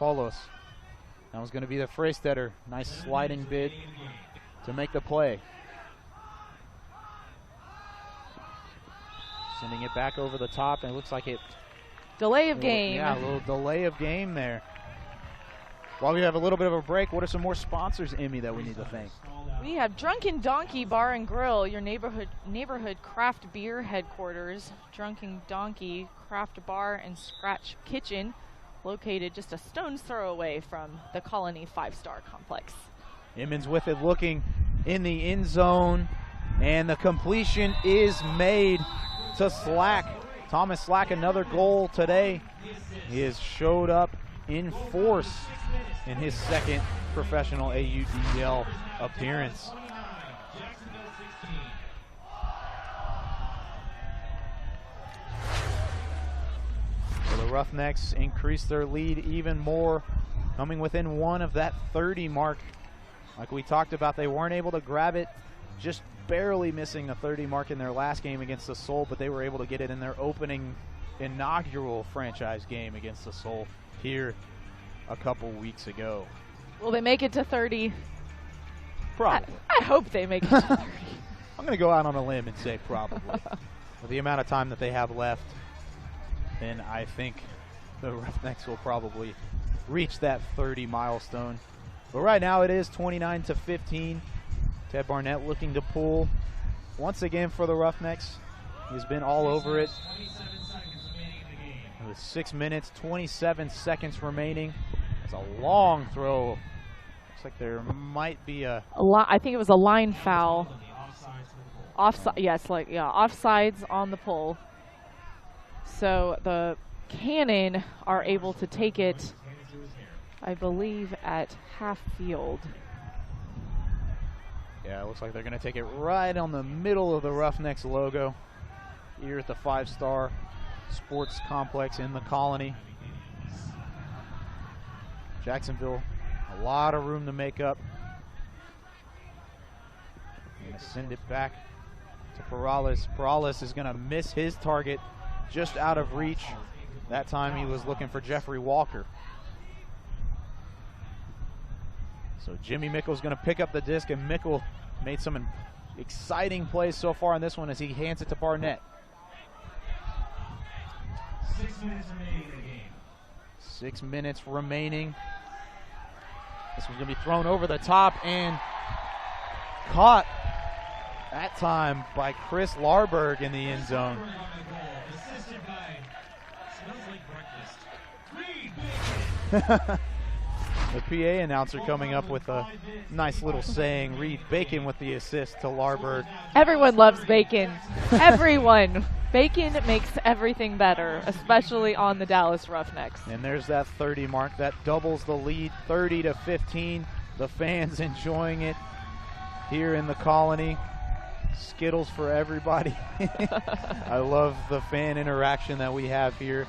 Paulos. That was going to be the Freystetter. Nice sliding bid to make the play. Sending it back over the top, and it looks like it... Delay of game. Yeah, a little delay of game there. While we have a little bit of a break, what are some more sponsors, Emmy, that we need to thank? We have Drunken Donkey Bar and Grill, your neighborhood craft beer headquarters. Drunken Donkey Craft Bar and Scratch Kitchen, located just a stone's throw away from the Colony 5-star complex. Emmons with it, looking in the end zone, and the completion is made to Slack. Thomas Slack, another goal today. He has showed up in force in his second professional AUDL appearance. So the Roughnecks increase their lead even more, coming within one of that 30 mark. Like we talked about, they weren't able to grab it, just barely missing the 30 mark in their last game against the Soul, but they were able to get it in their opening inaugural franchise game against the Soul here a couple weeks ago. Will they make it to 30? Probably. I hope they make it to 30. I'm going to go out on a limb and say probably. With the amount of time that they have left, then I think the Roughnecks will probably reach that 30 milestone. But right now it is 29-15. Ted Barnett looking to pull once again for the Roughnecks. He's been all over it. With 6 minutes, 27 seconds remaining. It's a long throw. Looks like there might be I think it was a line foul. Offside, yes, offsides on the pull. So the Cannon are able to take it, I believe, at half field. Yeah, it looks like they're going to take it right on the middle of the Roughnecks logo here at the 5-star sports complex in the Colony. Jacksonville, a lot of room to make up. Send it back to Perales. Perales is going to miss his target, just out of reach. That time he was looking for Jeffrey Walker. So Jimmy Mickle's going to pick up the disc, and Mickle made some exciting plays so far in this one as he hands it to Barnett. 6 minutes remaining in the game. 6 minutes remaining. This one's going to be thrown over the top and caught that time by Chris Larberg in the end zone. Assisted by Smells Like Breakfast. The PA announcer coming up with a nice little saying, Reed Bacon with the assist to Larberg. Everyone loves bacon. Everyone. Bacon makes everything better, especially on the Dallas Roughnecks. And there's that 30 mark. That doubles the lead, 30-15. The fans enjoying it here in the Colony. Skittles for everybody. I love the fan interaction that we have here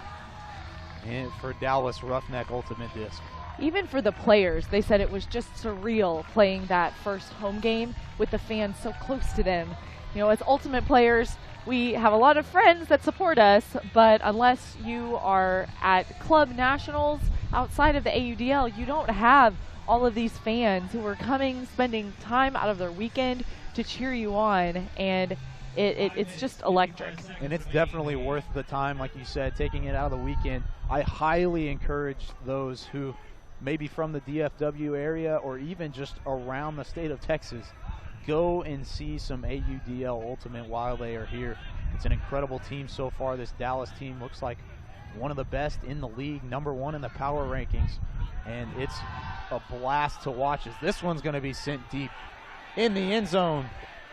for Dallas Roughneck Ultimate Disc. Even for the players, they said it was just surreal playing that first home game with the fans so close to them. You know, as Ultimate players, we have a lot of friends that support us, but unless you are at club nationals outside of the AUDL, you don't have all of these fans who are coming, spending time out of their weekend to cheer you on, and it's just electric. And it's definitely worth the time, like you said, taking it out of the weekend. I highly encourage those who maybe from the DFW area or even just around the state of Texas, go and see some AUDL Ultimate while they are here. It's an incredible team so far. This Dallas team looks like one of the best in the league, #1 in the power rankings, and it's a blast to watch as this one's going to be sent deep in the end zone.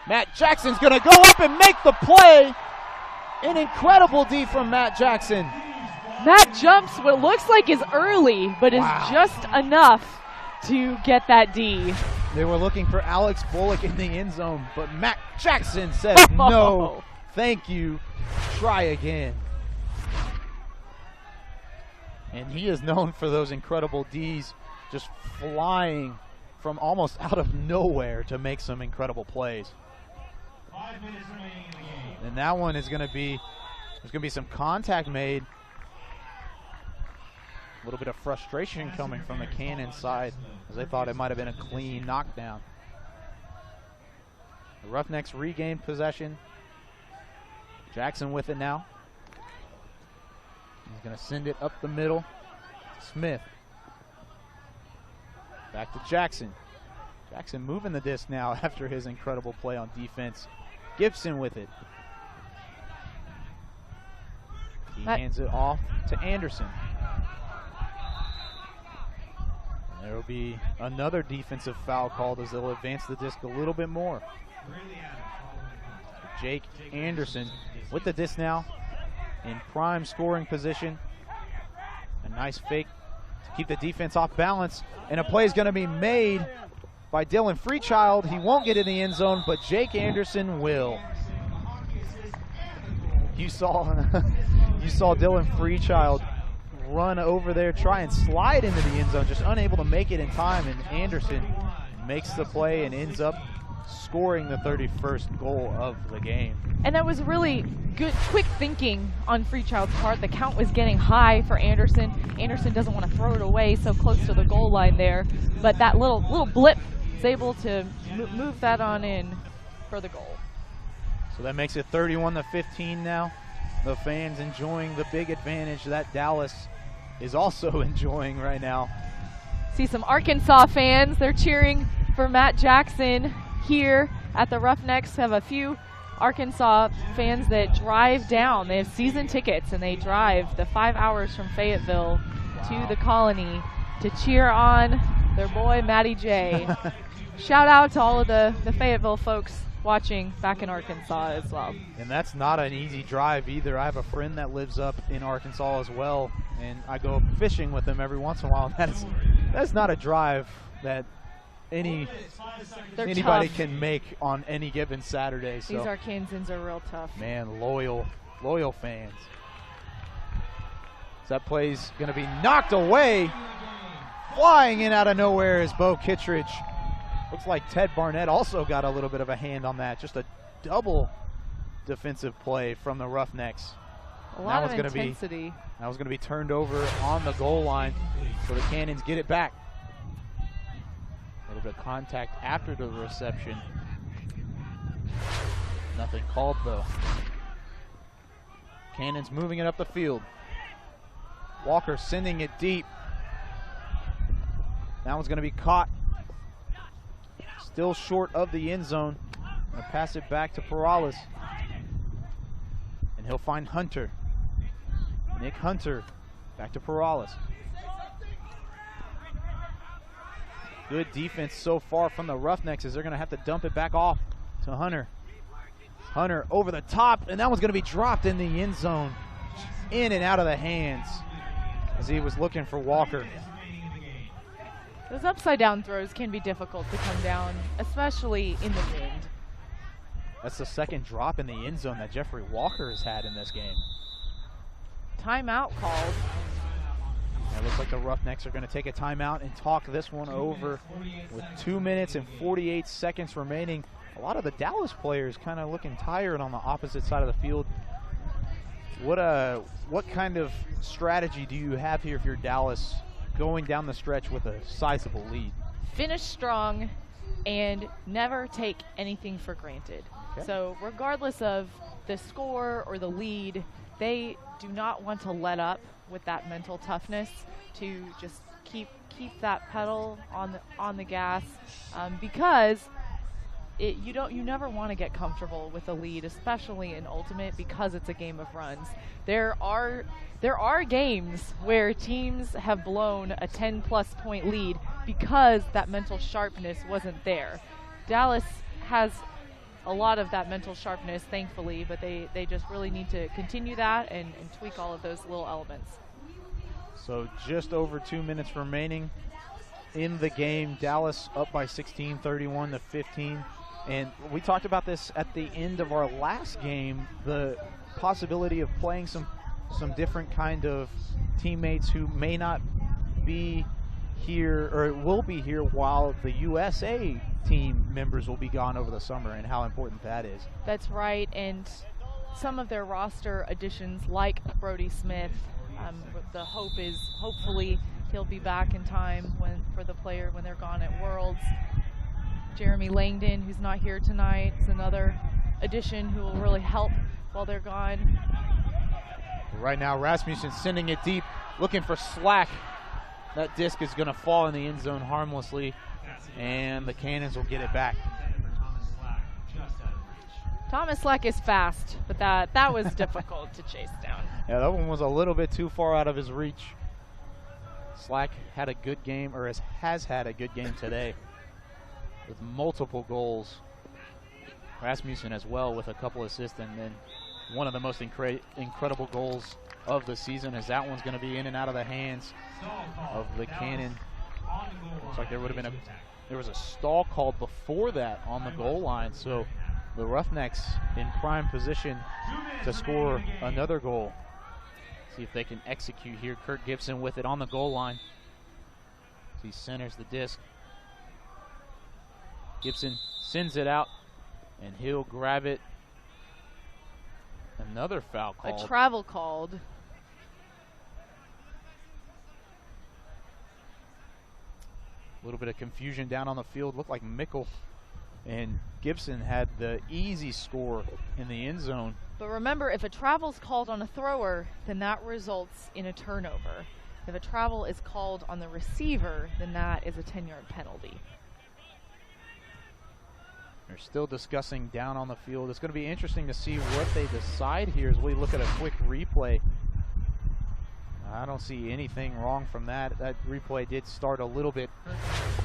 Matt Jackson's going to go up and make the play. An incredible D from Matt Jackson. Matt jumps what looks like is early, but is just enough to get that D. They were looking for Alex Bullock in the end zone, but Matt Jackson said, no, thank you, try again. And he is known for those incredible Ds, just flying from almost out of nowhere to make some incredible plays. 5 minutes remaining in the game. And that one is going to be, there's going to be some contact made. A little bit of frustration coming from the Cannon side as they thought it might have been a clean knockdown. The Roughnecks regained possession. Jackson with it now. He's going to send it up the middle to Smith. Back to Jackson. Jackson moving the disc now after his incredible play on defense. Gibson with it. He hands it off to Anderson. There will be another defensive foul called as they'll advance the disc a little bit more. Jake Anderson with the disc now in prime scoring position. A nice fake to keep the defense off balance. And a play is going to be made by Dylan Freechild. He won't get in the end zone, but Jake Anderson will. You saw Dylan Freechild run over there, try and slide into the end zone, just unable to make it in time, and Anderson makes the play and ends up scoring the 31st goal of the game. And that was really good, quick thinking on Freechild's part. The count was getting high for Anderson. Anderson doesn't want to throw it away so close to the goal line there, but that little blip is able to move that on in for the goal. So that makes it 31-15 now. The fans enjoying the big advantage that Dallas is also enjoying right now. See some Arkansas fans. They're cheering for Matt Jackson here at the Roughnecks. Have a few Arkansas fans that drive down. They have season tickets and they drive the 5 hours from Fayetteville to the Colony to cheer on their boy Matty J. Shout out to all of the Fayetteville folks watching back in Arkansas as well. And that's not an easy drive either. I have a friend that lives up in Arkansas as well, and I go fishing with him every once in a while. That's not a drive that anybody can make on any given Saturday. So these Arkansans are real tough. Man, loyal fans. So that play's going to be knocked away. Flying in out of nowhere is Bo Kittredge. Looks like Ted Barnett also got a little bit of a hand on that. Just a double defensive play from the Roughnecks. A lot of intensity. That was going to be turned over on the goal line, so the Cannons get it back. A little bit of contact after the reception. Nothing called, though. Cannons moving it up the field. Walker sending it deep. That one's going to be caught. Still short of the end zone. Going to pass it back to Perales. And he'll find Hunter. Nick Hunter back to Perales. Good defense so far from the Roughnecks as they're going to have to dump it back off to Hunter. Hunter over the top, and that one's going to be dropped in the end zone. In and out of the hands as he was looking for Walker. Those upside down throws can be difficult to come down, especially in the wind. That's the second drop in the end zone that Jeffrey Walker has had in this game. Timeout called. It looks like the Roughnecks are going to take a timeout and talk this one over with 2 minutes and 48 seconds remaining. A lot of the Dallas players kind of looking tired on the opposite side of the field. What kind of strategy do you have here if you're Dallas going down the stretch with a sizable lead? Finish strong and never take anything for granted. Okay. So regardless of the score or the lead, they do not want to let up with that mental toughness to just keep that pedal on the gas, because you never want to get comfortable with a lead, especially in Ultimate, because it's a game of runs. There are games where teams have blown a 10-plus point lead because that mental sharpness wasn't there. Dallas has a lot of that mental sharpness, thankfully, but they just really need to continue that and tweak all of those little elements. So just over 2 minutes remaining in the game. Dallas up by 16, 31-15. And we talked about this at the end of our last game, the possibility of playing some different kind of teammates who may not be here or will be here while the USA team members will be gone over the summer, and how important that is. That's right, and some of their roster additions like Brody Smith, the hope is hopefully he'll be back in time for the player when they're gone at Worlds. Jeremy Langdon, who's not here tonight, is another addition who will really help while they're gone. Right now, Rasmussen sending it deep, looking for Slack. That disc is going to fall in the end zone harmlessly, and the Cannons will get it back. Thomas Slack is fast, but that was difficult to chase down. Yeah, that one was a little bit too far out of his reach. Slack had a good game, or has had a good game today with multiple goals. Rasmussen as well with a couple assists, and then one of the most incredible goals of the season, as that one's going to be in and out of the hands of the Cannon. Looks like there was a stall called before that on the goal line, so the Roughnecks in prime position to score another goal. See if they can execute here. Kurt Gibson with it on the goal line. He centers the disc. Gibson sends it out, and he'll grab it. Another foul called. A travel called. A little bit of confusion down on the field. Looked like Mickle and Gibson had the easy score in the end zone. But remember, if a travel's called on a thrower, then that results in a turnover. If a travel is called on the receiver, then that is a 10-yard penalty. They're still discussing down on the field. It's going to be interesting to see what they decide here as we look at a quick replay. I don't see anything wrong from that. That replay did start a little bit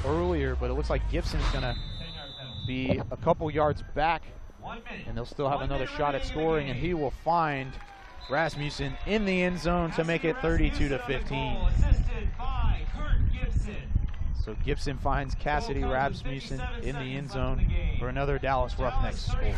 earlier, but it looks like Gibson's going to be a couple yards back, and they'll still have another shot at scoring, and he will find Rasmussen in the end zone to make it 32-15. So Gibson finds Cassidy Rasmussen in the end zone for another Dallas Roughnecks score.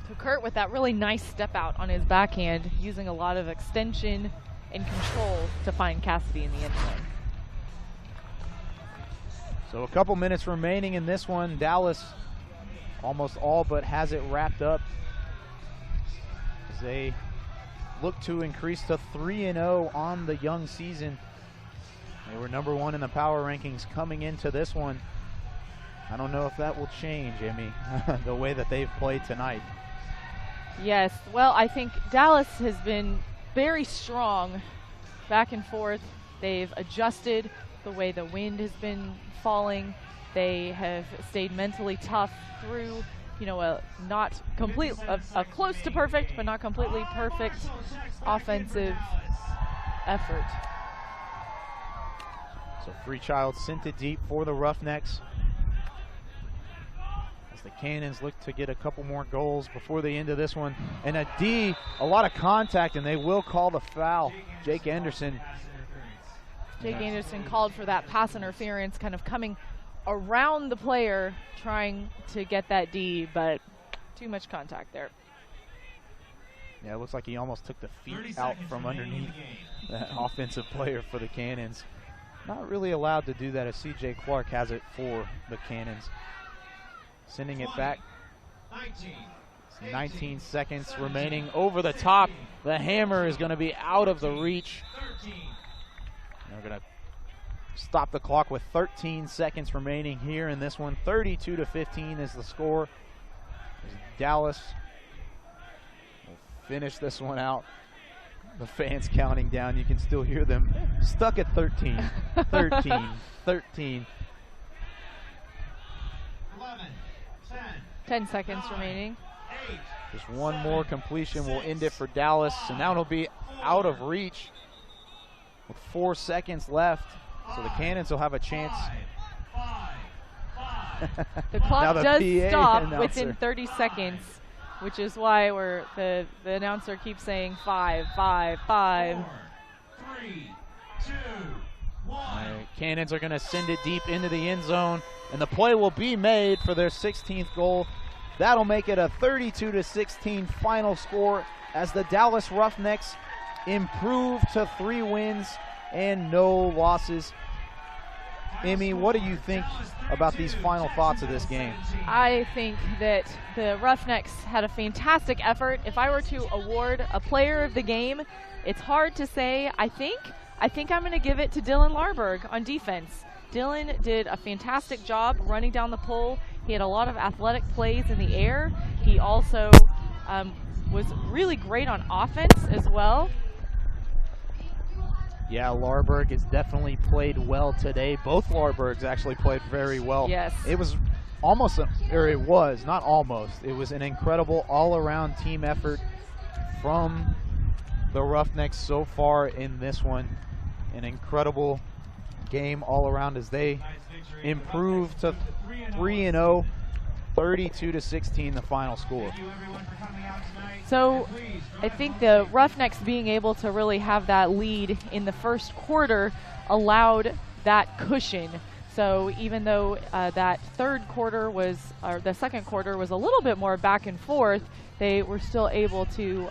So Kurt with that really nice step out on his backhand, using a lot of extension and control to find Cassidy in the end zone. So a couple minutes remaining in this one. Dallas almost all but has it wrapped up as they look to increase to 3-0 on the young season. They were number 1 in the power rankings coming into this one. I don't know if that will change, Emmy, the way that they've played tonight. Yes, well, I think Dallas has been very strong back and forth. They've adjusted the way the wind has been falling. They have stayed mentally tough through, you know, a close to perfect, but not completely perfect offensive effort. So Freechild sent it deep for the Roughnecks as the Cannons look to get a couple more goals before the end of this one. And a lot of contact, and they will call the foul. Jake Anderson called for that pass interference, kind of coming around the player, trying to get that D, but too much contact there. Yeah, it looks like he almost took the feet out from underneath that offensive player for the Cannons. Not really allowed to do that as CJ Clark has it for the Cannons. Sending it back. 19 seconds remaining. Over the top. The hammer is going to be out of the reach. They're going to stop the clock with 13 seconds remaining here in this one. 32-15 is the score. Dallas will finish this one out. The fans counting down. You can still hear them stuck at 13. 13. 13. 11, 10 seconds remaining. Just one more completion will end it for Dallas. And now it'll be out of reach with 4 seconds left. So the Cannons will have a chance. The clock does stop announcer. within 30 seconds, which is why the announcer keeps saying 5, 5, 5. 3, 2, 1. Cannons are going to send it deep into the end zone, and the play will be made for their 16th goal. That'll make it a 32-16 final score as the Dallas Roughnecks improve to 3 wins and no losses. Emmy, what do you think about these final thoughts of this game? I think that the Roughnecks had a fantastic effort. If I were to award a player of the game, it's hard to say. I think I'm going to give it to Dylan Larberg on defense. Dylan did a fantastic job running down the pole. He had a lot of athletic plays in the air. He also was really great on offense as well. Yeah, Larberg has definitely played well today. Both Larbergs actually played very well. Yes. It was almost, it was, not almost. It was an incredible all-around team effort from the Roughnecks so far in this one. An incredible game all around as they improve to 3-0, 32-16 the final score. So I think the Roughnecks being able to really have that lead in the first quarter allowed that cushion. So even though that third quarter was, or the second quarter was a little bit more back and forth, they were still able to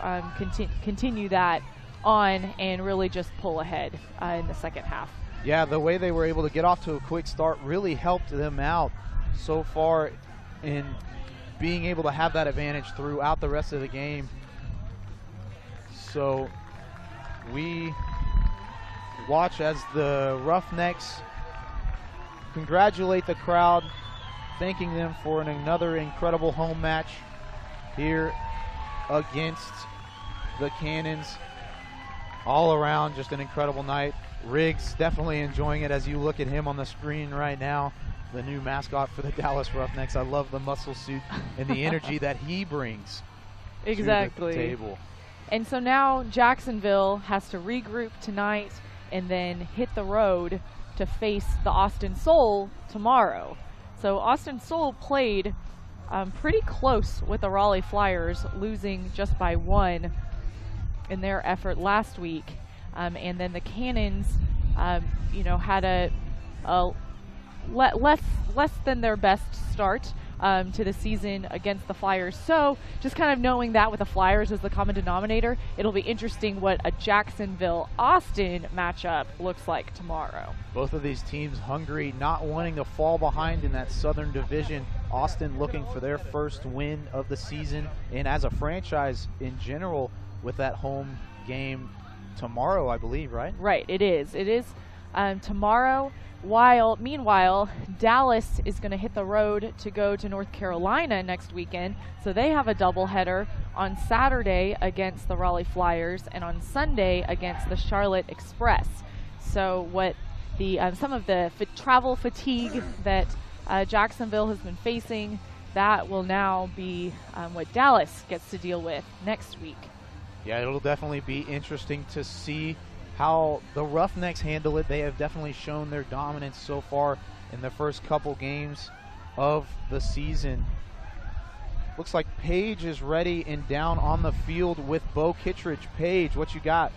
continue that on and really just pull ahead in the second half. Yeah, the way they were able to get off to a quick start really helped them out so far in being able to have that advantage throughout the rest of the game. So we watch as the Roughnecks congratulate the crowd, thanking them for another incredible home match here against the Cannons. All around, just an incredible night. Riggs definitely enjoying it as you look at him on the screen right now, the new mascot for the Dallas Roughnecks. I love the muscle suit and the energy that he brings exactly to the table. And so now Jacksonville has to regroup tonight and then hit the road to face the Austin Soul tomorrow. So Austin Soul played pretty close with the Raleigh Flyers, losing just by 1 in their effort last week. And then the Cannons, had a less than their best start to the season against the Flyers. So just kind of knowing that with the Flyers as the common denominator, it'll be interesting what a Jacksonville-Austin matchup looks like tomorrow. Both of these teams hungry, not wanting to fall behind in that Southern Division. Austin looking for their first win of the season, and as a franchise in general with that home game tomorrow, I believe, right? Right, it is. It is tomorrow. Meanwhile, Dallas is going to hit the road to go to North Carolina next weekend. So they have a doubleheader on Saturday against the Raleigh Flyers and on Sunday against the Charlotte Express. So what the some of the travel fatigue that Jacksonville has been facing, that will now be what Dallas gets to deal with next week. Yeah, it'll definitely be interesting to see how the Roughnecks handle it. They have definitely shown their dominance so far in the first couple games of the season. Looks like Paige is ready and down on the field with Bo Kittredge. Paige, what you got?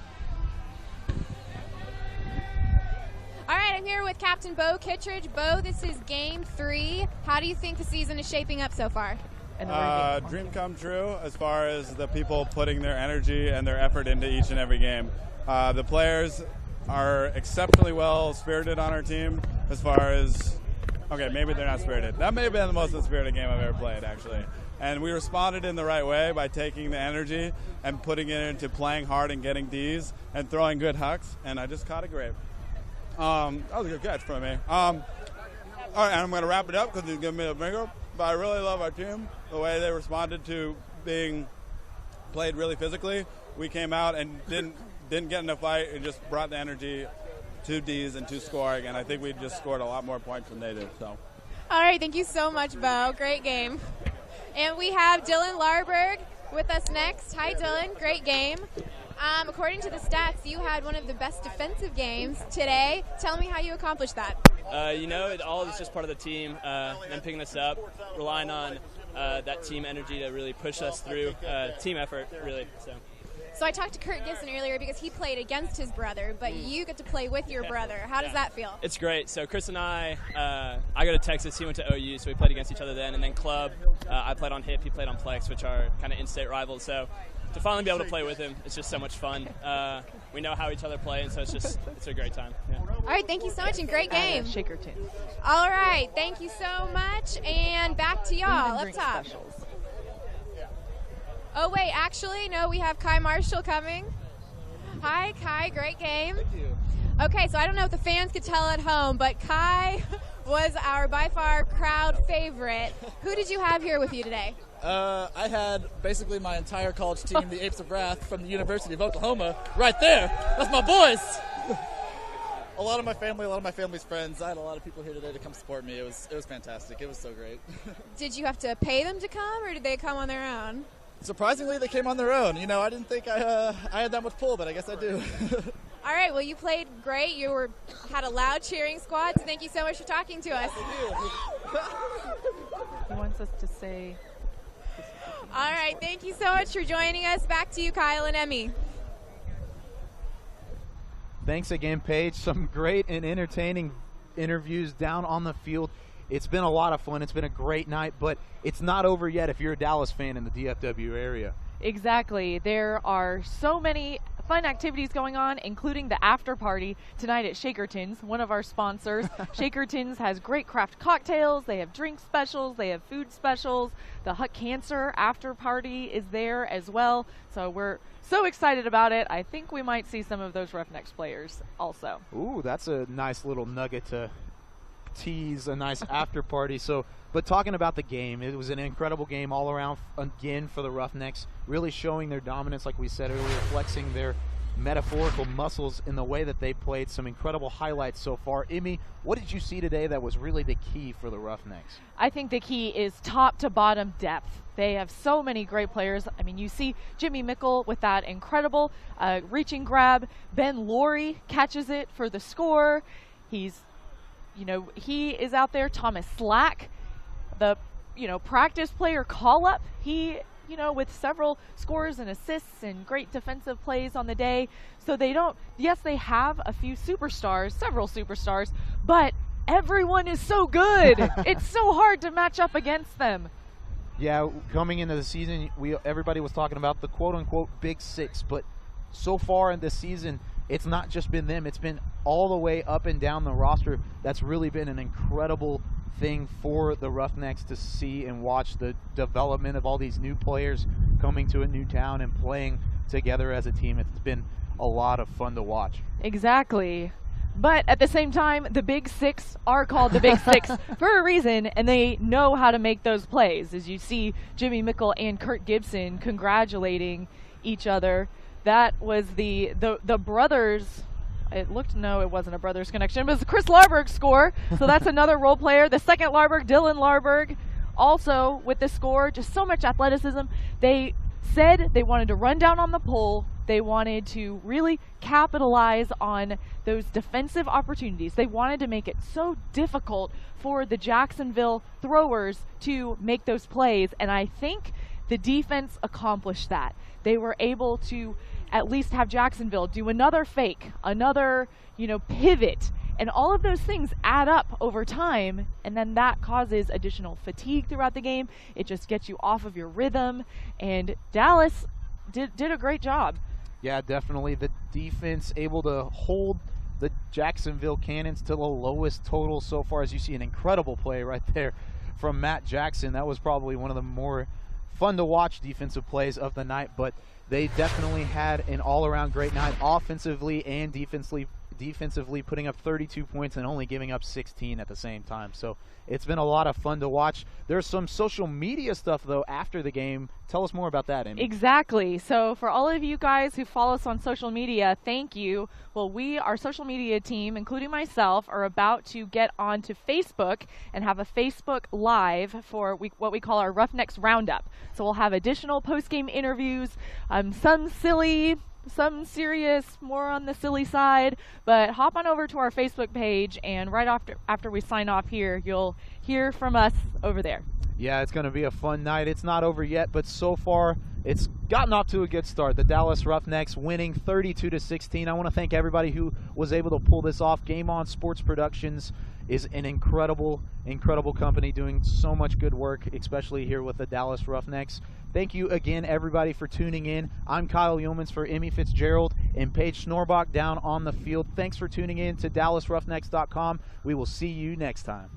All right, I'm here with Captain Bo Kittredge. Bo, this is game 3. How do you think the season is shaping up so far? Dream come true as far as the people putting their energy and their effort into each and every game. The players are exceptionally well spirited on our team as far as, okay, maybe they're not spirited. That may have been the most spirited game I've ever played, actually. And we responded in the right way by taking the energy and putting it into playing hard and getting Ds and throwing good hucks, and I just caught a grape. That was a good catch for me. All right, and I'm going to wrap it up because he's giving me a finger. But I really love our team, the way they responded to being played really physically. We came out and didn't get in a fight and just brought the energy to D's and to scoring, and I think we just scored a lot more points than they did. So. All right, thank you so much, Bo. Great game. And we have Dylan Larberg with us next. Hi, Dylan. Great game. According to the stats, you had one of the best defensive games today. Tell me how you accomplished that. It all is just part of the team. Them picking us up, relying on that team energy to really push us through. Team effort, really. So I talked to Kurt Gibson earlier because he played against his brother, but you get to play with your brother. How does that feel? It's great. So Chris and I go to Texas. He went to OU, so we played against each other then. And then club, I played on Hip, he played on Plex, which are kind of in-state rivals. So to finally be able to play with him, it's just so much fun. We know how each other play, and so it's a great time. Yeah. All right, thank you so much, and great game. Shakerton. All right, thank you so much, and back to y'all up top. Specials. Oh, wait, actually, no, we have Kai Marshall coming. Hi, Kai, great game. Thank you. Okay, so I don't know if the fans could tell at home, but Kai was our by far crowd favorite. Who did you have here with you today? I had basically my entire college team, the Apes of Wrath from the University of Oklahoma, right there. That's my boys. A lot of my family, a lot of my family's friends. I had a lot of people here today to come support me. It was fantastic. It was so great. Did you have to pay them to come, or did they come on their own? Surprisingly, they came on their own. You know, I didn't think I had that much pull, but I guess I do. All right, well, you played great. You had a loud cheering squad, so thank you so much for talking to us. He wants us to say... All right, thank you so much for joining us. Back to you, Kyle and Emmy. Thanks again, Paige. Some great and entertaining interviews down on the field. It's been a lot of fun. It's been a great night, but it's not over yet if you're a Dallas fan in the DFW area. Exactly. There are so many fun activities going on, including the after party tonight at Shakerton's, one of our sponsors. Shakerton's has great craft cocktails. They have drink specials. They have food specials. The Huck Cancer after party is there as well. So we're so excited about it. I think we might see some of those Roughnecks players also. Ooh, that's a nice little nugget to tease, a nice after party. So, but talking about the game, it was an incredible game all around again for the Roughnecks, really showing their dominance, like we said earlier, flexing their metaphorical muscles in the way that they played. Some incredible highlights so far. Emmy, what did you see today that was really the key for the Roughnecks? I think the key is top to bottom depth. They have so many great players. I mean, you see Jimmy Mickle with that incredible reaching grab. Ben Laurie catches it for the score. He is out there. Thomas Slack, the, practice player call-up. He, with several scores and assists and great defensive plays on the day. So they have a few superstars, several superstars, but everyone is so good. It's so hard to match up against them. Yeah, coming into the season, everybody was talking about the quote-unquote Big Six, but so far in this season, it's not just been them. It's been all the way up and down the roster. That's really been an incredible thing for the Roughnecks to see and watch the development of all these new players coming to a new town and playing together as a team. It's been a lot of fun to watch. Exactly. But at the same time, the Big Six are called the Big Six for a reason, and they know how to make those plays. As you see Jimmy Mickle and Kurt Gibson congratulating each other. That was the brothers. It wasn't a brothers connection. It was Chris Larberg's score. So that's another role player. The second Larberg, Dylan Larberg, also with the score. Just so much athleticism. They said they wanted to run down on the pole. They wanted to really capitalize on those defensive opportunities. They wanted to make it so difficult for the Jacksonville throwers to make those plays, and I think the defense accomplished that. They were able to at least have Jacksonville do another fake, another, pivot, and all of those things add up over time, and then that causes additional fatigue throughout the game. It just gets you off of your rhythm, and Dallas did a great job. Yeah, definitely. The defense able to hold the Jacksonville Cannons to the lowest total so far, as you see an incredible play right there from Matt Jackson. That was probably one of the more fun to watch defensive plays of the night, but they definitely had an all-around great night offensively and defensively, putting up 32 points and only giving up 16 at the same time. So it's been a lot of fun to watch. There's some social media stuff, though, after the game. Tell us more about that, Amy. Exactly. So for all of you guys who follow us on social media, thank you. Well, our social media team, including myself, are about to get onto Facebook and have a Facebook Live for what we call our Roughnecks Roundup. So we'll have additional post-game interviews, some silly, some serious, more on the silly side, but hop on over to our Facebook page, and right after we sign off here, you'll hear from us over there. Yeah, it's going to be a fun night. It's not over yet, but so far it's gotten off to a good start. The Dallas Roughnecks winning 32-16. I want to thank everybody who was able to pull this off. Game On Sports Productions is an incredible company doing so much good work, especially here with the Dallas Roughnecks. Thank you again, everybody, for tuning in. I'm Kyle Yeomans for Emmy Fitzgerald and Paige Schnorbach down on the field. Thanks for tuning in to DallasRoughnecks.com. We will see you next time.